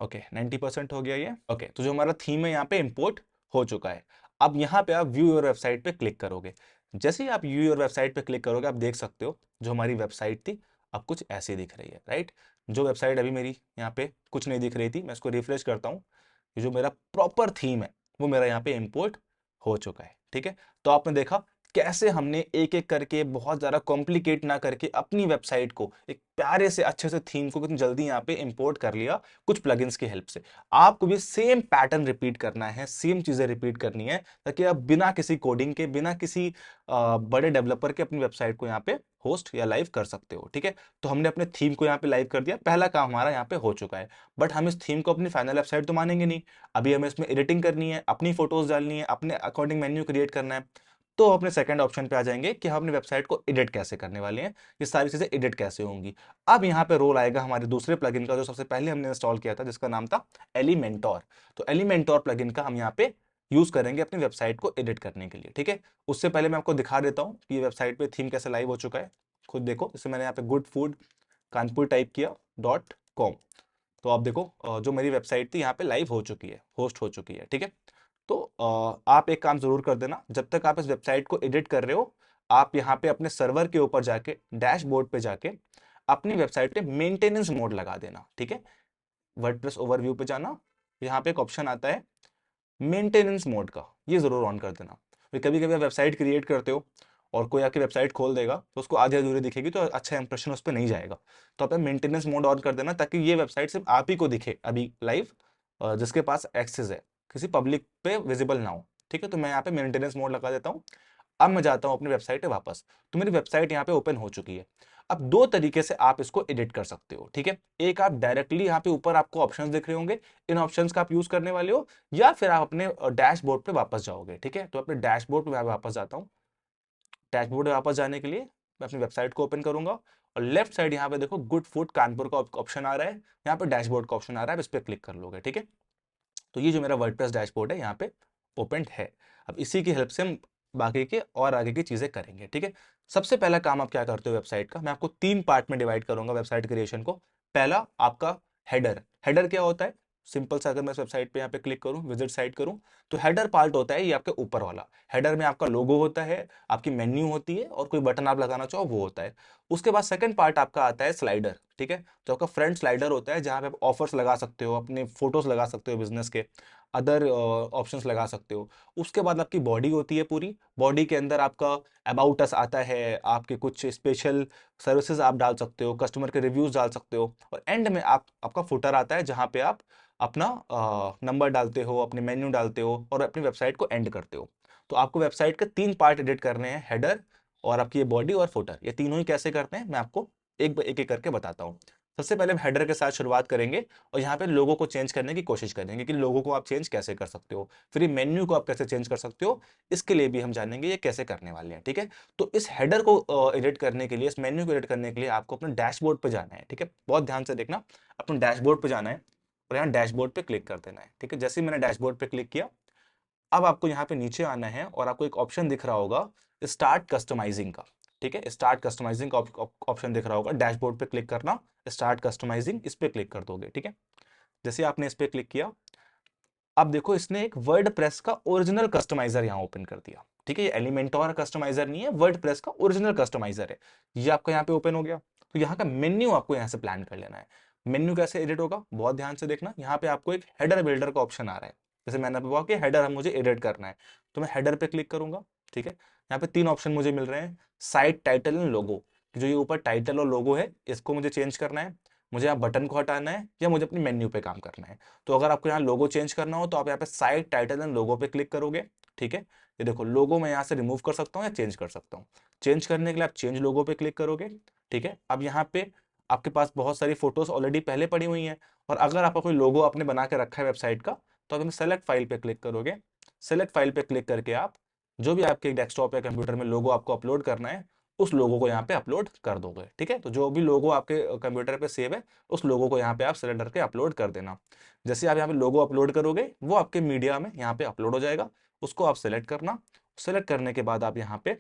[SPEAKER 1] Okay, 90% हो गया ये। ओके, तो जो हमारा थीम है यहाँ पे इंपोर्ट हो चुका है। अब यहाँ पे आप व्यू योर वेबसाइट पे क्लिक करोगे। जैसे ही आप व्यू योर वेबसाइट पे क्लिक करोगे, आप देख सकते हो जो हमारी वेबसाइट थी अब कुछ ऐसी दिख रही है, राइट। जो वेबसाइट अभी मेरी यहाँ पे कुछ नहीं दिख रही थी, मैं इसको रिफ्रेश करता हूँ। ये जो मेरा प्रॉपर थीम है वो मेरा यहाँ पे इंपोर्ट हो चुका है, ठीक है। तो आपने देखा कैसे हमने एक एक करके, बहुत ज्यादा कॉम्प्लिकेट ना करके, अपनी वेबसाइट को एक प्यारे से अच्छे से थीम को कितनी जल्दी यहाँ पे इंपोर्ट कर लिया कुछ प्लगइन्स की हेल्प से। आपको भी सेम पैटर्न रिपीट करना है, सेम चीजें रिपीट करनी है, ताकि आप बिना किसी कोडिंग के, बिना किसी बड़े डेवलपर के अपनी वेबसाइट को यहाँ पे होस्ट या लाइव कर सकते हो, ठीक है। तो हमने अपने थीम को यहाँ पे लाइव कर दिया, पहला काम हमारा यहाँ पे हो चुका है। बट हम इस थीम को अपनी फाइनल वेबसाइट तो मानेंगे नहीं। अभी हमें इसमें एडिटिंग करनी है, अपनी फोटोज डालनी है, अपने अकॉर्डिंग मेन्यू क्रिएट करना है। तो अपने सेकंड ऑप्शन पे आ जाएंगे कि हम अपनी वेबसाइट को एडिट कैसे करने वाले हैं, ये सारी चीजें एडिट कैसे होंगी। अब यहाँ पे रोल आएगा हमारे दूसरे प्लगइन का, जो सबसे पहले हमने इंस्टॉल किया था, जिसका नाम था एलिमेंटोर। तो एलिमेंटोर प्लगइन का हम यहाँ पे यूज करेंगे अपनी वेबसाइट को एडिट करने के लिए, ठीक है। उससे पहले मैं आपको दिखा देता हूँ कि ये वेबसाइट पे थीम कैसे लाइव हो चुका है। खुद देखो, जैसे मैंने यहाँ पे गुड फूड कानपुर टाइप किया .com, तो आप देखो जो मेरी वेबसाइट थी यहाँ पे लाइव हो चुकी है, होस्ट हो चुकी है, ठीक है। तो आप एक काम जरूर कर देना, जब तक आप इस वेबसाइट को एडिट कर रहे हो, आप यहाँ पे अपने सर्वर के ऊपर जाके, डैशबोर्ड पे जाके अपनी वेबसाइट पे मेंटेनेंस मोड लगा देना, ठीक है। वर्डप्रेस ओवरव्यू पे जाना, यहाँ पे एक ऑप्शन आता है मेंटेनेंस मोड का, ये जरूर ऑन कर देना। कभी कभी आप वेबसाइट क्रिएट करते हो और कोई आके वेबसाइट खोल देगा तो उसको आधी अधूरी दिखेगी, तो अच्छा इंप्रेशन उस पर नहीं जाएगा। तो आप मेंटेनेंस मोड ऑन कर देना, ताकि ये वेबसाइट सिर्फ आप ही को दिखे अभी लाइव, जिसके पास एक्सेस है, किसी पब्लिक पे विजिबल ना हो, ठीक है। तो मैं यहाँ पे मेंटेनेंस मोड लगा देता हूँ। अब मैं जाता हूँ अपनी वेबसाइट पे वापस। तो मेरी वेबसाइट यहाँ पे ओपन हो चुकी है। अब दो तरीके से आप इसको एडिट कर सकते हो, ठीक है। एक, आप डायरेक्टली यहाँ पे ऊपर आपको ऑप्शंस दिख रहे होंगे, इन ऑप्शंस का आप यूज करने वाले हो, या फिर आप अपने डैशबोर्ड पे वापस जाओगे, ठीक है। तो अपने डैशबोर्ड पे मैं वापस जाता हूँ। डैशबोर्ड पे वापस जाने के लिए मैं अपनी वेबसाइट को ओपन करूंगा, और लेफ्ट साइड यहाँ पे देखो गुड फूड कानपुर का ऑप्शन आ रहा है, यहाँ पे डैशबोर्ड का ऑप्शन आ रहा है, इस पर क्लिक कर लोगे, ठीक है। तो ये जो मेरा वर्डप्रेस डैशबोर्ड है यहाँ पे ओपन है। अब इसी की हेल्प से हम बाकी के और आगे की चीजें करेंगे, ठीक है। सबसे पहला काम आप क्या करते हो वेबसाइट का, मैं आपको तीन पार्ट में डिवाइड करूंगा वेबसाइट क्रिएशन को। पहला आपका हेडर। हेडर क्या होता है, सिंपल सा, अगर मैं वेबसाइट पे यहाँ पे क्लिक करूँ, विजिट साइट करूँ, तो हेडर पार्ट होता है ये आपके ऊपर वाला। हेडर में आपका लोगो होता है, आपकी मेन्यू होती है, और कोई बटन आप लगाना चाहो वो होता है। उसके बाद सेकंड पार्ट आपका आता है स्लाइडर, ठीक है। तो आपका फ्रंट स्लाइडर होता है, जहाँ पे आप ऑफर्स लगा सकते हो, अपने फोटोज लगा सकते हो बिजनेस के, अदर ऑप्शंस लगा सकते हो। उसके बाद आपकी बॉडी होती है पूरी, बॉडी के अंदर आपका अबाउट अस आता है, आपके कुछ स्पेशल सर्विसेज आप डाल सकते हो, कस्टमर के रिव्यूज डाल सकते हो, और एंड में आपका फुटर आता है, जहाँ पे आप अपना नंबर डालते हो, अपने मेन्यू डालते हो, और अपनी वेबसाइट को एंड करते हो। तो आपको वेबसाइट के तीन पार्ट एडिट करने हैं, हेडर और आपकी ये बॉडी और फुटर, ये तीनों ही कैसे करते हैं मैं आपको एक एक करके बताता हूँ। सबसे पहले हम हेडर के साथ शुरुआत करेंगे, और यहाँ पे लोगों को चेंज करने की कोशिश करेंगे कि लोगों को आप चेंज कैसे कर सकते हो, फिर ये मेन्यू को आप कैसे चेंज कर सकते हो, इसके लिए भी हम जानेंगे ये कैसे करने वाले हैं, ठीक है। तो इस हेडर को एडिट करने के लिए, इस मेन्यू को एडिट करने के लिए आपको अपने डैशबोर्ड पे जाना है, ठीक है। बहुत ध्यान से देखना, अपने डैशबोर्ड पे जाना है और यहाँ डैशबोर्ड पे क्लिक कर देना है, ठीक है। जैसे ही मैंने डैशबोर्ड पे क्लिक किया, अब आपको यहाँ पे नीचे आना है और आपको एक ऑप्शन दिख रहा होगा स्टार्ट कस्टमाइजिंग का। ठीक है, स्टार्ट कस्टमाइजिंग का ऑप्शन दिख रहा होगा, डैशबोर्ड पे क्लिक करना, स्टार्ट कस्टमाइजिंग, इस पे क्लिक कर दोगे। ठीक है, जैसे आपने इस पे क्लिक किया, अब देखो इसने एक वर्ड प्रेस का ओरिजिनल कस्टमाइजर यहाँ ओपन कर दिया। ठीक है, ये एलिमेंटोर कस्टमाइजर नहीं है, वर्ड प्रेस का ओरिजिनल कस्टमाइजर है। ये आपका यहाँ पे ओपन हो गया। तो यहाँ का मेन्यू आपको यहाँ से प्लान कर लेना है। मेन्यू कैसे एडिट होगा, बहुत ध्यान से देखना। यहाँ पे आपको एक हेडर बिल्डर का ऑप्शन आ रहा है। जैसे मैंने आपको कहा कि हेडर हम मुझे एडिट करना है, तो मैं हेडर पे क्लिक करूंगा। ठीक है, यहाँ पे 3 ऑप्शन मुझे मिल रहे हैं, साइट, टाइटल एंड लोगो। जो ये ऊपर टाइटल और लोगो है, इसको मुझे चेंज करना है, मुझे यहाँ बटन को हटाना है, या मुझे अपनी मेन्यू पे काम करना है। तो अगर आपको यहाँ लोगो चेंज करना हो तो आप यहाँ पे साइट, टाइटल एंड लोगो पे क्लिक करोगे। ठीक है, ये देखो लोगो मैं यहाँ से रिमूव कर सकता हूँ या चेंज कर सकता हूँ। चेंज करने के लिए आप चेंज लोगो पे क्लिक करोगे। ठीक है, अब यहाँ पे आपके पास बहुत सारी फोटोज ऑलरेडी पहले पड़ी हुई हैं, और अगर आपका कोई लोगो आपने बना के रखा है वेबसाइट का, तो आप सेलेक्ट फाइल पे क्लिक करोगे। सेलेक्ट फाइल पे क्लिक करके आप जो भी आपके डेस्कटॉप या कंप्यूटर में लोगो आपको अपलोड करना है, उस लोगो को यहाँ पे अपलोड कर दोगे। ठीक है, तो जो भी लोगो आपके कंप्यूटर पे सेव है, उस लोगो को यहाँ पे आप सेलेक्ट करके अपलोड कर देना। जैसे आप यहाँ पे लोगो अपलोड करोगे, वो आपके मीडिया में यहाँ पे अपलोड हो जाएगा। उसको आप सेलेक्ट करना। सेलेक्ट करने के बाद आप यहाँ पे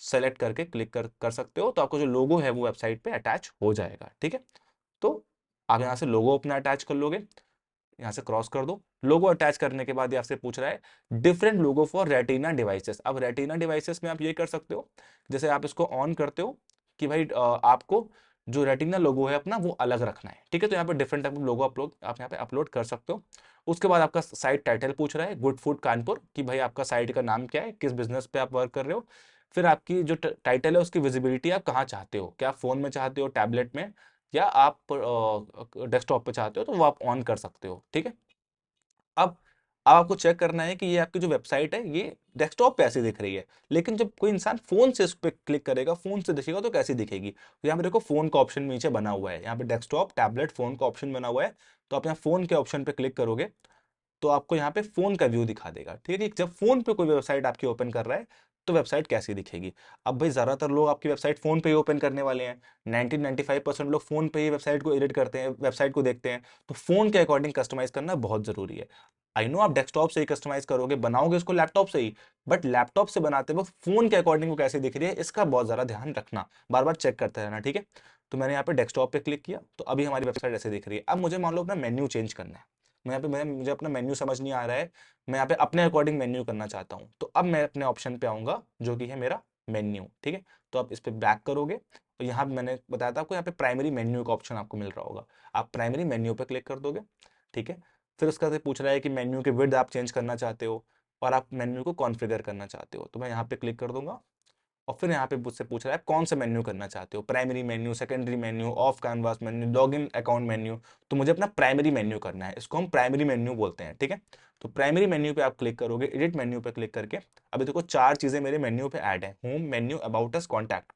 [SPEAKER 1] सेलेक्ट करके क्लिक कर सकते हो, तो आपको जो लोगो है वो वेबसाइट पे अटैच हो जाएगा। ठीक है, तो आप यहाँ से लोगो अपना अटैच कर लोगे। यहाँ से क्रॉस कर दो। लोगो अटैच करने के बाद ये आपसे पूछ रहा है different logo for retina devices. अब रेटिना डिवाइसेस में आप ये कर सकते हो, जैसे आप इसको ऑन करते हो कि भाई आपको जो रेटिना लोगो है अपना वो अलग रखना है। ठीक है, तो यहाँ पे डिफरेंट टाइप लोगो अपलोड आप यहाँ पे अपलोड कर सकते हो। उसके बाद आपका साइट टाइटल पूछ रहा है, गुड फूड कानपुर, कि भाई आपका साइट का नाम क्या है, किस बिजनेस पे आप वर्क कर रहे हो। फिर आपकी जो टाइटल है उसकी विजिबिलिटी आप कहाँ चाहते हो, क्या फोन में चाहते हो, टैबलेट में, या आप डेस्कटॉप पे चाहते हो, तो वो आप ऑन कर सकते हो। ठीक है, अब आपको चेक करना है कि ये आपकी जो वेबसाइट है ये डेस्कटॉप पे ऐसी दिख रही है, लेकिन जब कोई इंसान फोन से इस पे क्लिक करेगा, फोन से दिखेगा, तो कैसी दिखेगी। तो यहाँ पे देखो फोन का ऑप्शन नीचे बना हुआ है, यहाँ पे डेस्कटॉप, टैबलेट, फोन का ऑप्शन बना हुआ है। तो आप यहाँ फोन के ऑप्शन पे क्लिक करोगे, तो आपको यहाँ पे फोन का व्यू दिखा देगा। ठीक है, जब फोन पे कोई वेबसाइट आपकी ओपन कर रहा है, तो वेबसाइट कैसी दिखेगी। अब भाई ज्यादातर लोग आपकी वेबसाइट फोन पे ही ओपन करने वाले हैं। 90-95% लोग फोन पे ही वेबसाइट को एडिट करते हैं, वेबसाइट को देखते हैं। तो फोन के अकॉर्डिंग कस्टमाइज करना बहुत जरूरी है। आई नो आप डेस्कटॉप से ही कस्टमाइज करोगे, बनाओगे इसको लैपटॉप से ही, बट लैपटॉप से बनाते वक्त फोन के अकॉर्डिंग वो कैसे दिख रही है, इसका बहुत ज्यादा ध्यान रखना, बार बार चेक करते रहना। ठीक है, तो मैंने यहाँ पे डेस्कटॉप पे क्लिक किया, तो अभी हमारी वेबसाइट ऐसे दिख रही है। अब मुझे मान लो अपना मेन्यू चेंज करना है। मैं यहाँ पे मुझे अपना मेन्यू समझ नहीं आ रहा है, मैं यहाँ पे अपने अकॉर्डिंग मेन्यू करना चाहता हूँ। तो अब मैं अपने ऑप्शन पे आऊंगा, जो कि है मेरा मेन्यू। ठीक है, तो आप इस पे बैक करोगे, तो यहाँ पे मैंने बताया था आपको, यहाँ पे प्राइमरी मेन्यू का ऑप्शन आपको मिल रहा होगा। आप प्राइमरी मेन्यू पे क्लिक कर दोगे। ठीक है, फिर उसका से पूछ रहा है कि मेन्यू के विड्थ आप चेंज करना चाहते हो, और आप मेन्यू को कॉन्फ़िगर करना चाहते हो। तो मैं यहाँ पे क्लिक कर दूंगा, और फिर यहाँ पे मुझसे पूछ रहा है कौन सा मेन्यू करना चाहते हो, primary menu, secondary menu, of canvas menu, login account menu. तो मुझे अपना प्राइमरी मेन्यू करना है, इसको हम प्राइमरी मेन्यू बोलते हैं। ठीक है, तो प्राइमरी मेन्यू पे आप क्लिक करोगे, एडिट मेन्यू पे क्लिक करके अभी देखो 4 चीजें मेरे मेन्यू पे ऐड है, home, menu, about us, contact.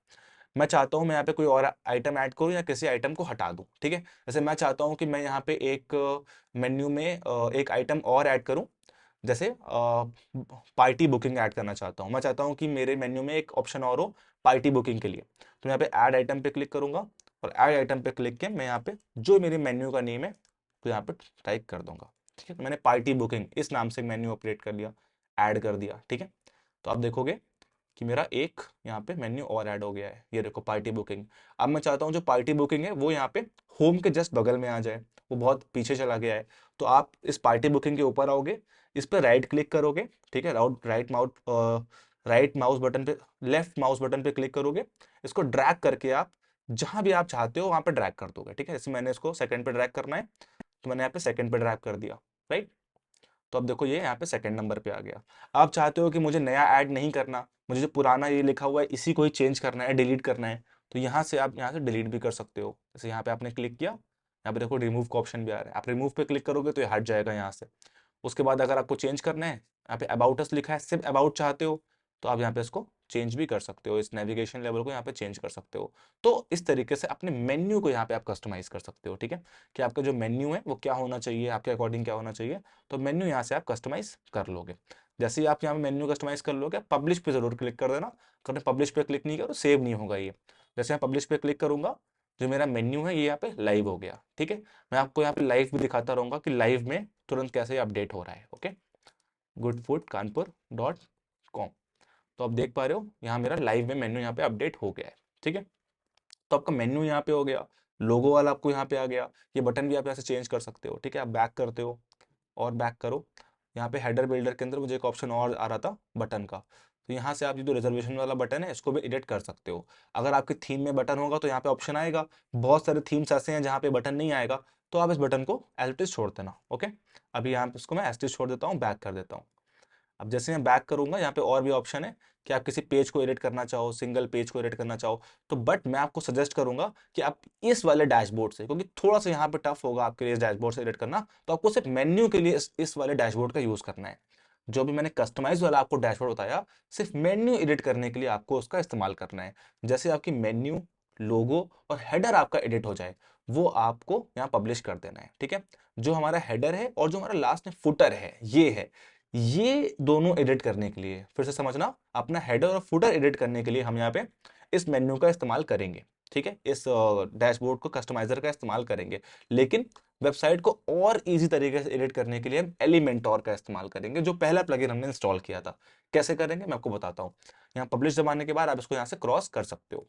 [SPEAKER 1] मैं चाहता हूँ मैं यहाँ पे कोई और आइटम ऐड करूँ या किसी आइटम को हटा दूँ। ठीक है, जैसे मैं चाहता हूँ कि मैं यहाँ पे एक मेन्यू में एक आइटम और ऐड करूँ। जैसे पार्टी बुकिंग ऐड करना चाहता हूँ, मैं चाहता हूँ कि मेरे मेन्यू में एक ऑप्शन और हो पार्टी बुकिंग के लिए। तो मैं यहाँ पे ऐड आइटम पे क्लिक करूंगा, और ऐड आइटम पे क्लिक के मैं यहाँ पे जो मेरे मेन्यू का नेम है, तो यहाँ पे टाइप कर दूंगा। ठीक है, तो मैंने पार्टी बुकिंग इस नाम से मेन्यू अपडेट कर लिया, ऐड कर दिया। ठीक है, तो आप देखोगे कि मेरा एक यहाँ पे मेन्यू और ऐड हो गया है, ये देखो पार्टी बुकिंग। अब मैं चाहता हूँ जो पार्टी बुकिंग है वो यहाँ पे होम के जस्ट बगल में आ जाए, वो बहुत पीछे चला गया है। तो आप इस पार्टी बुकिंग के ऊपर आओगे, इस पर राइट क्लिक करोगे। ठीक है, राइट माउस बटन पे, लेफ्ट माउस बटन पे क्लिक करोगे, इसको ड्रैग करके आप जहां भी आप चाहते हो वहां पे ड्रैग कर दोगे। ठीक है, जैसे मैंने इसको सेकंड पे ड्रैग करना है, तो मैंने यहाँ पे सेकंड पे ड्रैग कर दिया। राइट, तो अब देखो ये यहाँ पे सेकंड नंबर पे आ गया। आप चाहते हो कि मुझे नया ऐड नहीं करना, मुझे जो पुराना ये लिखा हुआ है इसी को ही चेंज करना है, डिलीट करना है, तो यहाँ से आप यहाँ से डिलीट भी कर सकते हो। जैसे यहाँ पे आपने क्लिक किया, यहाँ पे देखो रिमूव का ऑप्शन भी आ रहा है, आप रिमूव पे क्लिक करोगे तो ये हट जाएगा यहाँ से। उसके बाद अगर आपको चेंज करना है, यहाँ पे अबाउट अस लिखा है, सिर्फ अबाउट चाहते हो, तो आप यहाँ पे इसको चेंज भी कर सकते हो, इस नेविगेशन लेवल को यहाँ पे चेंज कर सकते हो। तो इस तरीके से अपने मेन्यू को यहाँ पे आप कस्टमाइज कर सकते हो। ठीक है, कि आपका जो मेन्यू है वो क्या होना चाहिए, आपके अकॉर्डिंग क्या होना चाहिए, तो मेन्यू यहाँ से आप कस्टमाइज कर लोगे। जैसे ही आप यहाँ पे मेन्यू कस्टमाइज कर लोगे, पब्लिश पे जरूर क्लिक कर देना, अगर पब्लिश पे क्लिक नहीं किया तो सेव नहीं होगा ये। जैसे मैं पब्लिश पे क्लिक करूंगा, जो मेरा मेन्यू है ये यहाँ पे लाइव हो गया। ठीक है, मैं आपको यहाँ पे लाइव भी दिखाता रहूंगा कि लाइव में तुरंत कैसे अपडेट हो रहा है। Okay, goodfoodkanpur.com। तो आप देख पा रहे हो यहाँ मेरा लाइव में मेन्यू यहाँ पे अपडेट हो गया है। ठीक है, तो आपका मेन्यू यहाँ पे हो गया, लोगो वाला आपको यहाँ पे आ गया, ये बटन भी आप यहाँ से चेंज कर सकते हो। ठीक है, आप बैक करते हो और बैक करो, यहाँ पे हेडर बिल्डर के अंदर मुझे एक ऑप्शन और आ रहा था बटन का, तो यहाँ से आप ये जो रिजर्वेशन वाला बटन है इसको भी एडिट कर सकते हो। अगर आपकी थीम में बटन होगा तो यहाँ पे ऑप्शन आएगा, बहुत सारे थीम्स ऐसे हैं जहाँ पे बटन नहीं आएगा, तो आप इस बटन को एज इट इज छोड़ देना। ओके, अभी यहाँ पे इसको मैं एज इट इज छोड़ देता हूँ, बैक कर देता हूँ। अब जैसे मैं बैक करूंगा यहाँ पे और भी ऑप्शन है कि आप किसी पेज को एडिट करना चाहो, सिंगल पेज को एडिट करना चाहो, तो बट मैं आपको सजेस्ट करूंगा कि आप इस वाले डैशबोर्ड से, क्योंकि थोड़ा सा यहाँ पे टफ होगा आपके लिए इस डैशबोर्ड से एडिट करना, तो आपको सिर्फ मेन्यू के लिए इस वाले डैशबोर्ड का यूज करना है। जो भी मैंने कस्टमाइज वाला आपको डैशबोर्ड बताया, सिर्फ मेन्यू एडिट करने के लिए आपको उसका इस्तेमाल करना है। जैसे आपकी मेन्यू, लोगो और हेडर आपका एडिट हो जाए, वो आपको यहाँ पब्लिश कर देना है। ठीक है, जो हमारा हेडर है और जो हमारा लास्ट में फुटर है, ये दोनों एडिट करने के लिए, फिर से समझना, अपना हेडर और फुटर एडिट करने के लिए हम यहाँ पे इस मेन्यू का इस्तेमाल करेंगे। ठीक है, इस डैशबोर्ड को कस्टमाइजर का इस्तेमाल करेंगे। लेकिन वेबसाइट को और इजी तरीके से एडिट करने के लिए हम एलिमेंटोर का इस्तेमाल करेंगे, जो पहला प्लगइन हमने इंस्टॉल किया था। कैसे करेंगे मैं आपको बताता हूँ। यहाँ पब्लिश दबाने के बाद आप इसको यहाँ से क्रॉस कर सकते हो।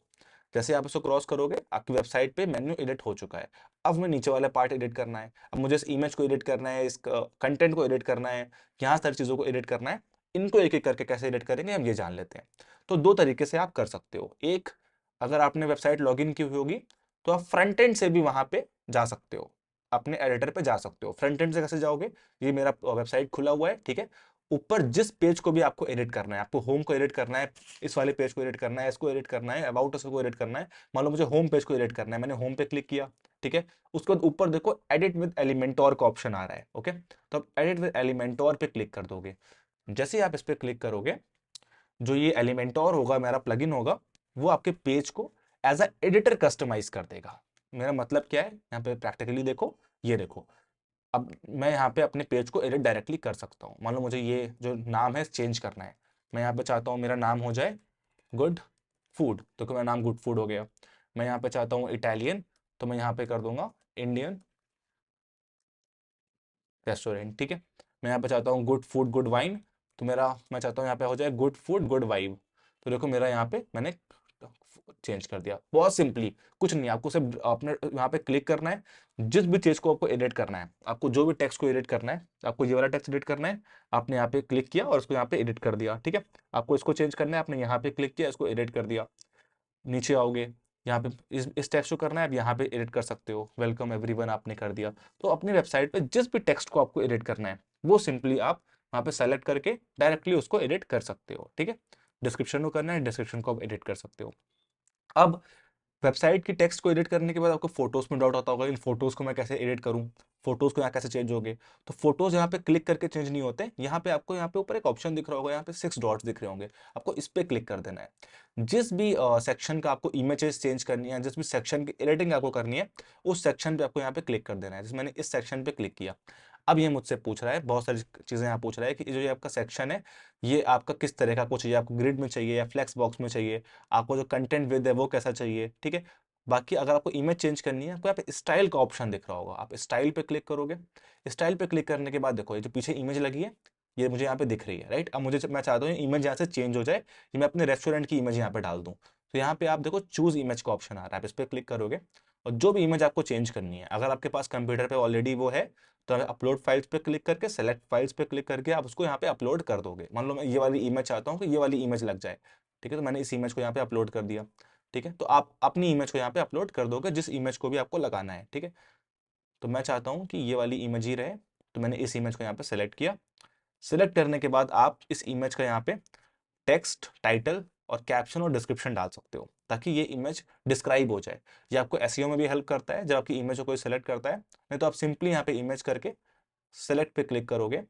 [SPEAKER 1] जैसे आप इसको क्रॉस करोगे, आपकी वेबसाइट पे मेन्यू एडिट हो चुका है। अब हमें नीचे वाला पार्ट एडिट करना है। अब मुझे इस इमेज को एडिट करना है, इस कंटेंट को एडिट करना है, यहाँ सारी चीज़ों को एडिट करना है। इनको एक एक करके कैसे एडिट करेंगे हम ये जान लेते हैं। तो दो तरीके से आप कर सकते हो। एक, अगर आपने वेबसाइट लॉगिन की हुई होगी तो आप फ्रंट एंड से भी वहां पे जा सकते हो, अपने एडिटर पे जा सकते हो। फ्रंट एंड से कैसे जाओगे, ये मेरा वेबसाइट खुला हुआ है। ठीक है, ऊपर जिस पेज को भी आपको एडिट करना है, आपको होम को एडिट करना है, इस वाले पेज को एडिट करना है, इसको एडिट करना है, अबाउट अस को एडिट करना है। मान लो मुझे होम पेज को एडिट करना है, मैंने होम पे क्लिक किया। ठीक है, उसके बाद ऊपर देखो एडिट विद एलिमेंटोर का ऑप्शन आ रहा है। ओके, तो आप एडिट विद एलिमेंटोर पे क्लिक कर दोगे। जैसे ही आप इस पे क्लिक करोगे, जो ये एलिमेंटोर होगा, मेरा प्लगइन होगा, वो आपके पेज को एज अ एडिटर कस्टमाइज कर देगा। मेरा मतलब क्या है, यहाँ पे प्रैक्टिकली देखो, ये देखो, अब मैं यहाँ पे अपने पेज को एडिट डायरेक्टली कर सकता हूँ। मान लो मुझे ये जो नाम है चेंज करना है, मैं यहाँ पे चाहता हूँ मेरा नाम हो जाए गुड फूड, तो मेरा नाम गुड फूड हो गया। मैं यहाँ पे चाहता हूँ इटालियन, तो मैं यहाँ पे कर दूंगा इंडियन रेस्टोरेंट। ठीक है, मैं यहाँ पे चाहता हूँ गुड फूड गुड वाइन, तो मेरा मैं चाहता हूँ यहाँ पे हो जाए गुड फूड गुड वाइब। तो देखो मेरा यहाँ पे मैंने चेंज कर दिया, बहुत सिंपली। कुछ नहीं, आपको सिर्फ अपने यहाँ पे क्लिक करना है। जिस भी चीज को आपको एडिट करना है, आपको जो भी टेक्स्ट को एडिट करना है, आपको ये वाला टेक्स्ट एडिट करना है, आपने यहाँ पे क्लिक किया और उसको यहाँ पे एडिट कर दिया। ठीक है, आपको इसको चेंज करना है, आपने यहाँ पे क्लिक किया, इसको एडिट कर दिया। नीचे आओगे, यहाँ पे इस टेक्स्ट को करना है, आप यहाँ पे एडिट कर सकते हो, वेलकम एवरीवन आपने कर दिया। तो अपनी वेबसाइट पे जिस भी टेक्स्ट को आपको एडिट करना है, वो सिंपली आप वहाँ पे सेलेक्ट करके डायरेक्टली उसको एडिट कर सकते हो। ठीक है, डिस्क्रिप्शन को करना है, डिस्क्रिप्शन को आप एडिट कर सकते हो। अब वेबसाइट की टेक्स्ट को एडिट करने के बाद आपको फोटोज में डाउट आता होगा, इन फोटोज को मैं कैसे एडिट करूं, फोटोज को यहाँ कैसे चेंज होंगे। तो फोटोज यहाँ पे क्लिक करके चेंज नहीं होते, यहाँ पे आपको यहाँ पे ऊपर एक ऑप्शन दिख रहा होगा, यहाँ पे 6 डॉट्स दिख रहे होंगे, आपको इस पे क्लिक कर देना है। जिस भी सेक्शन का आपको इमेजेस चेंज करनी है, जिस भी सेक्शन की एडिटिंग आपको करनी है, उस सेक्शन पे आपको यहाँ पे क्लिक कर देना है। जैसे मैंने इस सेक्शन पे क्लिक किया, अब ये मुझसे पूछ रहा है, बहुत सारी चीजें यहाँ पूछ रहा है कि जो ये आपका सेक्शन है, ये आपका किस तरह का आपको चाहिए, आपको ग्रिड में चाहिए या फ्लेक्स बॉक्स में चाहिए, आपको जो कंटेंट विद है वो कैसा चाहिए। ठीक है, बाकी अगर आपको इमेज चेंज करनी है, आपको यहाँ पे स्टाइल का ऑप्शन दिख रहा होगा, आप स्टाइल पे क्लिक करोगे। स्टाइल पे क्लिक करने के बाद देखो, ये जो पीछे इमेज लगी है, ये मुझे यहाँ पे दिख रही है, राइट। अब मैं चाहता हूँ इमेज यहाँ से चेंज हो जाए, ये मैं अपने रेस्टोरेंट की इमेज यहाँ पे डाल दूँ। तो यहाँ पे आप देखो चूज इमेज का ऑप्शन आ रहा है, आप इस पर क्लिक करोगे और जो भी इमेज आपको चेंज करनी है, अगर आपके पास कंप्यूटर पे ऑलरेडी वो है, तो अपलोड फाइल्स पे क्लिक करके सेलेक्ट फाइल्स पे क्लिक करके आप उसको यहाँ पे अपलोड कर दोगे। मान लो मैं ये वाली इमेज चाहता हूँ कि ये वाली इमेज लग जाए। ठीक है, तो मैंने इस इमेज को यहाँ पे अपलोड कर दिया। ठीक है, तो आप अपनी इमेज को यहाँ पे अपलोड कर दोगे, जिस इमेज को भी आपको लगाना है। ठीक है, तो मैं चाहता हूँ कि ये वाली इमेज ही रहे, तो मैंने इस इमेज को यहाँ पे सेलेक्ट किया। सिलेक्ट करने के बाद आप इस इमेज का यहाँ पे टेक्स्ट, टाइटल और कैप्शन और डिस्क्रिप्शन डाल सकते हो, ताकि ये इमेज डिस्क्राइब हो जाए। ये आपको एसईओ में भी हेल्प करता है, जब आपकी इमेज को कोई सेलेक्ट करता है। नहीं तो आप सिंपली यहाँ पे इमेज करके सेलेक्ट पे क्लिक करोगे,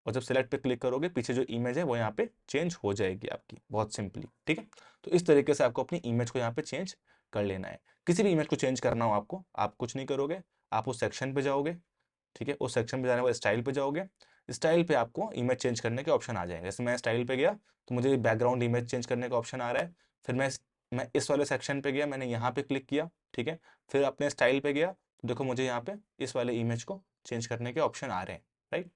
[SPEAKER 1] और जब सेलेक्ट पे क्लिक करोगे, पीछे जो इमेज है वो यहाँ पे चेंज हो जाएगी आपकी, बहुत सिंपली। ठीक है, तो इस तरीके से आपको अपनी इमेज को यहाँ पे चेंज कर लेना है। किसी भी इमेज को चेंज करना हो आपको, आप कुछ नहीं करोगे, आप उस सेक्शन पे जाओगे। ठीक है, उस सेक्शन पे जाने के बाद स्टाइल पे जाओगे। स्टाइल पे आपको इमेज चेंज करने के ऑप्शन आ जाएंगे। जैसे मैं स्टाइल पे गया, तो मुझे बैकग्राउंड इमेज चेंज करने का ऑप्शन आ रहा है। फिर मैं इस वाले सेक्शन पे गया, मैंने यहाँ पे क्लिक किया। ठीक है, फिर अपने स्टाइल पे गया, तो देखो मुझे यहाँ पे इस वाले इमेज को चेंज करने के ऑप्शन आ रहे हैं, राइट।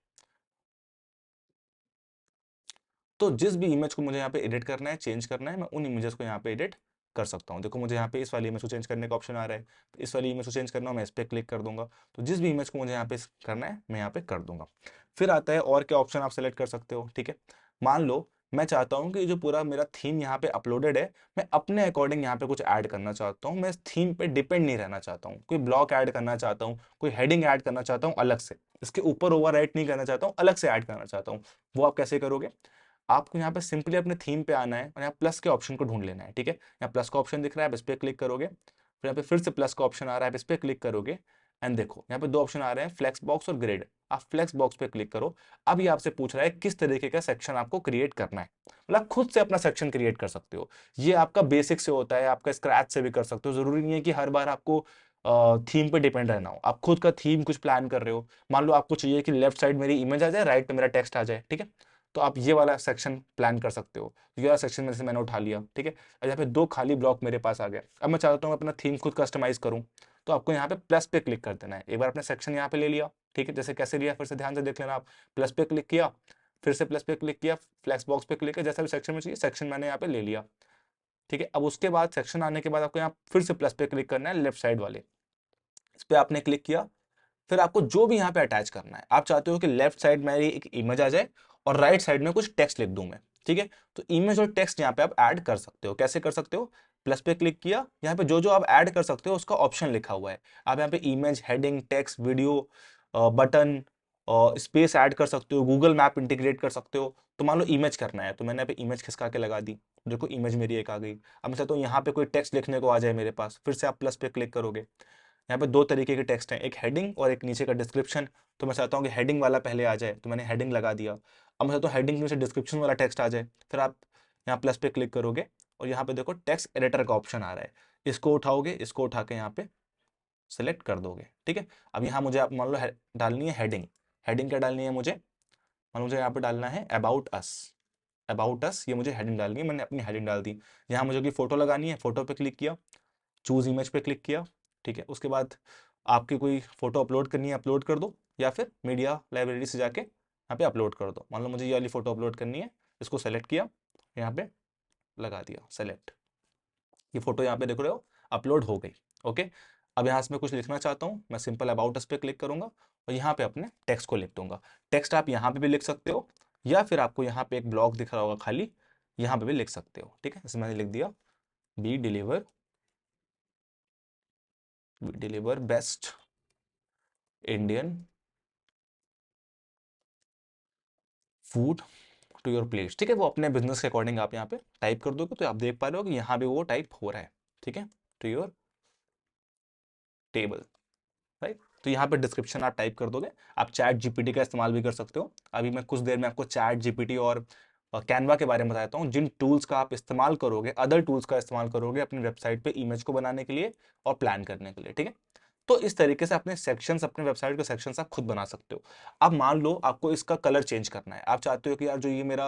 [SPEAKER 1] तो जिस भी इमेज को मुझे यहाँ पे एडिट करना है, चेंज करना है, मैं उन इमेजेस को यहाँ पे एडिट कर सकता हूँ। देखो मुझे यहाँ पे इस वाली इमेज को चेंज करने का ऑप्शन आ रहा है, तो इस वाली इमेज को चेंज करना हो, मैं इस पर क्लिक कर दूंगा, तो जिस भी इमेज को मुझे यहाँ पे करना है मैं यहाँ पे कर दूंगा। फिर आता है और क्या ऑप्शन आप सेलेक्ट कर सकते हो, ठीक है। मान लो मैं चाहता हूँ कि जो पूरा मेरा थीम यहाँ पे अपलोडेड है, मैं अपने अकॉर्डिंग यहाँ पे कुछ ऐड करना चाहता हूँ, मैं इस थीम पे डिपेंड नहीं रहना चाहता हूँ, कोई ब्लॉक ऐड करना चाहता हूँ, कोई हेडिंग ऐड करना चाहता हूँ अलग से, इसके ऊपर ओवरराइट नहीं करना चाहता हूँ, अलग से ऐड करना चाहता हूँ। वो आप कैसे करोगे? आपको यहाँ पे सिंपली अपने थीम पे आना है और यहाँ प्लस के ऑप्शन को ढूंढ लेना है, ठीक है। यहाँ प्लस का ऑप्शन दिख रहा है, आप इस पे क्लिक करोगे, फिर यहाँ पे फिर से प्लस का ऑप्शन आ रहा है, आप इस पे क्लिक करोगे, एंड देखो यहाँ पे दो ऑप्शन आ रहे हैं, फ्लेक्स बॉक्स और ग्रिड। आप फ्लेक्स बॉक्स पे क्लिक करो। अब ये आपसे पूछ रहा है किस तरीके का सेक्शन आपको क्रिएट करना है, मतलब खुद से अपना सेक्शन क्रिएट कर सकते हो। ये आपका बेसिक से होता है, आपका स्क्रैच से भी कर सकते हो, जरूरी नहीं है कि हर बार आपको थीम पे डिपेंड रहना हो। आप खुद का थीम कुछ प्लान कर रहे हो, मान लो आपको चाहिए कि लेफ्ट साइड मेरी इमेज आ जाए, राइट पे मेरा टेक्स्ट आ जाए, ठीक है, तो आप ये वाला सेक्शन प्लान कर सकते हो। ये वाला सेक्शन में से मैंने उठा लिया, ठीक है। अब यहाँ पे दो खाली ब्लॉक मेरे पास आ गया। अब मैं चाहता हूँ अपना थीम खुद कस्टमाइज करूँ, तो आपको यहाँ पे प्लस पे क्लिक कर देना है। एक बार अपने सेक्शन यहाँ पे ले लिया, ठीक है, जैसे कैसे लिया फिर से ध्यान से देख लेना आप। प्लस पे क्लिक किया, फिर से प्लस पे क्लिक किया, फ्लैक्स बॉक्स पे क्लिक किया, जैसा भी सेक्शन में चाहिए सेक्शन मैंने यहाँ पे ले लिया, ठीक है। अब उसके बाद सेक्शन आने के बाद आपको यहाँ फिर से प्लस पे क्लिक करना है, लेफ्ट साइड वाले इस पे आपने क्लिक किया। फिर आपको जो भी यहाँ पे अटैच करना है, आप चाहते हो कि लेफ्ट साइड मेरी एक इमेज आ जाए और राइट साइड में कुछ टेक्स्ट लिख दूं मैं, ठीक है, तो इमेज और टेक्स्ट यहाँ पे आप ऐड कर सकते हो। कैसे कर सकते हो? प्लस पे क्लिक किया, यहाँ पे जो जो आप ऐड कर सकते हो उसका ऑप्शन लिखा हुआ है। आप यहाँ पे image, heading, text, video, button, space add कर सकते हो, गूगल मैप इंटीग्रेट कर सकते हो। तो मान लो इमेज करना है, तो मैंने यहाँ पे इमेज खिसका के लगा दी, देखो इमेज मेरी एक आ गई। अब मैं चाहता हूँ यहाँ पे कोई टेक्स्ट लिखने को आ जाए मेरे पास, फिर से आप प्लस पे क्लिक करोगे। यहाँ पे दो तरीके के टेक्स्ट हैं, एक हेडिंग और एक नीचे का डिस्क्रिप्शन। तो मैं चाहता हूँ कि हेडिंग वाला पहले आ जाए, तो मैंने हेडिंग लगा दिया। अब मैं चाहता हूँ हेडिंग के नीचे डिस्क्रिप्शन वाला टेक्स्ट आ जाए, फिर आप यहाँ प्लस पे क्लिक करोगे और यहाँ पे देखो टेक्स्ट एडिटर का ऑप्शन आ रहा है, इसको उठाओगे, इसको उठा के यहाँ पे सेलेक्ट कर दोगे, ठीक है। अब यहाँ मुझे आप मान लो डालनी है हेडिंग। हेडिंग क्या डालनी है मुझे? मान लो मुझे यहाँ पे डालना है अबाउट अस। अबाउट अस ये मुझे हेडिंग डालनी है, मैंने अपनी हेडिंग डाल दी। यहाँ मुझे कोई फोटो लगानी है, फोटो पे क्लिक किया, चूज इमेज पे क्लिक किया, ठीक है। उसके बाद आपकी कोई फोटो अपलोड करनी है, अपलोड कर दो, या फिर मीडिया लाइब्रेरी से जाके यहाँ पे अपलोड कर दो। मान लो मुझे ये वाली फोटो अपलोड करनी है, इसको सेलेक्ट किया, यहाँ पे लगा दिया सेलेक्ट, ये फोटो यहाँ पे देख रहे हो अपलोड हो गई, ओके। अब यहाँ से मैं कुछ लिखना चाहता हूँ, मैं सिंपल अबाउट अस पे क्लिक करूंगा और यहाँ पे अपने टेक्स्ट को लिख दूंगा। टेक्स्ट आप यहाँ पे भी लिख सकते हो, या फिर आपको यहाँ पे एक ब्लॉक दिख रहा होगा खाली, यहाँ पे भी लिख सकते हो, ठीक है। जैसे मैंने लिख दिया, be deliver best Indian food to your place, ठीक है। वो अपने बिजनेस के अकॉर्डिंग आप यहाँ पे टाइप कर दोगे, तो आप देख पा रहे हो कि यहाँ पे वो टाइप हो रहा है, ठीक है, टू योर टेबल, राइट। तो यहाँ पे डिस्क्रिप्शन आप टाइप कर दोगे। आप चैट जीपीटी का इस्तेमाल भी कर सकते हो। अभी मैं कुछ देर में आपको चैट जीपीटी और कैनवा के बारे में बताता हूँ, जिन टूल्स का आप इस्तेमाल करोगे, अदर टूल्स का इस्तेमाल करोगे अपनी वेबसाइट पे इमेज को बनाने के लिए और प्लान करने के लिए, ठीक है। तो इस तरीके से अपने सेक्शंस, अपने वेबसाइट के सेक्शंस आप खुद बना सकते हो। अब मान लो आपको इसका कलर चेंज करना है, आप चाहते हो कि यार जो ये मेरा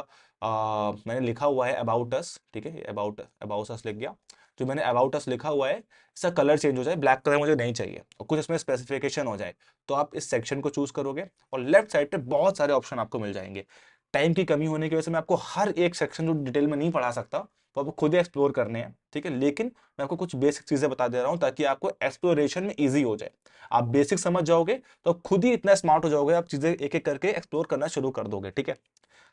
[SPEAKER 1] मैंने लिखा हुआ है अबाउट अस, ठीक है, अबाउट अबाउट अस लिख गया, जो मैंने अबाउट अस लिखा हुआ है इसका कलर चेंज हो जाए, ब्लैक कलर मुझे नहीं चाहिए और कुछ इसमें स्पेसिफिकेशन हो जाए, तो आप इस सेक्शन को चूज करोगे और लेफ्ट साइड पे बहुत सारे ऑप्शन आपको मिल जाएंगे। टाइम की कमी होने की वजह से मैं आपको हर एक सेक्शन जो डिटेल में नहीं पढ़ा सकता, वो आपको खुद ही एक्सप्लोर करने हैं, ठीक है। लेकिन मैं आपको कुछ बेसिक चीजें बता दे रहा हूं ताकि आपको एक्सप्लोरेशन में इजी हो जाए। आप बेसिक समझ जाओगे तो आप खुद ही इतना स्मार्ट हो जाओगे, आप चीजें एक एक करके एक्सप्लोर करना शुरू कर दोगे, ठीक है।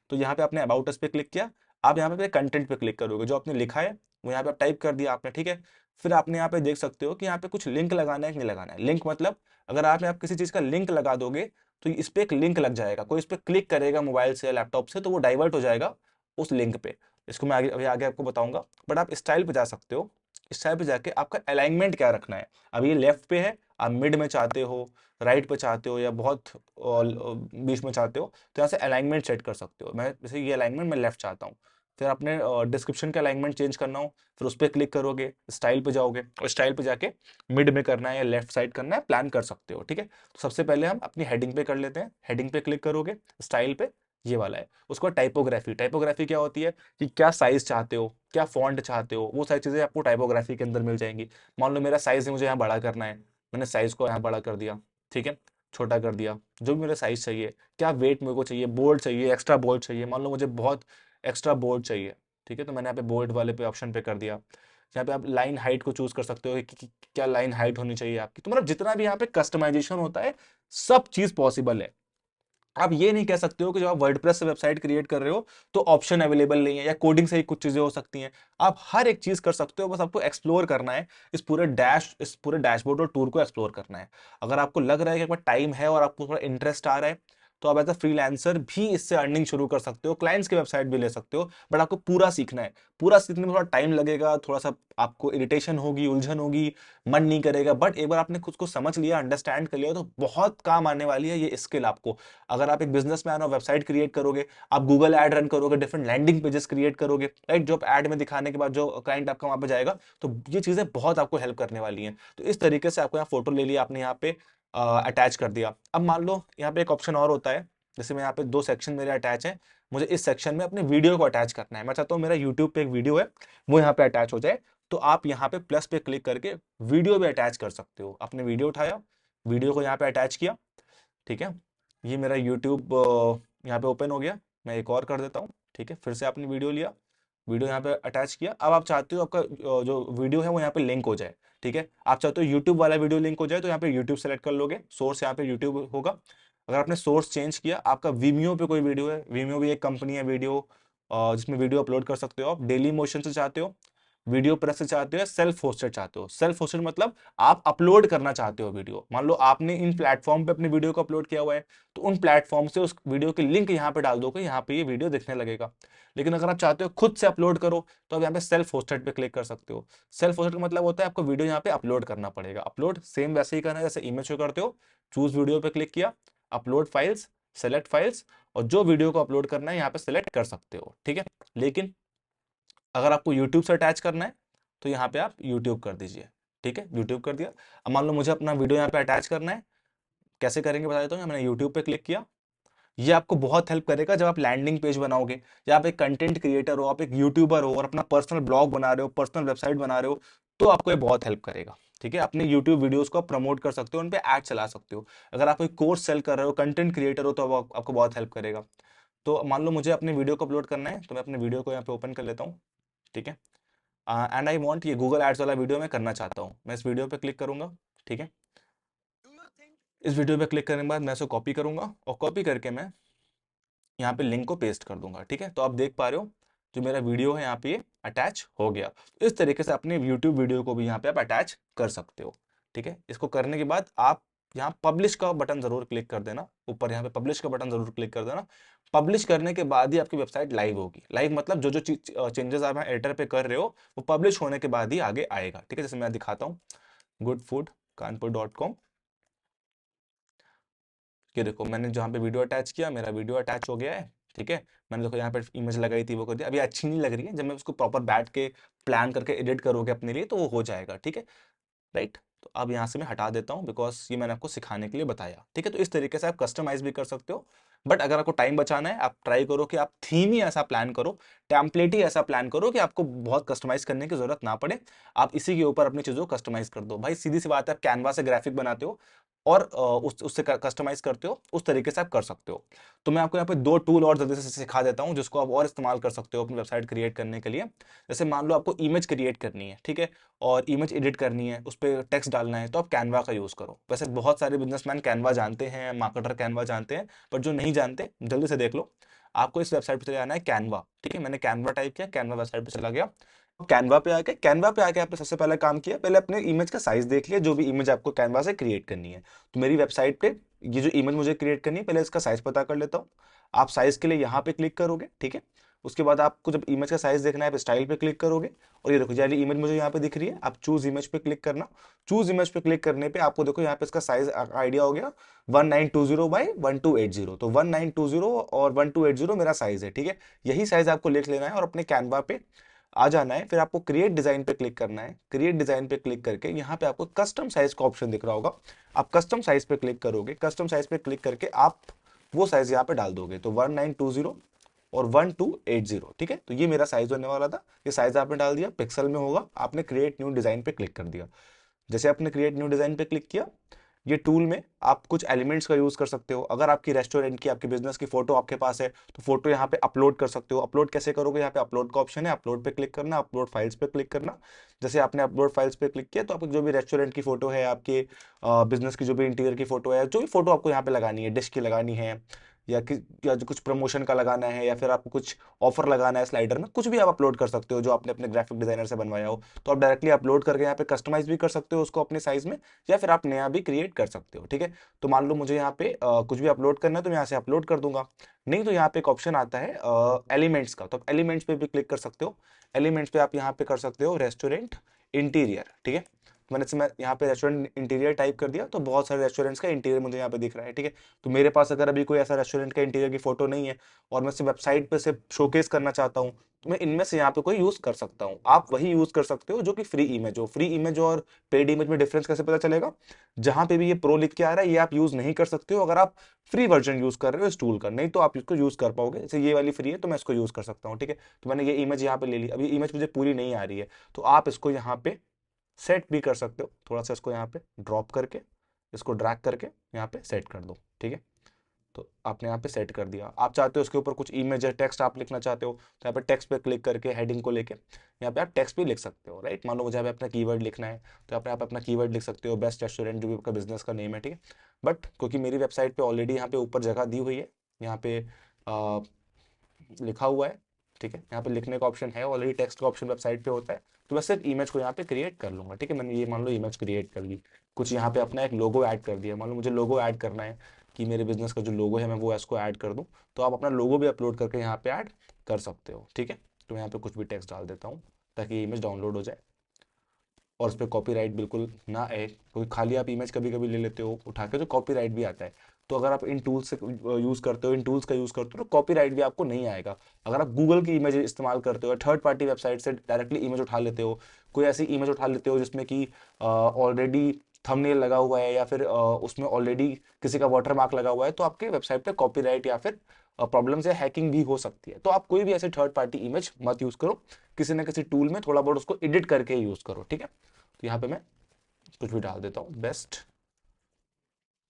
[SPEAKER 1] तो यहाँ पे आपने अबाउट अस पे क्लिक किया, आप यहाँ पे कंटेंट पे क्लिक करोगे, जो आपने लिखा है वो यहाँ पे आप टाइप कर दिया आपने, ठीक है। फिर आपने यहाँ पे देख सकते हो कि यहाँ पे कुछ लिंक लगाना है कि नहीं लगाना है। लिंक मतलब अगर आप किसी चीज का लिंक लगा दोगे तो इस पे एक लिंक लग जाएगा, कोई इस पे क्लिक करेगा मोबाइल से, लैपटॉप से, तो वो डाइवर्ट हो जाएगा उस लिंक पे। इसको मैं अभी आगे आपको बताऊंगा, बट आप स्टाइल पे जा सकते हो। स्टाइल पे जाके आपका अलाइनमेंट क्या रखना है, अब ये लेफ्ट पे है, आप मिड में चाहते हो, राइट पे चाहते हो, या बहुत बीच में चाहते हो, तो यहाँ से अलाइनमेंट सेट कर सकते हो। मैं जैसे ये अलाइनमेंट मैं लेफ्ट चाहता हूँ। फिर अपने डिस्क्रिप्शन का अलाइनमेंट चेंज करना हो, फिर उस पर क्लिक करोगे, स्टाइल पे जाओगे और स्टाइल पे जाके मिड में करना है या लेफ्ट साइड करना है, प्लान कर सकते हो, ठीक है। तो सबसे पहले हम अपनी हेडिंग पे कर लेते हैं। हेडिंग पे क्लिक करोगे, स्टाइल पे ये वाला है। उसके बाद टाइपोग्राफी। टाइपोग्राफी क्या होती है कि क्या साइज चाहते हो, क्या फॉन्ट चाहते हो, वो सारी चीजें आपको टाइपोग्राफी के अंदर मिल जाएंगी। मान लो मेरा साइज है, मुझे यहाँ बड़ा करना है, मैंने साइज को यहाँ बड़ा कर दिया, ठीक है, छोटा कर दिया, जो भी मेरा साइज चाहिए। क्या वेट मेरे को चाहिए, बोल्ड चाहिए, एक्स्ट्रा बोल्ड चाहिए, मान लो मुझे बहुत एक्स्ट्रा बोर्ड चाहिए, ठीक है, तो मैंने यहाँ पे बोर्ड वाले पे ऑप्शन पे कर दिया। यहाँ पे आप लाइन हाइट को चूज कर सकते हो कि क्या लाइन हाइट होनी चाहिए आपकी। तो मतलब जितना भी यहाँ पे कस्टमाइजेशन होता है सब चीज पॉसिबल है। आप ये नहीं कह सकते हो कि जब आप वर्डप्रेस से वेबसाइट क्रिएट कर रहे हो तो ऑप्शन अवेलेबल नहीं है या कोडिंग से ही कुछ चीजें हो सकती हैं। आप हर एक चीज कर सकते हो, बस आपको एक्सप्लोर करना है, इस पूरे डैशबोर्ड और टूर को एक्सप्लोर करना है। अगर आपको लग रहा है कि आपका टाइम है और आपको थोड़ा इंटरेस्ट आ रहा है तो आप एज अ फ्रीलांसर भी इससे अर्निंग शुरू कर सकते हो, क्लाइंट्स की वेबसाइट भी ले सकते हो। बट आपको पूरा सीखना है। पूरा सीखने में थोड़ा टाइम लगेगा, थोड़ा सा आपको इरिटेशन होगी, उलझन होगी, मन नहीं करेगा, बट एक बार आपने खुद को समझ लिया, अंडरस्टैंड कर लिया तो बहुत काम आने वाली है ये स्किल आपको। अगर आप एक बिजनेसमैन हो, वेबसाइट क्रिएट करोगे, आप गूगल ऐड रन करोगे, डिफरेंट लैंडिंग पेजेस क्रिएट करोगे, राइट, जो ऐड में दिखाने के बाद जो क्लाइंट आपका वहां पे जाएगा, तो ये चीजें बहुत आपको हेल्प करने वाली हैं। तो इस तरीके से आपको यहाँ फोटो ले लिया आपने, यहाँ पे अटैच कर दिया। अब मान लो यहाँ पे एक ऑप्शन और होता है, जैसे मैं यहाँ पे 2 सेक्शन मेरे अटैच है, मुझे इस सेक्शन में अपने वीडियो को अटैच करना है। मैं चाहता हूँ मेरा यूट्यूब पे एक वीडियो है वो यहाँ पे अटैच हो जाए, तो आप यहाँ पे प्लस पे क्लिक करके वीडियो भी अटैच कर सकते हो। आपने वीडियो उठाया, वीडियो को यहाँ पे अटैच किया, ठीक है, ये मेरा यूट्यूब यहाँ पे ओपन हो गया। मैं एक और कर देता हूँ, ठीक है, फिर से आपने वीडियो लिया, वीडियो यहाँ पे अटैच किया। अब आप चाहते हो आपका जो वीडियो है वो यहाँ पे लिंक हो जाए, ठीक है, आप चाहते हो यूट्यूब वाला वीडियो लिंक हो जाए, तो यहाँ पे यूट्यूब सेलेक्ट कर लोगे, सोर्स यहाँ पे यूट्यूब होगा। अगर आपने सोर्स चेंज किया, आपका वीमियो पे कोई वीडियो है, वीमियो भी एक कंपनी है वीडियो जिसमें वीडियो अपलोड कर सकते हो आप, डेली मोशन से चाहते हो, वीडियो प्रेस से चाहते हो, सेल्फ होस्टेड चाहते हो। सेल्फ होस्टेड मतलब आप अपलोड करना चाहते हो वीडियो, मान लो आपने इन प्लेटफॉर्म पे अपनी वीडियो को अपलोड किया हुआ है, तो उन प्लेटफॉर्म से उस वीडियो की लिंक यहाँ पे डाल दोगे, यहाँ पे ये वीडियो दिखने लगेगा। लेकिन अगर आप चाहते हो खुद से अपलोड करो, तो आप यहाँ पे सेल्फ होस्टेड पे क्लिक कर सकते हो। सेल्फ होस्टेड का मतलब होता है आपको वीडियो यहाँ पे अपलोड करना पड़ेगा। अपलोड सेम वैसे ही करना है जैसे इमेज को करते हो, चूज वीडियो पे क्लिक किया, अपलोड फाइल्स, सेलेक्ट फाइल्स, और जो वीडियो को अपलोड करना है यहाँ पे सेलेक्ट कर सकते हो, ठीक है। लेकिन अगर आपको यूट्यूब से अटैच करना है तो यहाँ पे आप यूट्यूब कर दीजिए, ठीक है, यूट्यूब कर दिया। अब मान लो मुझे अपना वीडियो यहाँ पे अटैच करना है, कैसे करेंगे बता देता हूँ। मैंने यूट्यूब पे क्लिक किया, ये आपको बहुत हेल्प करेगा जब आप लैंडिंग पेज बनाओगे, या आप एक कंटेंट क्रिएटर हो, आप एक यूट्यूबर हो और अपना पर्सनल ब्लॉग बना रहे हो, पर्सनल वेबसाइट बना रहे हो, तो आपको ये बहुत हेल्प करेगा, ठीक है। अपने यूट्यूब वीडियोस को आप प्रमोट कर सकते हो, उन पे ऐड चला सकते हो। अगर आप कोई कोर्स सेल कर रहे हो, कंटेंट क्रिएटर हो, तो आपको बहुत हेल्प करेगा। तो मान लो मुझे अपने वीडियो को अपलोड करना है, तो मैं अपने वीडियो को यहाँ पे ओपन कर लेता हूँ, ठीक है, एंड आई वांट, ये गूगल एड्स वाला वीडियो मैं करना चाहता हूँ। मैं इस वीडियो पे क्लिक करूंगा, ठीक है, इस वीडियो पे क्लिक करने के बाद मैं इसको कॉपी करूंगा और कॉपी करके मैं यहाँ पे लिंक को पेस्ट कर दूंगा, ठीक है। तो आप देख पा रहे हो जो मेरा वीडियो है यहाँ पे ये अटैच हो गया। तो इस तरीके से अपने यूट्यूब वीडियो को भी यहाँ पे आप अटैच कर सकते हो, ठीक है। इसको करने के बाद आप यहाँ पब्लिश का बटन जरूर क्लिक कर देना, ऊपर यहाँ पे पब्लिश का बटन जरूर क्लिक कर देना। पब्लिश करने के बाद ही आपकी वेबसाइट लाइव होगी। लाइव मतलब जो जो चेंजेस आप यहाँ एडिटर पे कर रहे हो वो पब्लिश होने के बाद ही आगे आएगा, ठीक है। जैसे मैं दिखाता हूँ, goodfoodkanpur.com, ये देखो मैंने जहाँ पे वीडियो अटैच किया, मेरा वीडियो अटैच हो गया है, ठीक है। मैंने देखो यहाँ पे इमेज लगाई थी वो कर दिया। अभी अच्छी नहीं लग रही है, जब मैं उसको प्रॉपर बैठ के प्लान करके एडिट करोगे अपने लिए तो वो हो जाएगा, ठीक है, राइट। तो अब यहाँ से मैं हटा देता हूँ बिकॉज ये मैंने आपको सिखाने के लिए बताया, ठीक है। तो इस तरीके से आप कस्टमाइज भी कर सकते हो। बट अगर आपको टाइम बचाना है, आप ट्राई करो कि आप थीम ही ऐसा प्लान करो, टेम्पलेट ही ऐसा प्लान करो कि आपको बहुत कस्टमाइज करने की जरूरत ना पड़े। आप इसी के ऊपर अपनी चीजों को कस्टमाइज कर दो। भाई सीधी सी बात है, आप कैनवा से ग्राफिक बनाते हो और उससे कस्टमाइज करते हो, उस तरीके से आप कर सकते हो। तो मैं आपको यहाँ पे 2 टूल और जल्दी से सिखा देता हूँ जिसको आप और इस्तेमाल कर सकते हो अपनी वेबसाइट क्रिएट करने के लिए। जैसे मान लो आपको इमेज क्रिएट करनी है, ठीक है, और इमेज एडिट करनी है, उस पर टेक्स्ट डालना है, तो आप कैनवा का यूज करो। वैसे बहुत सारे बिजनेसमैन कैनवा जानते हैं, मार्केटर कैनवा जानते हैं, पर जो नहीं जानते जल्दी से देख लो। आपको इस वेबसाइट पे चले जाना है कैनवा, ठीक है। मैंने कैनवा टाइप किया, कैनवा वेबसाइट पे चला गया। कैनवा पे आके आपने सबसे पहले काम किया, पहले अपने इमेज का साइज देख लिया, जो भी इमेज आपको कैनवा से क्रिएट करनी है। तो मेरी वेबसाइट पे ये जो इमेज मुझे क्रिएट करनी है, पहले इसका साइज पता कर लेता हूँ। आप साइज के लिए यहाँ पे क्लिक करोगे, ठीक है। उसके बाद आपको जब इमेज का साइज देखना है, आप स्टाइल पे क्लिक करोगे, और ये देखो यार इमेज मुझे यहाँ पे दिख रही है। आप चूज इमेज पे क्लिक करना। चूज इमेज पे क्लिक करने पे आपको देखो यहाँ पे इसका साइज आइडिया हो गया, 1920 बाई 1280। तो 1920 और 1280 मेरा साइज है, ठीक है। यही साइज आपको लिख लेना है और अपने कैनवा पे आ जाना है। फिर आपको क्रिएट डिजाइन पे क्लिक करना है। क्रिएट डिजाइन पे क्लिक करके यहाँ पे आपको कस्टम साइज का ऑप्शन दिख रहा होगा। आप कस्टम साइज पे क्लिक करोगे, कस्टम साइज पे क्लिक करके आप वो साइज यहाँ पे डाल दोगे, तो 1920 और 1280, ठीक है। तो ये मेरा साइज होने वाला था, ये साइज आपने डाल दिया, पिक्सल में होगा। आपने क्रिएट न्यू डिजाइन पे क्लिक कर दिया। जैसे आपने क्रिएट न्यू डिजाइन पे क्लिक किया, ये टूल में आप कुछ एलिमेंट्स का यूज कर सकते हो। अगर आपकी रेस्टोरेंट की, आपकी बिजनेस की फोटो आपके पास है तो फोटो यहाँ पे अपलोड कर सकते हो। अपलोड कैसे करोगे, यहाँ पे अपलोड का ऑप्शन है, अपलोड पे क्लिक करना, अपलोड फाइल्स पे क्लिक करना। जैसे आपने अपलोड फाइल्स पे क्लिक किया तो आपकी जो भी रेस्टोरेंट की फोटो है, आपके बिजनेस की जो भी इंटीरियर की फोटो है, जो भी फोटो आपको यहाँ पे लगानी है, डिश की लगानी है या या जो कुछ प्रमोशन का लगाना है, या फिर आपको कुछ ऑफर लगाना है स्लाइडर में, कुछ भी आप अपलोड कर सकते हो जो आपने अपने ग्राफिक डिजाइनर से बनवाया हो। तो आप डायरेक्टली अपलोड करके यहाँ पे कस्टमाइज भी कर सकते हो उसको अपने साइज में, या फिर आप नया भी क्रिएट कर सकते हो। ठीक है, तो मान लो मुझे यहाँ पे कुछ भी अपलोड करना है तो मैं यहाँ से अपलोड कर दूंगा। नहीं तो यहाँ पे एक ऑप्शन आता है एलिमेंट्स का, तो आप एलिमेंट्स पे भी क्लिक कर सकते हो। एलिमेंट्स पे आप यहाँ पे कर सकते हो रेस्टोरेंट इंटीरियर। ठीक है, मैं यहाँ पे रेस्टोरेंट इंटीरियर टाइप कर दिया तो बहुत सारे रेस्टोरेंट्स का इंटीरियर मुझे यहाँ पे दिख रहा है। ठीक है, तो मेरे पास अगर अभी कोई ऐसा रेस्टोरेंट का इंटीरियर की फोटो नहीं है और मैं सिर्फ वेबसाइट पे से शोकेस करना चाहता हूँ, तो मैं इनमें से यहाँ पे कोई यूज कर सकता हूँ। आप वही यूज कर सकते हो जो कि फ्री इमेज हो। फ्री इमेज और पेड इमेज में डिफरेंस कैसे पता चलेगा, जहां पे भी ये प्रो लिख के आ रहा है ये आप यूज नहीं कर सकते हो अगर आप फ्री वर्जन यूज कर रहे हो इस टूल का, नहीं तो आप इसको यूज कर पाओगे। जैसे ये वाली फ्री है तो मैं इसको यूज कर सकता हूँ। ठीक है, तो मैंने ये इमेज यहाँ पे ले ली। अब ये इमेज मुझे पूरी नहीं आ रही है तो आप इसको यहाँ पे सेट भी कर सकते हो। थोड़ा सा इसको यहाँ पे ड्रॉप करके, इसको ड्रैग करके यहाँ पे सेट कर दो। ठीक है, तो आपने यहाँ पे सेट कर दिया। आप चाहते हो उसके ऊपर कुछ इमेज है, टेक्स्ट आप लिखना चाहते हो तो यहाँ पे टेक्स्ट पे क्लिक करके हेडिंग को लेके यहाँ पे आप टेक्स्ट भी लिख सकते हो। राइट, मान लो मुझे यहाँ पे अपना कीवर्ड लिखना है तो आप यहाँ पे अपना कीवर्ड लिख सकते हो, बेस्ट रेस्टोरेंट, जो भी आपका बिजनेस का नेम है। ठीक है, बट क्योंकि मेरी वेबसाइट पे ऑलरेडी यहाँ पे ऊपर जगह दी हुई है, यहाँ पे लिखा हुआ है। ठीक है, यहाँ पे लिखने का ऑप्शन है, ऑलरेडी टेक्स्ट का ऑप्शन वेबसाइट पे होता है, तो मैं सिर्फ इमेज को यहाँ पे क्रिएट कर लूंगा। ठीक है, मैंने ये मान लो इमेज क्रिएट कर ली, कुछ यहाँ पे अपना एक लोगो ऐड कर दिया। मान लो मुझे लोगो ऐड करना है कि मेरे बिजनेस का जो लोगो है मैं वो इसको ऐड कर दूँ, तो आप अपना लोगो भी अपलोड करके यहाँ पे ऐड कर सकते हो। ठीक है, तो मैं यहाँ पे कुछ भी टेक्स्ट डाल देता हूँ ताकि इमेज डाउनलोड हो जाए और उस पर कॉपीराइट बिल्कुल ना आए, क्योंकि खाली आप इमेज कभी कभी ले लेते हो उठा के तो कॉपीराइट भी आता है। तो अगर आप इन टूल्स से यूज़ करते हो, इन टूल्स का यूज़ करते हो तो कॉपीराइट भी आपको नहीं आएगा। अगर आप गूगल की इमेज इस्तेमाल करते हो, थर्ड पार्टी वेबसाइट से डायरेक्टली इमेज उठा लेते हो, कोई ऐसी इमेज उठा लेते हो जिसमें कि ऑलरेडी थंबनेल लगा हुआ है या फिर उसमें ऑलरेडी किसी का वाटरमार्क लगा हुआ है, तो आपके वेबसाइट पे कॉपीराइट या फिर प्रॉब्लम्स या हैकिंग भी हो सकती है। तो आप कोई भी ऐसे थर्ड पार्टी इमेज मत यूज़ करो, किसी ना किसी टूल में थोड़ा बहुत उसको एडिट करके यूज़ करो। ठीक है, तो यहाँ पे मैं कुछ भी डाल देता हूँ, बेस्ट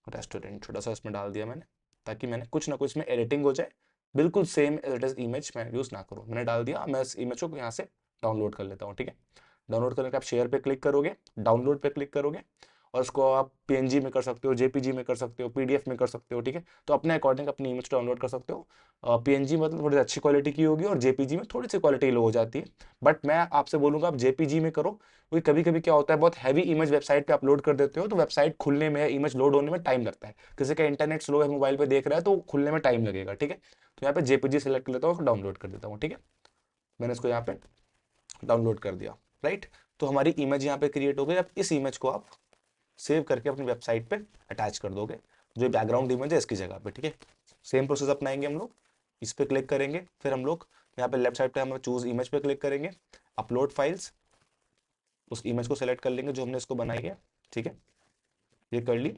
[SPEAKER 1] रेस्टोरेंट छोटा सा इसमें डाल दिया मैंने, ताकि मैंने कुछ ना कुछ इसमें एडिटिंग हो जाए, बिल्कुल same as it is image मैं यूज़ ना करूँ। मैंने डाल दिया, मैं इस इमेज को यहाँ से डाउनलोड कर लेता हूँ। ठीक है, डाउनलोड करने के आप शेयर पे क्लिक करोगे, डाउनलोड पे क्लिक करोगे और उसको आप पीएनजी में कर सकते हो, जेपीजी में कर सकते हो, पीडीएफ में कर सकते हो। ठीक है, तो अपने अकॉर्डिंग अपनी इमेज डाउनलोड कर सकते हो। पीएनजी मतलब थोड़ी अच्छी क्वालिटी की होगी और जेपीजी में थोड़ी सी क्वालिटी लो हो जाती है, बट मैं आपसे बोलूंगा आप जेपीजी में करो, क्योंकि कभी कभी क्या होता है बहुत हैवी इमेज वेबसाइट पे अपलोड कर देते हो तो वेबसाइट खुलने में, इमेज लोड होने में टाइम लगता है। किसी का इंटरनेट स्लो है, मोबाइल पे देख रहा है तो खुलने में टाइम लगेगा। ठीक है, तो यहाँ पे जेपीजी सेलेक्ट कर लेता हूँ, डाउनलोड कर देता हूँ। ठीक है, मैंने इसको यहाँ पे डाउनलोड कर दिया। राइट, तो हमारी इमेज यहाँ पे क्रिएट हो गई। अब इस इमेज को आप सेव करके अपनी वेबसाइट पे अटैच कर दोगे, जो बैकग्राउंड इमेज है इसकी जगह पे। ठीक है, सेम प्रोसेस अपनाएंगे हम लोग। इस पे क्लिक करेंगे, फिर हम लोग यहाँ पे लेफ्ट साइड पे हम चूज इमेज पे क्लिक करेंगे, अपलोड फाइल्स, उस इमेज को सेलेक्ट कर लेंगे जो हमने इसको बनाई है। ठीक है, ये कर ली।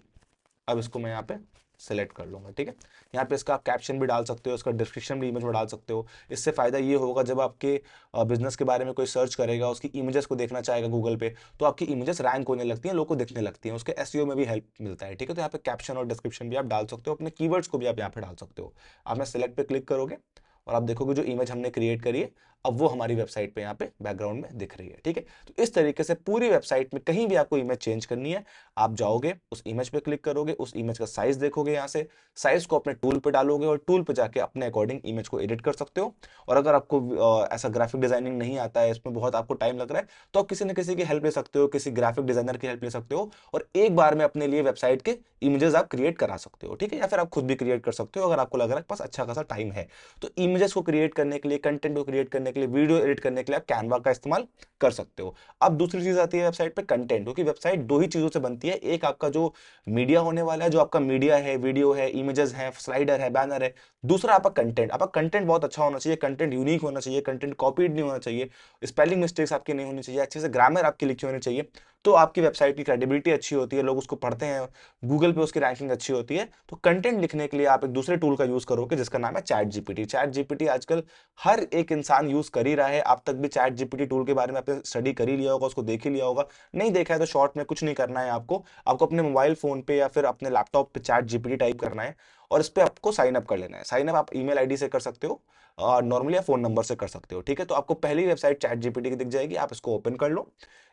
[SPEAKER 1] अब इसको मैं यहाँ पे सेलेक्ट कर लूंगा। ठीक है, यहाँ पे इसका आप कैप्शन भी डाल सकते हो, इसका डिस्क्रिप्शन भी इमेज में डाल सकते हो। इससे फायदा ये होगा जब आपके बिजनेस के बारे में कोई सर्च करेगा, उसकी इमेजेस को देखना चाहेगा गूगल पे, तो आपकी इमेजेस रैंक होने लगती हैं, लोगों को दिखने लगती हैं, उसके एसईओ में भी हेल्प मिलता है। ठीक है, तो यहाँ पे कैप्शन और डिस्क्रिप्शन भी आप डाल सकते हो, अपने कीवर्ड्स को भी आप यहाँ पे डाल सकते हो। आप मैं सेलेक्ट पे क्लिक करोगे और आप देखोगे जो इमेज हमने क्रिएट करी है अब वो हमारी वेबसाइट पे यहाँ पे बैकग्राउंड में दिख रही है। ठीक है, तो इस तरीके से पूरी वेबसाइट में कहीं भी आपको इमेज चेंज करनी है, आप जाओगे उस इमेज पे क्लिक करोगे, उस इमेज का साइज देखोगे, यहाँ से साइज को अपने टूल पे डालोगे और टूल पे जाके अपने अकॉर्डिंग इमेज को एडिट कर सकते हो। और अगर आपको ऐसा ग्राफिक डिजाइनिंग नहीं आता है, इसमें बहुत आपको टाइम लग रहा है, तो आप किसी न किसी की हेल्प ले सकते हो, किसी ग्राफिक डिजाइनर की हेल्प ले सकते हो और एक बार में अपने लिए वेबसाइट के इमेजेस आप क्रिएट करा सकते हो। ठीक है, या फिर आप खुद भी क्रिएट कर सकते हो अगर आपको लग रहा है पास अच्छा खासा टाइम है। तो इमेजेस को क्रिएट करने के लिए, कंटेंट को क्रिएट करने के लिए, वीडियो एडिट करने के लिए आप कैनवा का इस्तेमाल कर सकते हो। अब दूसरी चीज आती है वेबसाइट पे कंटेंट, क्योंकि वेबसाइट दो ही चीजों से बनती है, एक आपका जो मीडिया होने वाला है, जो आपका मीडिया है, वीडियो है, इमेजेस है, स्लाइडर है, बैनर है। दूसरा आपका कंटेंट, आपका कंटेंट बहुत अच्छा होना चाहिए, कंटेंट यूनिक होना चाहिए, कंटेंट कॉपीड नहीं होना चाहिए, स्पेलिंग मिस्टेक्स आपकी नहीं होनी चाहिए, अच्छे से ग्रामर आपकी लिखी होनी चाहिए, तो आपकी वेबसाइट की क्रेडिबिलिटी अच्छी होती है, लोग उसको पढ़ते हैं, गूगल पे उसकी रैंकिंग अच्छी होती है। तो कंटेंट लिखने के लिए आप एक दूसरे टूल का यूज करोगे जिसका नाम है चैट जीपीटी। चैट जीपीटी आजकल हर एक इंसान यूज कर ही रहा है, आप तक भी चैट जीपीटी टूल के बारे में आपने स्टडी कर ही लिया होगा, उसको देख ही लिया होगा। नहीं देखा है तो शॉर्ट में कुछ नहीं करना है आपको, आपको अपने मोबाइल फोन पे या फिर अपने लैपटॉप पे चैट जीपीटी टाइप करना है और इस पे आपको साइन अप कर लेना है। साइन अप आप ईमेल आईडी से कर सकते हो और नॉर्मली आप फोन नंबर से कर सकते हो, ठीक है। तो आपको पहली वेबसाइट चैट जीपीटी की दिख जाएगी, आप इसको ओपन कर लो।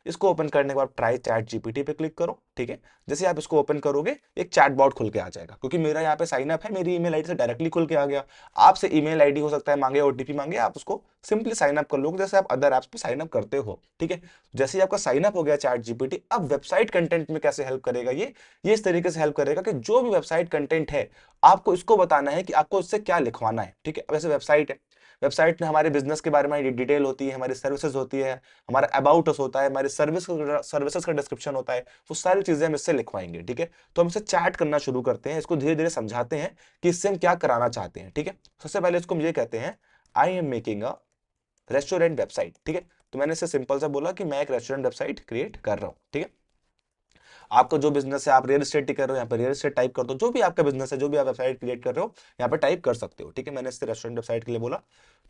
[SPEAKER 1] इसको ओपन करने के बाद ट्राई चैट जीपीटी पे क्लिक करो, ठीक है। जैसे आप इसको ओपन करोगे एक चैट बॉट खुल के आ जाएगा, क्योंकि मेरा यहाँ पे साइन अप है, मेरी ईमेल आईडी से डायरेक्टली खुल के आ गया। आपसे ईमेल आईडी हो सकता है मांगे, ओटीपी मांगे, आप उसको सिंपली साइन अप कर लोगे जैसे आप अदर ऐप्स पे साइन अप करते हो, ठीक है। जैसे ही आपका साइन अप हो गया चैट जीपीटी, अब वेबसाइट कंटेंट में कैसे हेल्प करेगा ये इस तरीके से हेल्प करेगा कि जो भी वेबसाइट कंटेंट है आपको इसको बताना है कि आपको इससे क्या लिखवाना है, ठीक है। वैसे वेबसाइट है, वेबसाइट में हमारे बिजनेस के बारे में डिटेल होती है, हमारी सर्विसेज होती है, हमारा अबाउट अस होता है, हमारी सर्विसेज का डिस्क्रिप्शन होता है, वो सारी चीजें हम इससे लिखवाएंगे, ठीक है। तो हम इससे चैट करना शुरू करते हैं, इसको धीरे धीरे समझाते हैं कि इससे हम क्या कराना चाहते हैं, ठीक है। सबसे पहले इसको हम ये कहते हैं, I am making a restaurant website, ठीक है। तो मैंने इससे सिंपल सा बोला कि मैं एक रेस्टोरेंट वेबसाइट क्रिएट कर रहा हूँ, ठीक है। आपका जो बिजनेस है, आप रियल एस्टेट कर रहे हो, यहाँ पे रियल एस्टेट टाइप कर दो, जो भी आपका बिजनेस है, जो भी आप वेबसाइट क्रिएट कर रहे हो यहाँ पे टाइप कर सकते हो, ठीक है। मैंने इससे रेस्टोरेंट वेबसाइट के लिए बोला,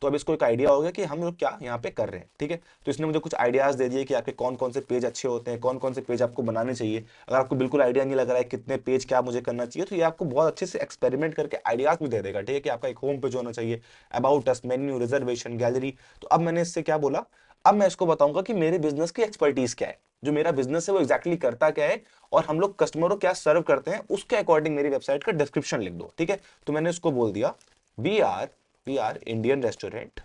[SPEAKER 1] तो अब इसको एक आइडिया हो गया कि हम लोग क्या यहाँ पे कर रहे हैं, ठीक है। तो इसने मुझे कुछ आइडियाज दे दिए कि आपके कौन कौन से पेज अच्छे होते हैं, कौन कौन से पेज आपको बनाने चाहिए। अगर आपको बिल्कुल आइडिया नहीं लग रहा है कितने पेज क्या मुझे करना चाहिए, तो ये आपको बहुत अच्छे से एक्सपेरिमेंट करके आइडियाज भी दे देगा, ठीक है, कि आपका एक होम पेज होना चाहिए, about us, menu, reservation, gallery. तो अब मैंने इससे क्या बोला, अब मैं इसको बताऊंगा कि मेरे बिजनेस की एक्सपर्टीज क्या है, जो मेरा बिजनेस है वो एग्जैक्टली करता क्या है और हम लोग कस्टमर को क्या सर्व करते हैं, उसके अकॉर्डिंग मेरी वेबसाइट का डिस्क्रिप्शन लिख दो, ठीक है। तो मैंने उसको बोल दिया, we are Indian restaurant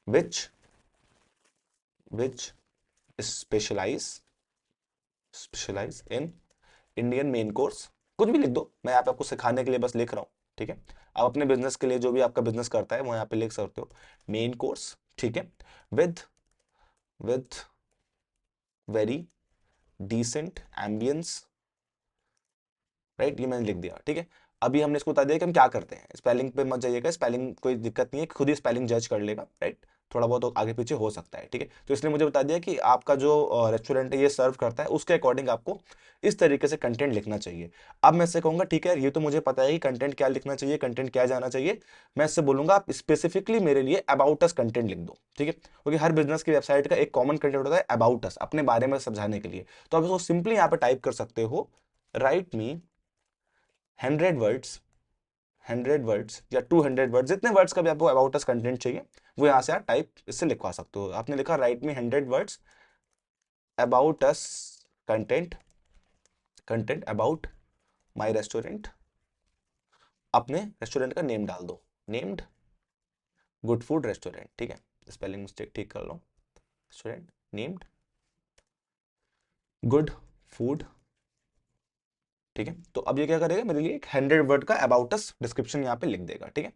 [SPEAKER 1] which which specialise in Indian main course. कुछ भी लिख दो, मैं यहाँ पे आपको सिखाने के लिए बस लिख रहा हूँ, ठीक है। आप अपने बिजनेस के लिए जो भी आपका बिजनेस करता है वो यहाँ पे लिख सकते हो, मेन कोर्स, ठीक है, with with very decent ambience, right. ये मैंने लिख दिया, ठीक है। अभी हमने इसको बता दिया कि हम क्या करते हैं, स्पेलिंग पे मत जाइएगा, स्पेलिंग कोई दिक्कत नहीं है, खुद ही स्पेलिंग जज कर लेगा, राइट। थोड़ा बहुत तो आगे पीछे हो सकता है, ठीक है। तो इसने मुझे बता दिया कि आपका जो रेस्टोरेंट है ये सर्व करता है, उसके अकॉर्डिंग आपको इस तरीके से कंटेंट लिखना चाहिए। अब मैं इससे कहूंगा ठीक है, ये तो मुझे पता है कि कंटेंट क्या लिखना चाहिए, कंटेंट क्या जाना चाहिए। मैं इससे बोलूंगा आप स्पेसिफिकली मेरे लिए अबाउट अस कंटेंट लिख दो, ठीक है, क्योंकि हर बिजनेस की वेबसाइट का एक कॉमन कंटेंट होता है अबाउट अस, अपने बारे में समझाने के लिए। तो आप इसको सिंपली यहाँ पे टाइप कर सकते हो, राइट मी 100 वर्ड्स, 100 वर्ड्स या 200 वर्ड्स, जितने वर्ड्स का भी आपको अबाउट अस कंटेंट चाहिए वो यहाँ से आप टाइप इससे लिखवा सकते हो। आपने लिखा right me 100 words about us content, content about my restaurant, अपने रेस्टोरेंट का नेम डाल दो, नेम्ड गुड फूड रेस्टोरेंट, ठीक है। स्पेलिंग मिस्टेक ठीक कर लो, रेस्टोरेंट नेम्ड गुड फूड, ठीक है। तो अब ये क्या करेगा, मेरे लिए एक 100 वर्ड का अबाउट अस डिस्क्रिप्शन यहाँ पे लिख देगा, ठीक है।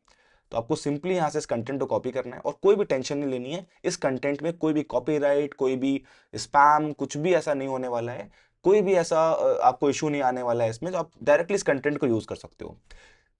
[SPEAKER 1] तो आपको सिंपली यहाँ से इस कंटेंट को कॉपी करना है और कोई भी टेंशन नहीं लेनी है, इस कंटेंट में कोई भी कॉपीराइट, कोई भी स्पैम, कुछ भी ऐसा नहीं होने वाला है, कोई भी ऐसा आपको इशू नहीं आने वाला है इसमें, तो आप डायरेक्टली इस कंटेंट को यूज कर सकते हो।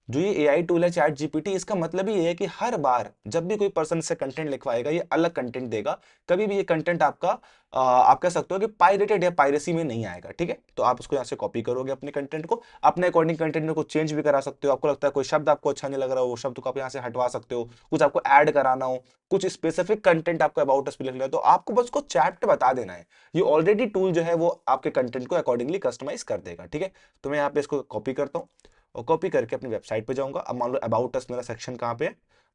[SPEAKER 1] जो ये एआई टूल है चैट जीपीटी, इसका मतलब ही ये है कि हर बार जब भी कोई पर्सन से कंटेंट लिखवाएगा ये अलग कंटेंट देगा, कभी भी ये कंटेंट आपका आप कह सकते हो कि पायरेटेड या पायरेसी में नहीं आएगा, ठीक है। तो आप उसको यहाँ से कॉपी करोगे अपने कंटेंट को, अपने अकॉर्डिंग कंटेंट में कुछ चेंज भी करा सकते हो। आपको लगता है कोई शब्द आपको अच्छा नहीं लग रहा हो, वो शब्द को आप यहाँ से हटवा सकते हो, कुछ आपको ऐड कराना हो, कुछ स्पेसिफिक कंटेंट आपको अबाउट अस पे लिखना है, तो आपको बस उसको चैट पे बता देना है, ये ऑलरेडी टूल जो है वो आपके कंटेंट को अकॉर्डिंगली कस्टमाइज कर देगा, ठीक है। तो मैं यहाँ पे इसको कॉपी करता हूँ और कॉपी करके अपनी वेबसाइट पे जाऊंगा। अब मान लो अबाउट अस मेरा सेक्शन कहाँ पे है,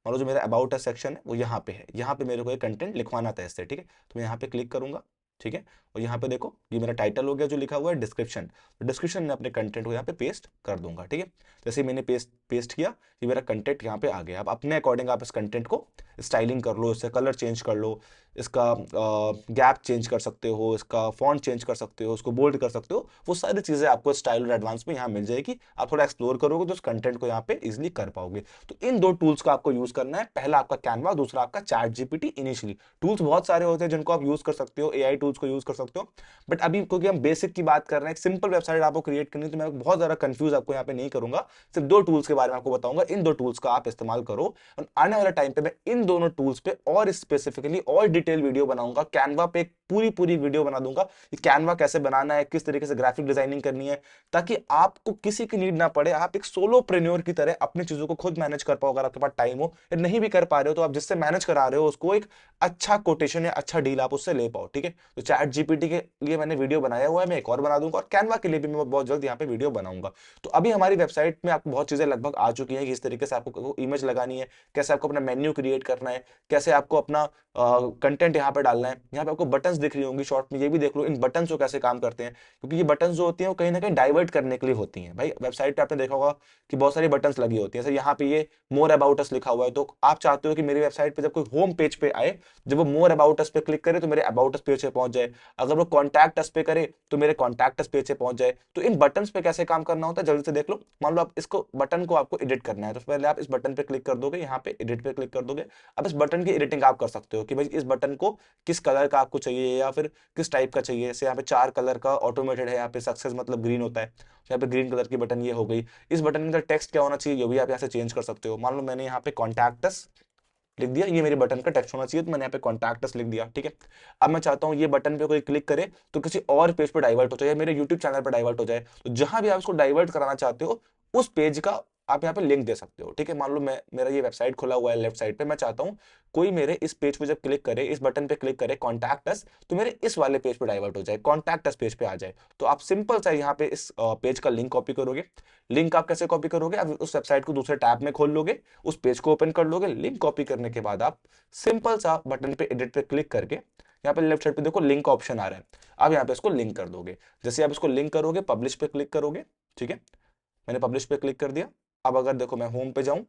[SPEAKER 1] मान लो जो मेरा अबाउट अस सेक्शन है वो यहाँ पे है, यहाँ पे मेरे को एक कंटेंट लिखवाना था इससे, ठीक है। तो मैं यहाँ पे क्लिक करूंगा, ठीक है। और यहाँ पे देखो ये मेरा टाइटल हो गया जो लिखा हुआ है डिस्क्रिप्शन, तो डिस्क्रिप्शन में अपने कंटेंट को यहाँ पे पेस्ट कर दूंगा, ठीक है। जैसे मैंने पेस्ट किया, ये मेरा कंटेंट यहाँ पे आ गया। अब अपने अकॉर्डिंग आप इस कंटेंट को स्टाइलिंग कर लो, इससे कलर चेंज कर लो, इसका गैप चेंज कर सकते हो, इसका फॉन्ट चेंज कर सकते हो, उसको बोल्ड कर सकते हो, वो सारी चीज़ें आपको स्टाइल और एडवांस में यहाँ मिल जाएगी। आप थोड़ा एक्सप्लोर करोगे तो उस कंटेंट को यहाँ पे इजिली कर पाओगे। तो इन दो टूल्स को आपको यूज करना है, पहला आपका कैनवा, दूसरा आपका चैट जीपीटी। इनिशियली टूल्स बहुत सारे होते हैं जिनको आप यूज कर सकते हो, एआई टूल्स को यूज कर सकते हो। बट अभी क्योंकि हम बेसिक की बात कर रहे हैं, एक सिंपल वेबसाइट आपको क्रिएट करनी है, तो मैं बहुत ज्यादा कंफ्यूज आपको यहाँ पे नहीं करूंगा, सिर्फ 2 टूल्स के बारे में आपको बताऊंगा, इन 2 टूल्स का आप इस्तेमाल करो। और आने वाले टाइम पे मैं इन दोनों टूल्स पे और स्पेसिफिकली और डिटेल वीडियो बनाऊंगा, कैनवा पे एक पूरी पूरी वीडियो बना दूंगा कि कैनवा कैसे बनाना है, किस तरीके से ग्राफिक डिजाइनिंग करनी है, ताकि आपको किसी की नीड ना पड़े, आप एक सोलोप्रेन्योर की तरह अपनी चीजों को खुद मैनेज कर पाओ। अगर आपके पास टाइम हो या नहीं भी कर पा रहे हो, तो आप जिससे मैनेज करा रहे हो उसको एक अच्छा कोटेशन या अच्छा डील आप उससे ले पाओ। ठीक है, तो चैट जीपीटी के लिए मैंने वीडियो बनाया हुआ है, मैं एक और बना दूंगा, और कैनवा के लिए भी मैं बहुत जल्द यहाँ पे वीडियो बनाऊंगा। तो अभी हमारी वेबसाइट में आपको बहुत चीजें लगभग आ चुकी हैं कि इस तरीके से आपको इमेज लगानी है, कैसे आपको अपना मेन्यू क्रिएट करना है, कैसे आपको अपना कंटेंट यहाँ पे डालना है। यहाँ पे आपको बटन्स दिख रही होंगी शॉर्ट में, ये भी देख लो इन बटन्स को कैसे काम करते हैं, क्योंकि ये बटन्स जो होती हैं वो कहीं ना कहीं डाइवर्ट करने के लिए होती हैं। भाई वेबसाइट पे आपने देखा होगा कि बहुत सारी बटन्स लगी होती है, जैसे यहाँ पे ये मोर अबाउट अस लिखा हुआ है, तो आप चाहते हो कि मेरी वेबसाइट पे जब कोई होम पेज पे आए, जब वो मोर अबाउट अस पे क्लिक करे तो मेरे अबाउट अस पेज पे पहुंच जाए, अगर वो कॉन्टैक्ट अस पे करे तो मेरे कॉन्टैक्ट अस पेज पे पहुंच जाए। तो इन बटन्स पे कैसे काम करना होता है जल्दी से देख लो। मान लो आप इसको बटन को आपको एडिट करना है, तो पहले आप इस बटन पे क्लिक कर दोगे, यहाँ पे एडिट पे क्लिक कर दोगे। अब इस बटन की एडिटिंग आप कर सकते हो कि भाई इस बटन को किस कलर का आपको चाहिए या फिर किस टाइप का चाहिए। जैसे यहाँ पे 4 कलर का ऑटोमेटेड है, यहाँ पे सक्सेस मतलब ग्रीन होता है, तो यहाँ पे ग्रीन कलर की बटन ये हो गई। इस बटन के अंदर टेक्स्ट क्या होना चाहिए ये भी आप यहाँ से चेंज कर सकते हो। मान लो मैंने यहाँ पे कॉन्टैक्ट अस लिख दिया, ये मेरे बटन का टेक्स्ट होना चाहिए, तो मैंने यहाँ पे कॉन्टैक्ट अस लिख दिया। ठीक है, अब मैं चाहता हूँ ये बटन पे कोई क्लिक करे तो किसी और पेज पे डाइवर्ट हो जाए, मेरे यूट्यूब चैनल पर डाइवर्ट हो जाए। तो जहां भी आप इसको डाइवर्ट कराना चाहते हो उस पेज का आप यहाँ पे लिंक दे सकते हो। ठीक है, मान लो मैं मेरा ये वेबसाइट खुला हुआ है लेफ्ट साइड पे, मैं चाहता हूँ कोई मेरे इस पेज पे जब क्लिक करे, इस बटन पे क्लिक करे कॉन्टैक्ट अस, तो मेरे इस वाले पेज पे डाइवर्ट हो जाए, कॉन्टैक्ट अस पेज पे आ जाए। तो आप सिंपल सा यहाँ पे इस पेज का लिंक कॉपी करोगे। लिंक आप कैसे कॉपी करोगे, आप उस वेबसाइट को दूसरे टैब में खोल लोगे, उस पेज को ओपन कर लोगे, लिंक कॉपी करने के बाद आप सिंपल सा बटन पे एडिट पे क्लिक करके यहाँ पे लेफ्ट साइड पे देखो लिंक का ऑप्शन आ रहा है, अब यहाँ पे इसको लिंक कर दोगे। जैसे आप इसको लिंक करोगे, पब्लिश पे क्लिक करोगे। ठीक है, मैंने पब्लिश पे क्लिक कर दिया। अब अगर देखो मैं होम पे जाऊं,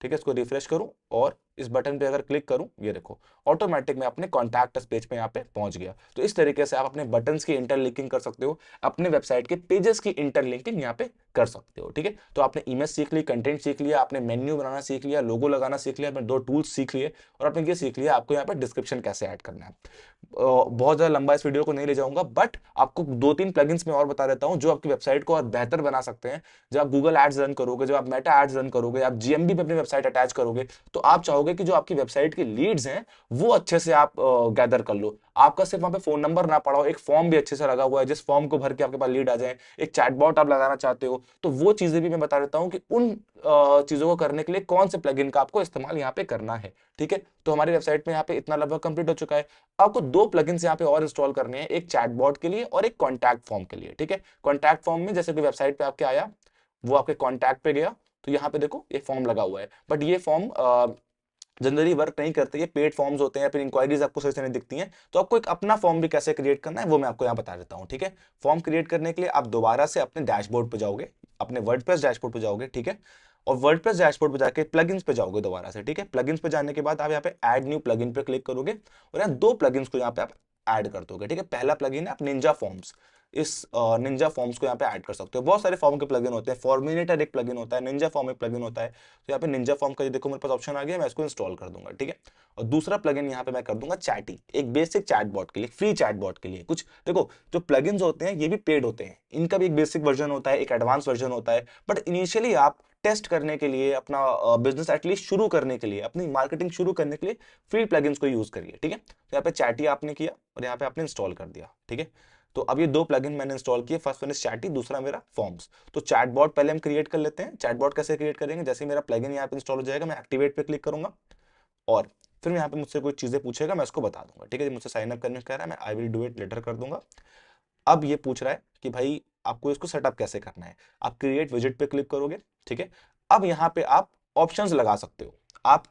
[SPEAKER 1] ठीक है, इसको रिफ्रेश करूं और इस बटन पे अगर क्लिक करूं, ये देखो ऑटोमेटिक मैं अपने कॉन्टैक्ट पेज पे यहाँ पे पहुंच गया। तो इस तरीके से आप अपने बटन्स की इंटरलिंकिंग कर सकते हो, अपने वेबसाइट के पेजेस की इंटरलिंकिंग यहाँ पे कर सकते हो। ठीक है, तो आपने इमेज सीख ली, कंटेंट सीख लिया, आपने मेन्यू बनाना सीख लिया, लोगो लगाना सीख लिया, आपने 2 टूल्स सीख लिए, और आपने ये सीख लिया आपको यहाँ पे डिस्क्रिप्शन कैसे ऐड करना है। बहुत ज्यादा लंबा इस वीडियो को नहीं ले जाऊंगा, बट आपको 2-3 प्लगइन्स में और बता देता हूं जो आपकी वेबसाइट को और बेहतर बना सकते हैं। जब आप गूगल एड्स रन करोगे, जब आप मेटा एड्स रन करोगे, आप जीएमबी पे अपनी वेबसाइट अटैच करोगे, तो आप चाहोगे कि जो आपकी वेबसाइट की लीड्स हैं वो अच्छे से आप गैदर कर लो। आपका सिर्फ वहां पे फोन नंबर ना पड़ा हो, एक फॉर्म भी अच्छे से लगा हुआ है जिस फॉर्म को भर के आपके पास लीड आ जाए, एक चैटबॉट आप लगाना चाहते हो, तो वो चीजें भी मैं बता देता हूँ कि उन चीजों को करने के लिए कौन से प्लगइन का आपको इस्तेमाल यहाँ पे करना है। ठीक है, तो हमारी वेबसाइट में यहाँ पे इतना लगभग कंप्लीट हो चुका है। आपको 2 प्लगइन्स यहाँ पे और इंस्टॉल करने हैं, एक चैटबॉट के लिए और एक कॉन्टैक्ट फॉर्म के लिए। ठीक है, कॉन्टैक्ट फॉर्म में जैसे कि वेबसाइट पे आपके आया, वो आपके कॉन्टैक्ट पे गया, तो यहाँ पे देखो ये फॉर्म लगा हुआ है, बट ये फॉर्म जनरली वर्क नहीं करते, ये पेड फॉर्म्स होते हैं, फिर इंक्वायरीज आपको सही से नहीं दिखती हैं। तो आपको एक अपना फॉर्म भी कैसे क्रिएट करना है वो मैं आपको यहाँ बता देता हूँ। ठीक है, फॉर्म क्रिएट करने के लिए आप दोबारा से अपने डैशबोर्ड पे जाओगे, अपने वर्डप्रेस डैशबोर्ड पे जाओगे। ठीक है, और वर्डप्रेस डैशबोर्ड पे जाके प्लगइन्स पे जाओगे दोबारा से। ठीक है, प्लगइन्स पे जाने के बाद आप यहाँ पे ऐड न्यू प्लगइन पे क्लिक करोगे, और यहाँ 2 प्लगइन्स को यहाँ पे आप ऐड कर दोगे। ठीक है, पहला प्लगइन है आप निंजा फॉर्म्स, इस निंजा फॉर्म्स को यहाँ पे ऐड कर सकते हो। बहुत सारे फॉर्म के प्लगइन होते हैं, फॉर्मिनेटर एक प्लगइन होता है, निंजा फॉर्म एक प्लगइन होता है। तो यहाँ पे निंजा फॉर्म का ये देखो मेरे पास ऑप्शन आ गया, मैं इसको इंस्टॉल कर दूंगा। ठीक है, और दूसरा प्लगइन यहाँ पे मैं कर दूंगा चैटी, एक बेसिक चैटबॉट के लिए, फ्री चैटबॉट के लिए। कुछ देखो जो प्लगइन्स होते हैं ये भी पेड होते हैं, इनका भी एक बेसिक वर्जन होता है, एक एडवांस वर्जन होता है, बट इनिशियली आप टेस्ट करने के लिए, अपना बिजनेस एटलीस्ट शुरू करने के लिए, अपनी मार्केटिंग शुरू करने के लिए फ्री प्लगइन्स को यूज करिए। ठीक है, तो यहाँ पे चैटी आपने किया और यहाँ पे आपने इंस्टॉल कर दिया। ठीक है, तो अब ये 2 प्लगइन मैंने इंस्टॉल किए, फर्स्ट वन इज चैटी, दूसरा मेरा फॉर्म्स। तो चैटबॉट पहले हम क्रिएट कर लेते हैं। चैटबॉट कैसे क्रिएट करेंगे, जैसे ही मेरा प्लगइन यहाँ पे इंस्टॉल हो जाएगा, मैं एक्टिवेट पे क्लिक करूंगा, और फिर यहाँ पे मुझसे कोई चीजें पूछेगा, मैं उसको बता दूंगा। ठीक है, मुझसे साइन अप करने को कह रहा है, मैं I will do it later कर दूंगा। अब ये पूछ रहा है कि भाई आपको इसको सेटअप कैसे करना है, आप क्रिएट विजिट पे क्लिक करोगे। ठीक है, अब यहाँ पे आप ऑप्शंस लगा सकते हो, आप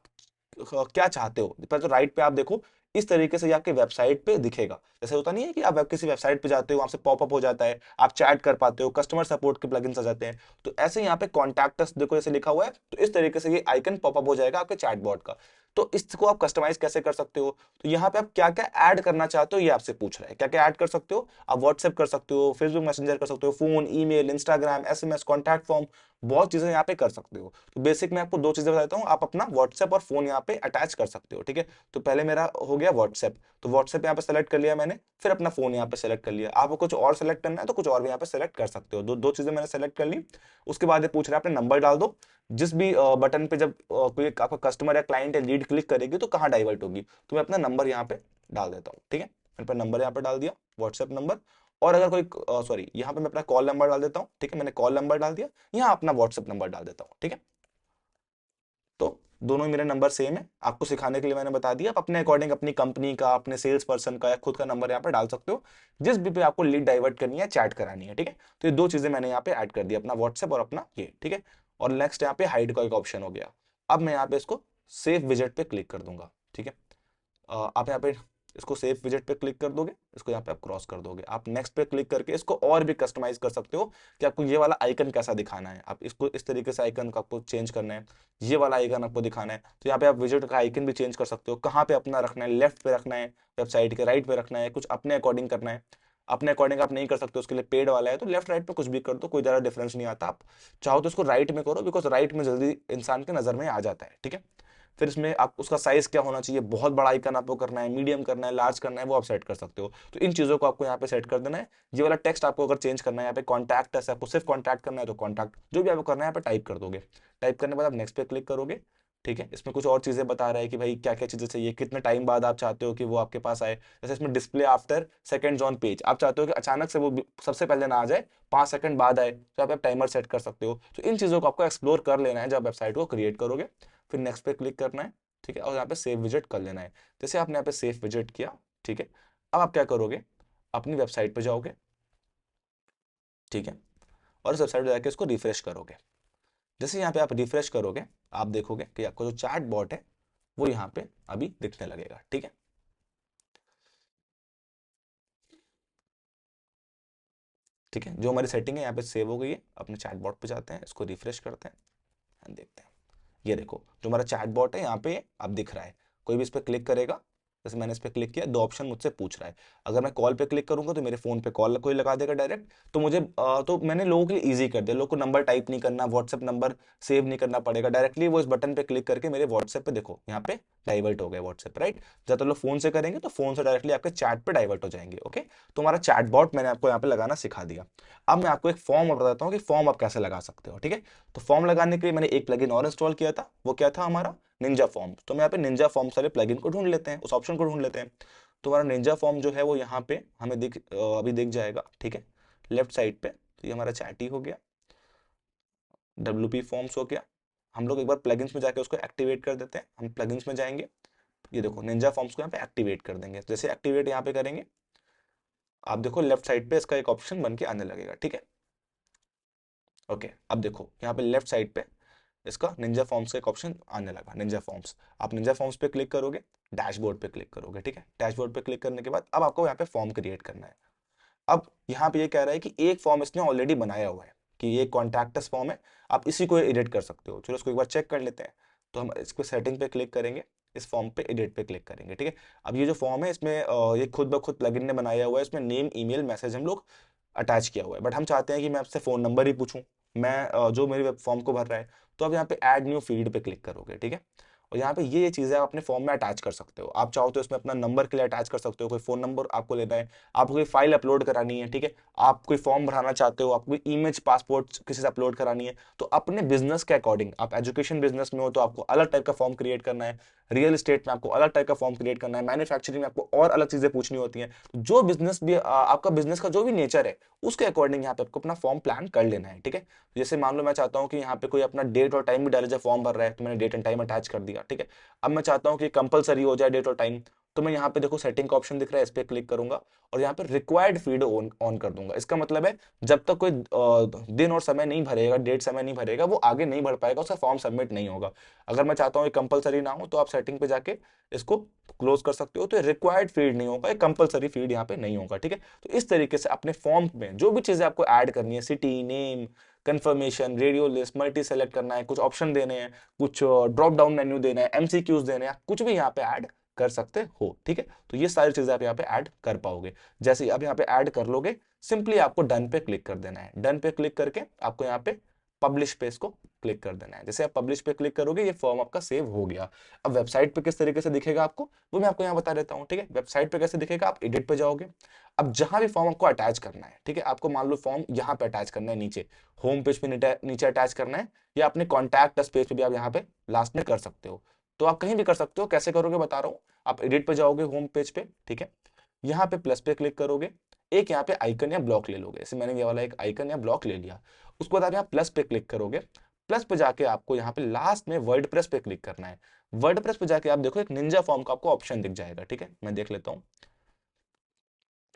[SPEAKER 1] क्या चाहते हो। पहले तो राइट पे आप देखो, इस तरीके से ये आपके वेबसाइट पे दिखेगा। जैसे होता नहीं है कि आप किसी वेबसाइट पे जाते हो, वहां से पॉपअप हो जाता है, आप चैट कर पाते हो, कस्टमर सपोर्ट के प्लगइन्स आ जाते हैं, तो ऐसे यहाँ पे कॉन्टैक्ट अस देखो ऐसे लिखा हुआ है, तो इस तरीके से ये आइकन पॉपअप हो जाएगा आपके चैटबॉट का। तो इसको आप कस्टमाइज कैसे कर सकते हो, तो यहाँ पे आप क्या क्या ऐड करना चाहते हो ये आपसे पूछ रहा है। क्या क्या ऐड कर सकते हो, आप व्हाट्सएप कर सकते हो, फेसबुक मैसेंजर कर सकते हो, phone, email, Instagram, SMS, contact form, बहुत चीजें यहाँ पे कर सकते हो। तो बेसिक मैं आपको दो चीजें बताता हूँ, आप अपना व्हाट्सएप और फोन यहाँ पे अटैच कर सकते हो, ठीक है। तो पहले मेरा हो गया व्हाट्सएप, तो व्हाट्सएप यहाँ पे सेलेक्ट कर लिया मैंने, फिर अपना फोन यहाँ पे सेलेक्ट कर लिया। आपको कुछ और सेलेक्ट करना है तो कुछ और भी यहाँ पे सेलेक्ट कर सकते हो। दो दो चीजें मैंने सेलेक्ट कर ली। उसके बाद ये पूछ रहा है अपने नंबर डाल दो, जिस भी बटन पे जब कोई आपका कस्टमर या क्लाइंट या लीड क्लिक करेगी तो कहाँ डाइवर्ट होगी, तो मैं अपना नंबर यहाँ पे डाल देता हूँ, ठीक है। मैंने अपना नंबर यहाँ पे डाल दिया, व्हाट्सएप नंबर। और अगर कोई सॉरी, यहाँ पे मैं अपना कॉल नंबर डाल देता हूँ, ठीक है, मैंने कॉल नंबर डाल दिया, यहाँ अपना व्हाट्सएप नंबर डाल देता हूँ, ठीक है। तो दोनों ही मेरे नंबर सेम है, आपको सिखाने के लिए मैंने बता दिया। आप अपने अकॉर्डिंग अपनी कंपनी का, अपने सेल्स पर्सन का या खुद का नंबर यहाँ पे डाल सकते हो, जिस भी पे आपको लीड डाइवर्ट करनी है, चैट करानी है, ठीक है। तो ये दो चीजें मैंने यहाँ पे ऐड कर दी, अपना व्हाट्सएप और अपना ये, ठीक है। और नेक्स्ट यहाँ पे हाइड का एक ऑप्शन हो गया। अब मैं यहाँ पे इसको सेव विजेट पे क्लिक कर दूंगा, ठीक है। आप यहाँ पे इसको सेव विजेट पे क्लिक कर दोगे, इसको यहाँ पे आप क्रॉस कर दोगे, आप नेक्स्ट पे क्लिक करके इसको और भी कस्टमाइज कर सकते हो कि आपको ये वाला आइकन कैसा दिखाना है। आप इसको इस तरीके से आइकन का आपको चेंज करना है, ये वाला आइकन आपको दिखाना है, तो यहाँ पे आप विजेट का आइकन भी चेंज कर सकते हो। कहाँ पे अपना रखना है, लेफ्ट पे रखना है, वेबसाइट के राइट पे रखना है, कुछ अपने अकॉर्डिंग करना है। अपने अकॉर्डिंग आप नहीं कर सकते, उसके लिए पेड वाला है, तो लेफ्ट राइट पे कुछ भी कर दो, कोई ज्यादा डिफरेंस नहीं आता। आप चाहो तो इसको राइट में करो, बिकॉज राइट में जल्दी इंसान के नजर में आ जाता है, ठीक है। फिर इसमें आप उसका साइज क्या होना चाहिए, बहुत बड़ा आइकन आपको करना है, मीडियम करना है, लार्ज करना है, वो आप सेट कर सकते हो। तो इन चीजों को आपको यहाँ पे सेट कर देना है। ये वाला टेक्स्ट आपको अगर चेंज करना है, यहाँ पे कॉन्टैक्ट है, आपको सिर्फ कॉन्टैक्ट करना है तो कॉन्टैक्ट, जो भी आपको करना है यहाँ पे टाइप कर दोगे। टाइप करने के बाद आप नेक्स्ट पे क्लिक करोगे, ठीक है। इसमें कुछ और चीजें बता रहा है कि भाई क्या क्या चीजें चाहिए, कितने टाइम बाद आप चाहते हो कि वो आपके पास आए। जैसे इसमें display after second on page, आप चाहते हो कि अचानक से वो सबसे पहले ना आ जाए, 5 सेकंड बाद आए, तो आप टाइमर सेट कर सकते हो। तो इन चीजों को आपको एक्सप्लोर कर लेना है जब वेबसाइट को क्रिएट करोगे। फिर नेक्स्ट पे क्लिक करना है, ठीक है, और यहाँ पे सेव विजेट कर लेना है। जैसे आपने यहाँ पे सेव विजेट किया, ठीक है। अब आप क्या करोगे, अपनी वेबसाइट पे जाओगे, ठीक है, और इस वेबसाइट पे जाके इसको रिफ्रेश करोगे। जैसे यहाँ पे आप रिफ्रेश करोगे, आप देखोगे कि आपको जो चैट बॉट है वो यहाँ पे अभी दिखने लगेगा, ठीक है। ठीक है, जो हमारी सेटिंग है यहाँ पे सेव हो गई है। अपने चैट बॉट पे जाते हैं, इसको रिफ्रेश करते हैं and देखते हैं। ये देखो जो हमारा चैट बॉट है यहाँ पे अब दिख रहा है। कोई भी इस पर क्लिक करेगा, जैसे मैंने इस पर क्लिक किया, दो ऑप्शन मुझसे पूछ रहा है। अगर मैं कॉल पे क्लिक करूंगा तो मेरे फोन पे कॉल कोई लगा देगा डायरेक्ट, तो मुझे तो मैंने लोगों के लिए इजी कर दिया, लोगों को नंबर टाइप नहीं करना, व्हाट्सएप नंबर सेव नहीं करना पड़ेगा, डायरेक्टली वो इस बटन पे क्लिक करके मेरे व्हाट्सएप पे, देखो यहाँ पे डाइवर्ट हो गए व्हाट्सएप, राइट। ज्यादातर लोग फोन से करेंगे तो फोन से डायरेक्टली आपके चैट पे डाइवर्ट हो जाएंगे, ओके। तो हमारा चैट बॉट मैंने आपको यहाँ पे लगाना सिखा दिया। अब मैं आपको एक फॉर्म बताता हूँ कि फॉर्म आप कैसे लगा सकते हो, ठीक है। तो फॉर्म लगाने के लिए मैंने एक प्लगइन और इंस्टॉल किया था, वो क्या था हमारा निंजा फॉर्म। तो मैं यहाँ पे निंजा फॉर्म सारे प्लगइन को ढूंढ लेते हैं, उस ऑप्शन को ढूंढ लेते हैं। तो हमारा निंजा फॉर्म जो है वो यहाँ पे हमें अभी दिख जाएगा, ठीक है, लेफ्ट साइड पे। तो ये हमारा चैट ही हो गया, WP फॉर्म्स हो गया। हम लोग एक बार प्लगइन्स में जाके उसको एक्टिवेट कर देते हैं। हम प्लगइन्स में जाएंगे, ये देखो निंजा फॉर्म्स को यहाँ पे एक्टिवेट कर देंगे। जैसे एक्टिवेट यहाँ पे करेंगे, आप देखो लेफ्ट साइड पे इसका एक ऑप्शन बन के आने लगेगा, ठीक है। ओके, अब देखो यहाँ पे लेफ्ट साइड पे इसका निंजा फॉर्म्स का एक ऑप्शन आने लगा, निंजा फॉर्म्स। आप निंजा फॉर्म्स पे क्लिक करोगे, डैशबोर्ड पे क्लिक करोगे, ठीक है। डैशबोर्ड पे क्लिक करने के बाद अब आपको यहाँ पे फॉर्म क्रिएट करना है। अब यहाँ पे ये कह रहा है कि एक फॉर्म इसने ऑलरेडी बनाया हुआ है, कि ये कॉन्टैक्टस फॉर्म है, आप इसी को एडिट कर सकते हो। चलो इसको एक बार चेक कर लेते हैं। तो हम इसको सेटिंग पे क्लिक करेंगे, इस फॉर्म पे एडिट पे क्लिक करेंगे, ठीक है। अब ये जो फॉर्म है इसमें ये खुद ब खुद प्लगइन ने बनाया हुआ है, इसमें नेम, ईमेल, मैसेज हम लोग अटैच किया हुआ है। बट हम चाहते हैं कि मैं आपसे फ़ोन नंबर ही पूछूं, मैं जो मेरे वेब फॉर्म को भर रहा है। तो आप यहाँ पे ऐड न्यू फील्ड पे क्लिक करोगे, ठीक है। और यहाँ पे ये चीज़ें आप अपने फॉर्म में अटैच कर सकते हो। आप चाहो तो इसमें अपना नंबर के लिए अटैच कर सकते हो, कोई फ़ोन नंबर आपको लेना है, आपको कोई फाइल अपलोड करानी है, ठीक है, आप कोई फॉर्म भराना चाहते हो, आपको कोई इमेज, पासपोर्ट किसी से अपलोड करानी है, तो अपने बिजनेस के अकॉर्डिंग, आप एजुकेशन बिजनेस में हो तो आपको अलग टाइप का फॉर्म क्रिएट करना है, रियल एस्टेट में आपको अलग टाइप का फॉर्म क्रिएट करना है, मैन्युफैक्चरिंग में आपको और अलग चीज़ें पूछनी होती हैं। तो जो बिजनेस भी आपका बिजनेस का जो भी नेचर है उसके अकॉर्डिंग यहाँ पे आपको अपना फॉर्म प्लान कर लेना है, ठीक है। जैसे मान लो मैं चाहता हूँ कि यहाँ पे कोई अपना डेट और टाइम भी डाले, जब फॉर्म भर रहा है तो मैंने डेट एंड टाइम अटैच कर दिया, ठीक है। अब मैं चाहता हूँ कि कंपलसरी हो जाए डेट और टाइम, तो मैं यहाँ पे देखो सेटिंग का ऑप्शन दिख रहा है, इस पे क्लिक करूंगा और यहाँ पे रिक्वायर्ड फील्ड ऑन ऑन कर दूंगा। इसका मतलब है जब तक कोई दिन और समय नहीं भरेगा, डेट समय नहीं भरेगा, वो आगे नहीं बढ़ पाएगा, उसका फॉर्म सबमिट नहीं होगा। अगर मैं चाहता हूँ कंपलसरी ना हो तो आप सेटिंग पे जाके इसको क्लोज कर सकते हो, तो रिक्वायर्ड फील्ड नहीं होगा, कंपलसरी फील्ड यहाँ पे नहीं होगा, ठीक है। तो इस तरीके से अपने फॉर्म में जो भी चीजें आपको ऐड करनी है, city, name, confirmation, radio list, multi select करना है, कुछ ऑप्शन देने हैं, कुछ ड्रॉप डाउन मेन्यू देना है, एमसीक्यूज देने हैं, कुछ भी यहाँ पे ऐड कर सकते हो। ठीक है, तो ये सारी चीजें आप यहाँ पे ऐड कर पाओगे। जैसे ही आप यहाँ पे ऐड कर लोगे, सिंपली आपको डन पे क्लिक कर देना है। डन पे क्लिक करके आपको यहाँ पे पब्लिश पे इसको क्लिक कर देना है। जैसे आप पब्लिश पे क्लिक करोगे, ये फॉर्म आपका सेव हो गया। अब वेबसाइट पे किस तरीके से दिखेगा आपको, वो मैं आपको यहाँ बता देता हूँ। ठीक है, वेबसाइट पे कैसे दिखेगा, आप एडिट पे जाओगे। अब जहां भी फॉर्म आपको अटैच करना है, ठीक है, आपको मान लो फॉर्म यहाँ पे अटैच करना है, नीचे होम पेज पे नीचे अटैच करना है, या अपने कॉन्टैक्ट अस पेज पे भी आप यहाँ पे लास्ट में कर सकते हो। तो आप कहीं भी कर सकते हो, कैसे करोगे बता रहा हूँ। आप एडिट पे जाओगे होम पेज पे, ठीक है, यहाँ पे प्लस पे क्लिक करोगे, एक यहाँ पे आइकन या ब्लॉक ले लोगे। जैसे मैंने ये वाला एक आइकन या ब्लॉक ले लिया। उसके बाद आप यहाँ प्लस पे क्लिक करोगे। प्लस पे जाके आपको यहाँ पे लास्ट में वर्डप्रेस पे क्लिक करना है। वर्डप्रेस पे जाके आप देखो एक निंजा फॉर्म का आपको ऑप्शन दिख जाएगा। ठीक है, मैं देख लेता हूँ,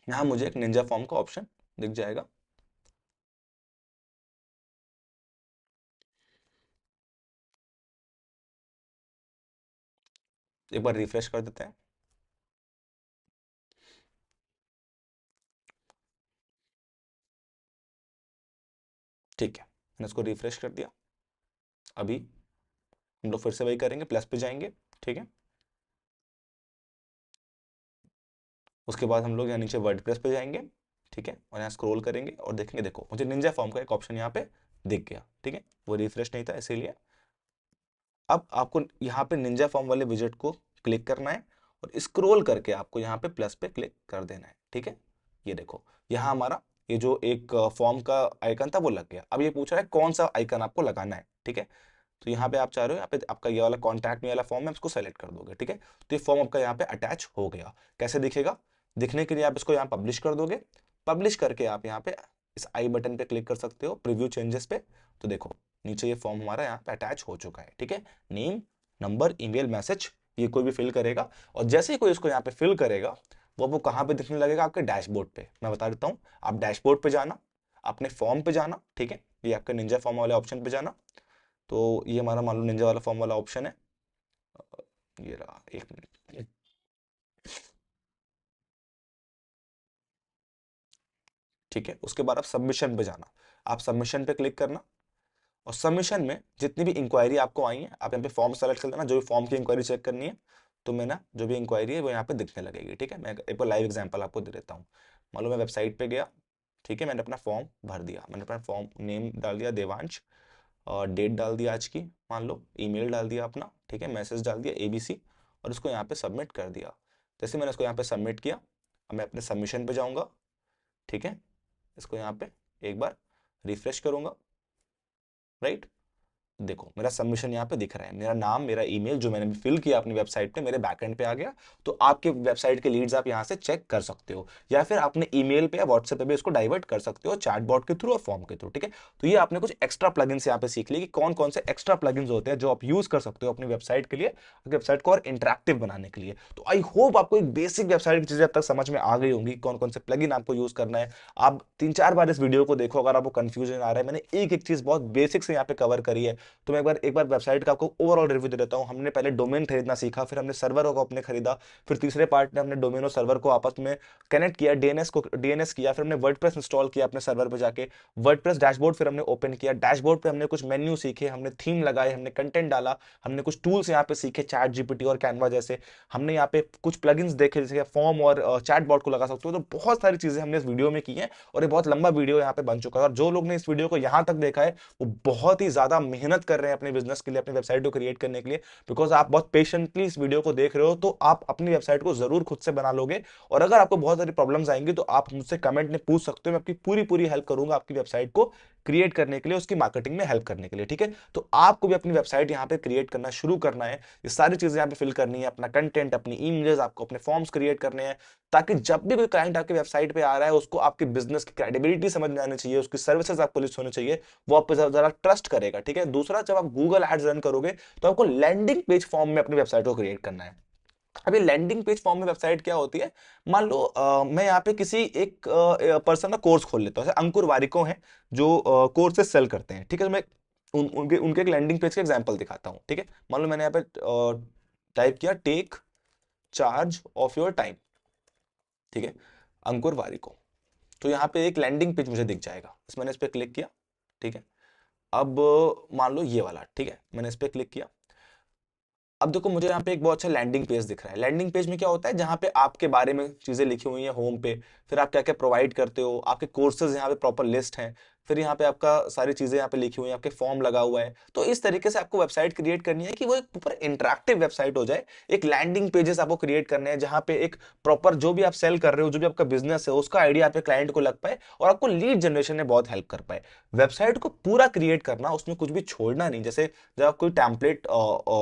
[SPEAKER 1] यहाँ मुझे एक निंजा फॉर्म का ऑप्शन दिख जाएगा। एक बार रिफ्रेश कर देते हैं। ठीक है, मैंने इसको रिफ्रेश कर दिया। अभी हम लोग फिर से वही करेंगे, प्लस पे जाएंगे। ठीक है, उसके बाद हम लोग यहाँ नीचे वर्डप्रेस पे जाएंगे। ठीक है, और यहाँ स्क्रॉल करेंगे और देखेंगे, देखो मुझे निंजा फॉर्म का एक ऑप्शन यहाँ पे दिख गया। ठीक है, वो रिफ्रेश नहीं था इसीलिए। अब आपको यहाँ पे निंजा फॉर्म वाले विजेट को क्लिक करना है और स्क्रॉल करके आपको यहाँ पे प्लस पे क्लिक कर देना है। ठीक है, ये देखो यहाँ हमारा ये जो एक फॉर्म का आइकन था वो लग गया। अब ये पूछ रहा है कौन सा आइकन आपको लगाना है। ठीक है, तो यहाँ पे आप चाह रहे हो, यहाँ पे आपका ये वाला कॉन्टैक्ट में वाला फॉर्म है, इसको सेलेक्ट कर दोगे। ठीक है, तो ये फॉर्म आपका यहाँ पे अटैच हो गया। कैसे दिखेगा, दिखने के लिए आप इसको यहाँ पब्लिश कर दोगे। पब्लिश करके आप यहाँ पे इस आई बटन पे क्लिक कर सकते हो, प्रीव्यू चेंजेस पे। तो देखो नीचे ये फॉर्म हमारा यहाँ पे अटैच हो चुका है। ठीक है, नेम, नंबर, ईमेल, मैसेज, ये कोई भी फिल करेगा, और जैसे ही कोई इसको यहाँ पे फिल करेगा, वो कहाँ पे दिखने लगेगा, आपके डैशबोर्ड पे। मैं बता देता हूँ, आप डैशबोर्ड पे जाना, अपने फॉर्म पे जाना। ठीक है, ये आपका निंजा फॉर्म वाले ऑप्शन पे जाना। तो ये हमारा मान लो निंजा वाला फॉर्म वाला ऑप्शन है। ये रहा, एक मिनट। ठीक है, उसके बाद आप सबमिशन पे जाना। आप सबमिशन पे क्लिक करना, और सबमिशन में जितनी भी इंक्वायरी आपको आई है, आप यहाँ पे फॉर्म सेलेक्ट कर लेना, जो भी फॉर्म की इंक्वायरी चेक करनी है। तो मैं ना जो भी इंक्वायरी है वो यहाँ पे दिखने लगेगी। ठीक है, मैं एक बार लाइव एग्जांपल आपको दे देता हूँ। मान लो मैं वेबसाइट पे गया, ठीक है, मैंने अपना फॉर्म भर दिया, मैंने अपना फॉर्म नेम डाल दिया देवांश, और डेट डाल दिया आज की, मान लो ईमेल डाल दिया अपना। ठीक है, मैसेज डाल दिया एबीसी, और इसको यहाँ पे सबमिट कर दिया। जैसे मैंने इसको यहाँ पे सबमिट किया, अब मैं अपने सबमिशन पे जाऊँगा। ठीक है, इसको यहाँ पे एक बार रिफ्रेश करूंगा, राइट। देखो मेरा सबमिशन यहाँ पे दिख रहा है, मेरा नाम, मेरा ईमेल जो मैंने फिल किया अपनी वेबसाइट पे, मेरे बैकएंड पे आ गया। तो आपके वेबसाइट के लीड्स आप यहाँ से चेक कर सकते हो, या फिर अपने ईमेल पे या व्हाट्सएप पे भी इसको डाइवर्ट कर सकते हो, चैटबॉट के थ्रू और फॉर्म के थ्रू। ठीक है, तो ये आपने कुछ एक्स्ट्रा प्लगइन्स यहाँ पे सीख लिए कि कौन कौन से एक्स्ट्रा प्लगइन्स होते हैं जो आप यूज कर सकते हो अपनी वेबसाइट के लिए, अपनी वेबसाइट को और इंटरेक्टिव बनाने के लिए। तो आई होप आपको एक बेसिक वेबसाइट की चीजें अब तक समझ में आ गई होंगी, कौन कौन से प्लगइन आपको यूज करना है। आप 3-4 बार इस वीडियो को देखो, अगर आपको कंफ्यूजन आ रहा है, मैंने एक एक चीज बहुत बेसिक से यहाँ पे कवर करी है। तो मैं एक बार वेबसाइट का आपको ओवरऑल रिव्यू दे देता हूँ। हमने पहले डोमेन खरीदना सीखा, फिर हमने सर्वर को अपने खरीदा, फिर तीसरे पार्ट में हमने डोमेन और सर्वर को आपस में कनेक्ट किया, डीएनएस किया, फिर हमने वर्डप्रेस इंस्टॉल किया अपने सर्वर पे जाके, वर्डप्रेस डैशबोर्ड फिर हमने ओपन किया, डैशबोर्ड पे हमने कुछ मेन्यू सीखे, हमने थीम लगाए, हमने कंटेंट डाला, हमने कुछ टूल्स यहाँ पे सीखे, चैट जीपीटी और कैनवा जैसे। हमने यहाँ पे कुछ प्लगइन्स देखे, जैसे फॉर्म और चैट बॉट को लगा सकते हो। तो बहुत सारी चीजें हमने इस वीडियो में की है, और ये बहुत लंबा वीडियो यहाँ पे बन चुका है। और जो लोग ने इस वीडियो को यहाँ तक देखा है, वो बहुत ही ज्यादा मेहनत कर रहे हैं अपने बिजनेस के लिए, अपनी वेबसाइट को क्रिएट करने के लिए। बिकॉज आप बहुत पेशेंटली इस वीडियो को देख रहे हो, तो आप अपनी वेबसाइट को जरूर खुद से बना लोगे। और अगर आपको बहुत सारी प्रॉब्लम्स आएंगी, तो आप मुझसे कमेंट में पूछ सकते हो, मैं आपकी पूरी पूरी हेल्प करूंगा आपकी वेबसाइट को क्रिएट करने के लिए, उसकी मार्केटिंग में हेल्प करने के लिए। ठीक है, तो आपको भी अपनी वेबसाइट यहाँ पे क्रिएट करना शुरू करना है, ये सारी चीजें यहाँ पे फिल करनी है, अपना कंटेंट, अपनी इमेजेस, आपको अपने फॉर्म्स क्रिएट करने हैं, ताकि जब भी कोई क्लाइंट आपकी वेबसाइट पे आ रहा है, उसको आपके बिजनेस की क्रेडिबिलिटी समझ में आनी चाहिए, उसकी सर्विसेज आपको लिस्ट होनी चाहिए, वो आप पे जरा ट्रस्ट करेगा। ठीक है, दूसरा, जब आप गूगल एड्स रन करोगे, तो आपको लैंडिंग पेज फॉर्म में अपनी वेबसाइट को क्रिएट करना है। अभी लैंडिंग पेज फॉर्म में वेबसाइट क्या होती है, मान लो मैं यहाँ पे किसी एक पर्सन का कोर्स खोल लेता हूँ, जैसे अंकुर वारिको हैं जो कोर्सेज सेल करते हैं। ठीक है, तो मैं उनके उनके एक लैंडिंग पेज का एग्जांपल दिखाता हूँ। ठीक है, मान लो मैंने यहाँ पे टाइप किया take charge of your time. ठीक है, अंकुर वारिको, तो यहाँ पे एक लैंडिंग पेज मुझे दिख जाएगा, मैंने इस पर क्लिक किया। ठीक है, अब मान लो ये वाला, ठीक है, मैंने इस पे क्लिक किया। अब देखो मुझे यहाँ पे एक बहुत अच्छा लैंडिंग पेज दिख रहा है। लैंडिंग पेज में क्या होता है, जहाँ पे आपके बारे में चीजें लिखी हुई हैं होम पे, फिर आप क्या क्या प्रोवाइड करते हो, आपके कोर्सेज यहाँ पे प्रॉपर लिस्ट हैं, फिर यहाँ पे आपका सारी चीजें यहाँ पे लिखी हुई हैं, आपके फॉर्म लगा हुआ है। तो इस तरीके से आपको वेबसाइट क्रिएट करनी है कि वो एक प्रॉपर इंटरेक्टिव वेबसाइट हो जाए। एक लैंडिंग पेजेस आपको क्रिएट करने हैं जहाँ पे एक प्रॉपर जो भी आप सेल कर रहे हो, जो भी आपका बिजनेस है, उसका आइडिया आपके क्लाइंट को लग पाए और आपको लीड जनरेशन में बहुत हेल्प कर पाए। वेबसाइट को पूरा क्रिएट करना, उसमें कुछ भी छोड़ना नहीं। जैसे जब आप कोई टैम्पलेट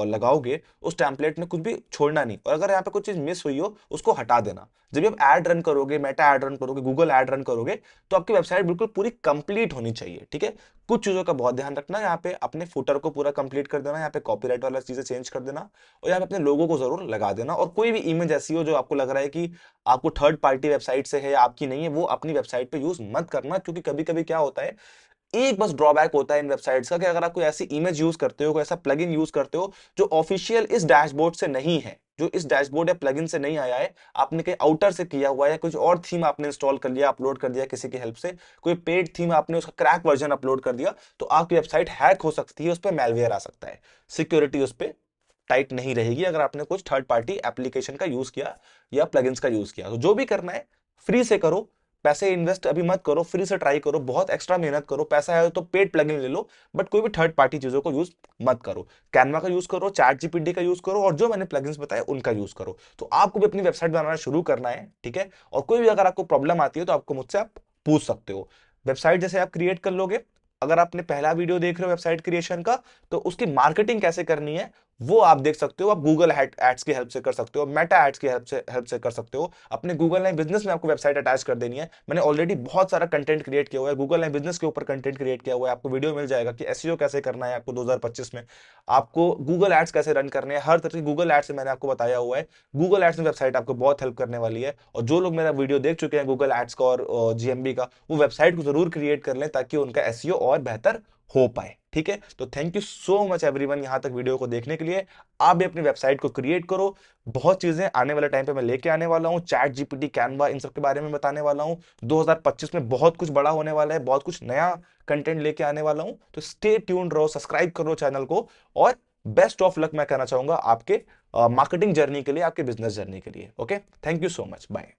[SPEAKER 1] लगाओगे, उस टेम्पलेट में कुछ भी छोड़ना नहीं, और अगर यहाँ पे कुछ चीज मिस हुई हो उसको हटा देना। जब भी आप ऐड रन करोगे, मेटा ऐड रन करोगे, गूगल ऐड रन करोगे, तो आपकी वेबसाइट बिल्कुल पूरी कंप्लीट होनी चाहिए, ठीक है। कुछ चीजों का बहुत ध्यान रखना, यहाँ पे अपने फुटर को पूरा कंप्लीट कर देना, यहाँ पे कॉपीराइट वाला चीजें चेंज कर देना, और यहाँ पे अपने लोगों को जरूर लगा देना। और कोई भी इमेज ऐसी हो जो आपको लग रहा है कि आपको थर्ड पार्टी वेबसाइट से है या आपकी नहीं है, वो अपनी वेबसाइट पे यूज मत करना। क्योंकि कभी कभी क्या होता है, एक बस ड्रॉबैक होता है इन वेबसाइट्स का, कि अगर आप कोई ऐसी इमेज यूज करते हो, कोई ऐसा प्लगइन यूज करते हो जो ऑफिशियल इस डैशबोर्ड से नहीं है, जो इस डैशबोर्ड या प्लगइन से नहीं आया है, आपने कहीं आउटर से किया हुआ है, या कुछ और थीम आपने इंस्टॉल कर लिया, अपलोड कर दिया किसी की हेल्प से, कोई पेड थीम आपने उसका क्रैक वर्जन अपलोड कर दिया, तो आपकी वेबसाइट हैक हो सकती है, उस पर मैलवेयर आ सकता है। सिक्योरिटी उस पर टाइट नहीं रहेगी अगर आपने कुछ थर्ड पार्टी एप्लीकेशन का यूज किया या प्लगइन्स का यूज किया। तो जो भी करना है फ्री से करो, पैसे इन्वेस्ट अभी मत करो, फ्री से ट्राई करो, बहुत एक्स्ट्रा मेहनत करो, पैसा है तो पेड प्लगइन ले लो, बट कोई भी थर्ड पार्टी चीजों को यूज मत करो। कैनवा का यूज करो, चैट जीपीटी का यूज करो, और जो मैंने प्लगइन्स बताए उनका यूज करो। तो आपको भी अपनी वेबसाइट बनाना शुरू करना है, ठीक है। और कोई भी अगर आपको प्रॉब्लम आती है तो आपको मुझसे आप पूछ सकते हो। वेबसाइट जैसे आप क्रिएट कर लोगे, अगर आपने पहला वीडियो देख रहे हो वेबसाइट क्रिएशन का, तो उसकी मार्केटिंग कैसे करनी है वो आप देख सकते हो। आप गूगल एड्स की हेल्प से कर सकते हो, मेटा एड्स की हेल्प से कर सकते हो। अपने गूगल लाइन बिजनेस में आपको वेबसाइट अटैच कर देनी है। मैंने ऑलरेडी बहुत सारा कंटेंट क्रिएट किया हुआ है, गूगल लाइन बिजनेस के ऊपर कंटेंट क्रिएट किया हुआ है, आपको वीडियो मिल जाएगा कि एसईओ कैसे करना है आपको 2025 में, आपको गूगल एड्स कैसे रन करने हैं, हर तरह की गूगल एड्स से मैंने आपको बताया हुआ है। गूगल एड्स में वेबसाइट आपको बहुत हेल्प करने वाली है। और जो लोग मेरा वीडियो देख चुके हैं गूगल एड्स का और जीएमबी का, वो वेबसाइट को जरूर क्रिएट कर लें ताकि उनका एसईओ और बेहतर हो पाए, ठीक है। तो thank you so much everyone यहां तक वीडियो को देखने के लिए। आप भी अपनी वेबसाइट को क्रिएट करो। बहुत चीजें आने वाले टाइम पे मैं लेके आने वाला हूं, चैट जीपीटी, कैनवा, इन सब के बारे में बताने वाला हूं। 2025 में बहुत कुछ बड़ा होने वाला है, बहुत कुछ नया कंटेंट लेके आने वाला हूं। तो स्टे ट्यून्ड रहो, सब्सक्राइब करो चैनल को, और बेस्ट ऑफ लक मैं कहना चाहूंगा आपके मार्केटिंग जर्नी के लिए, आपके बिजनेस जर्नी के लिए। Okay, thank you so much, bye.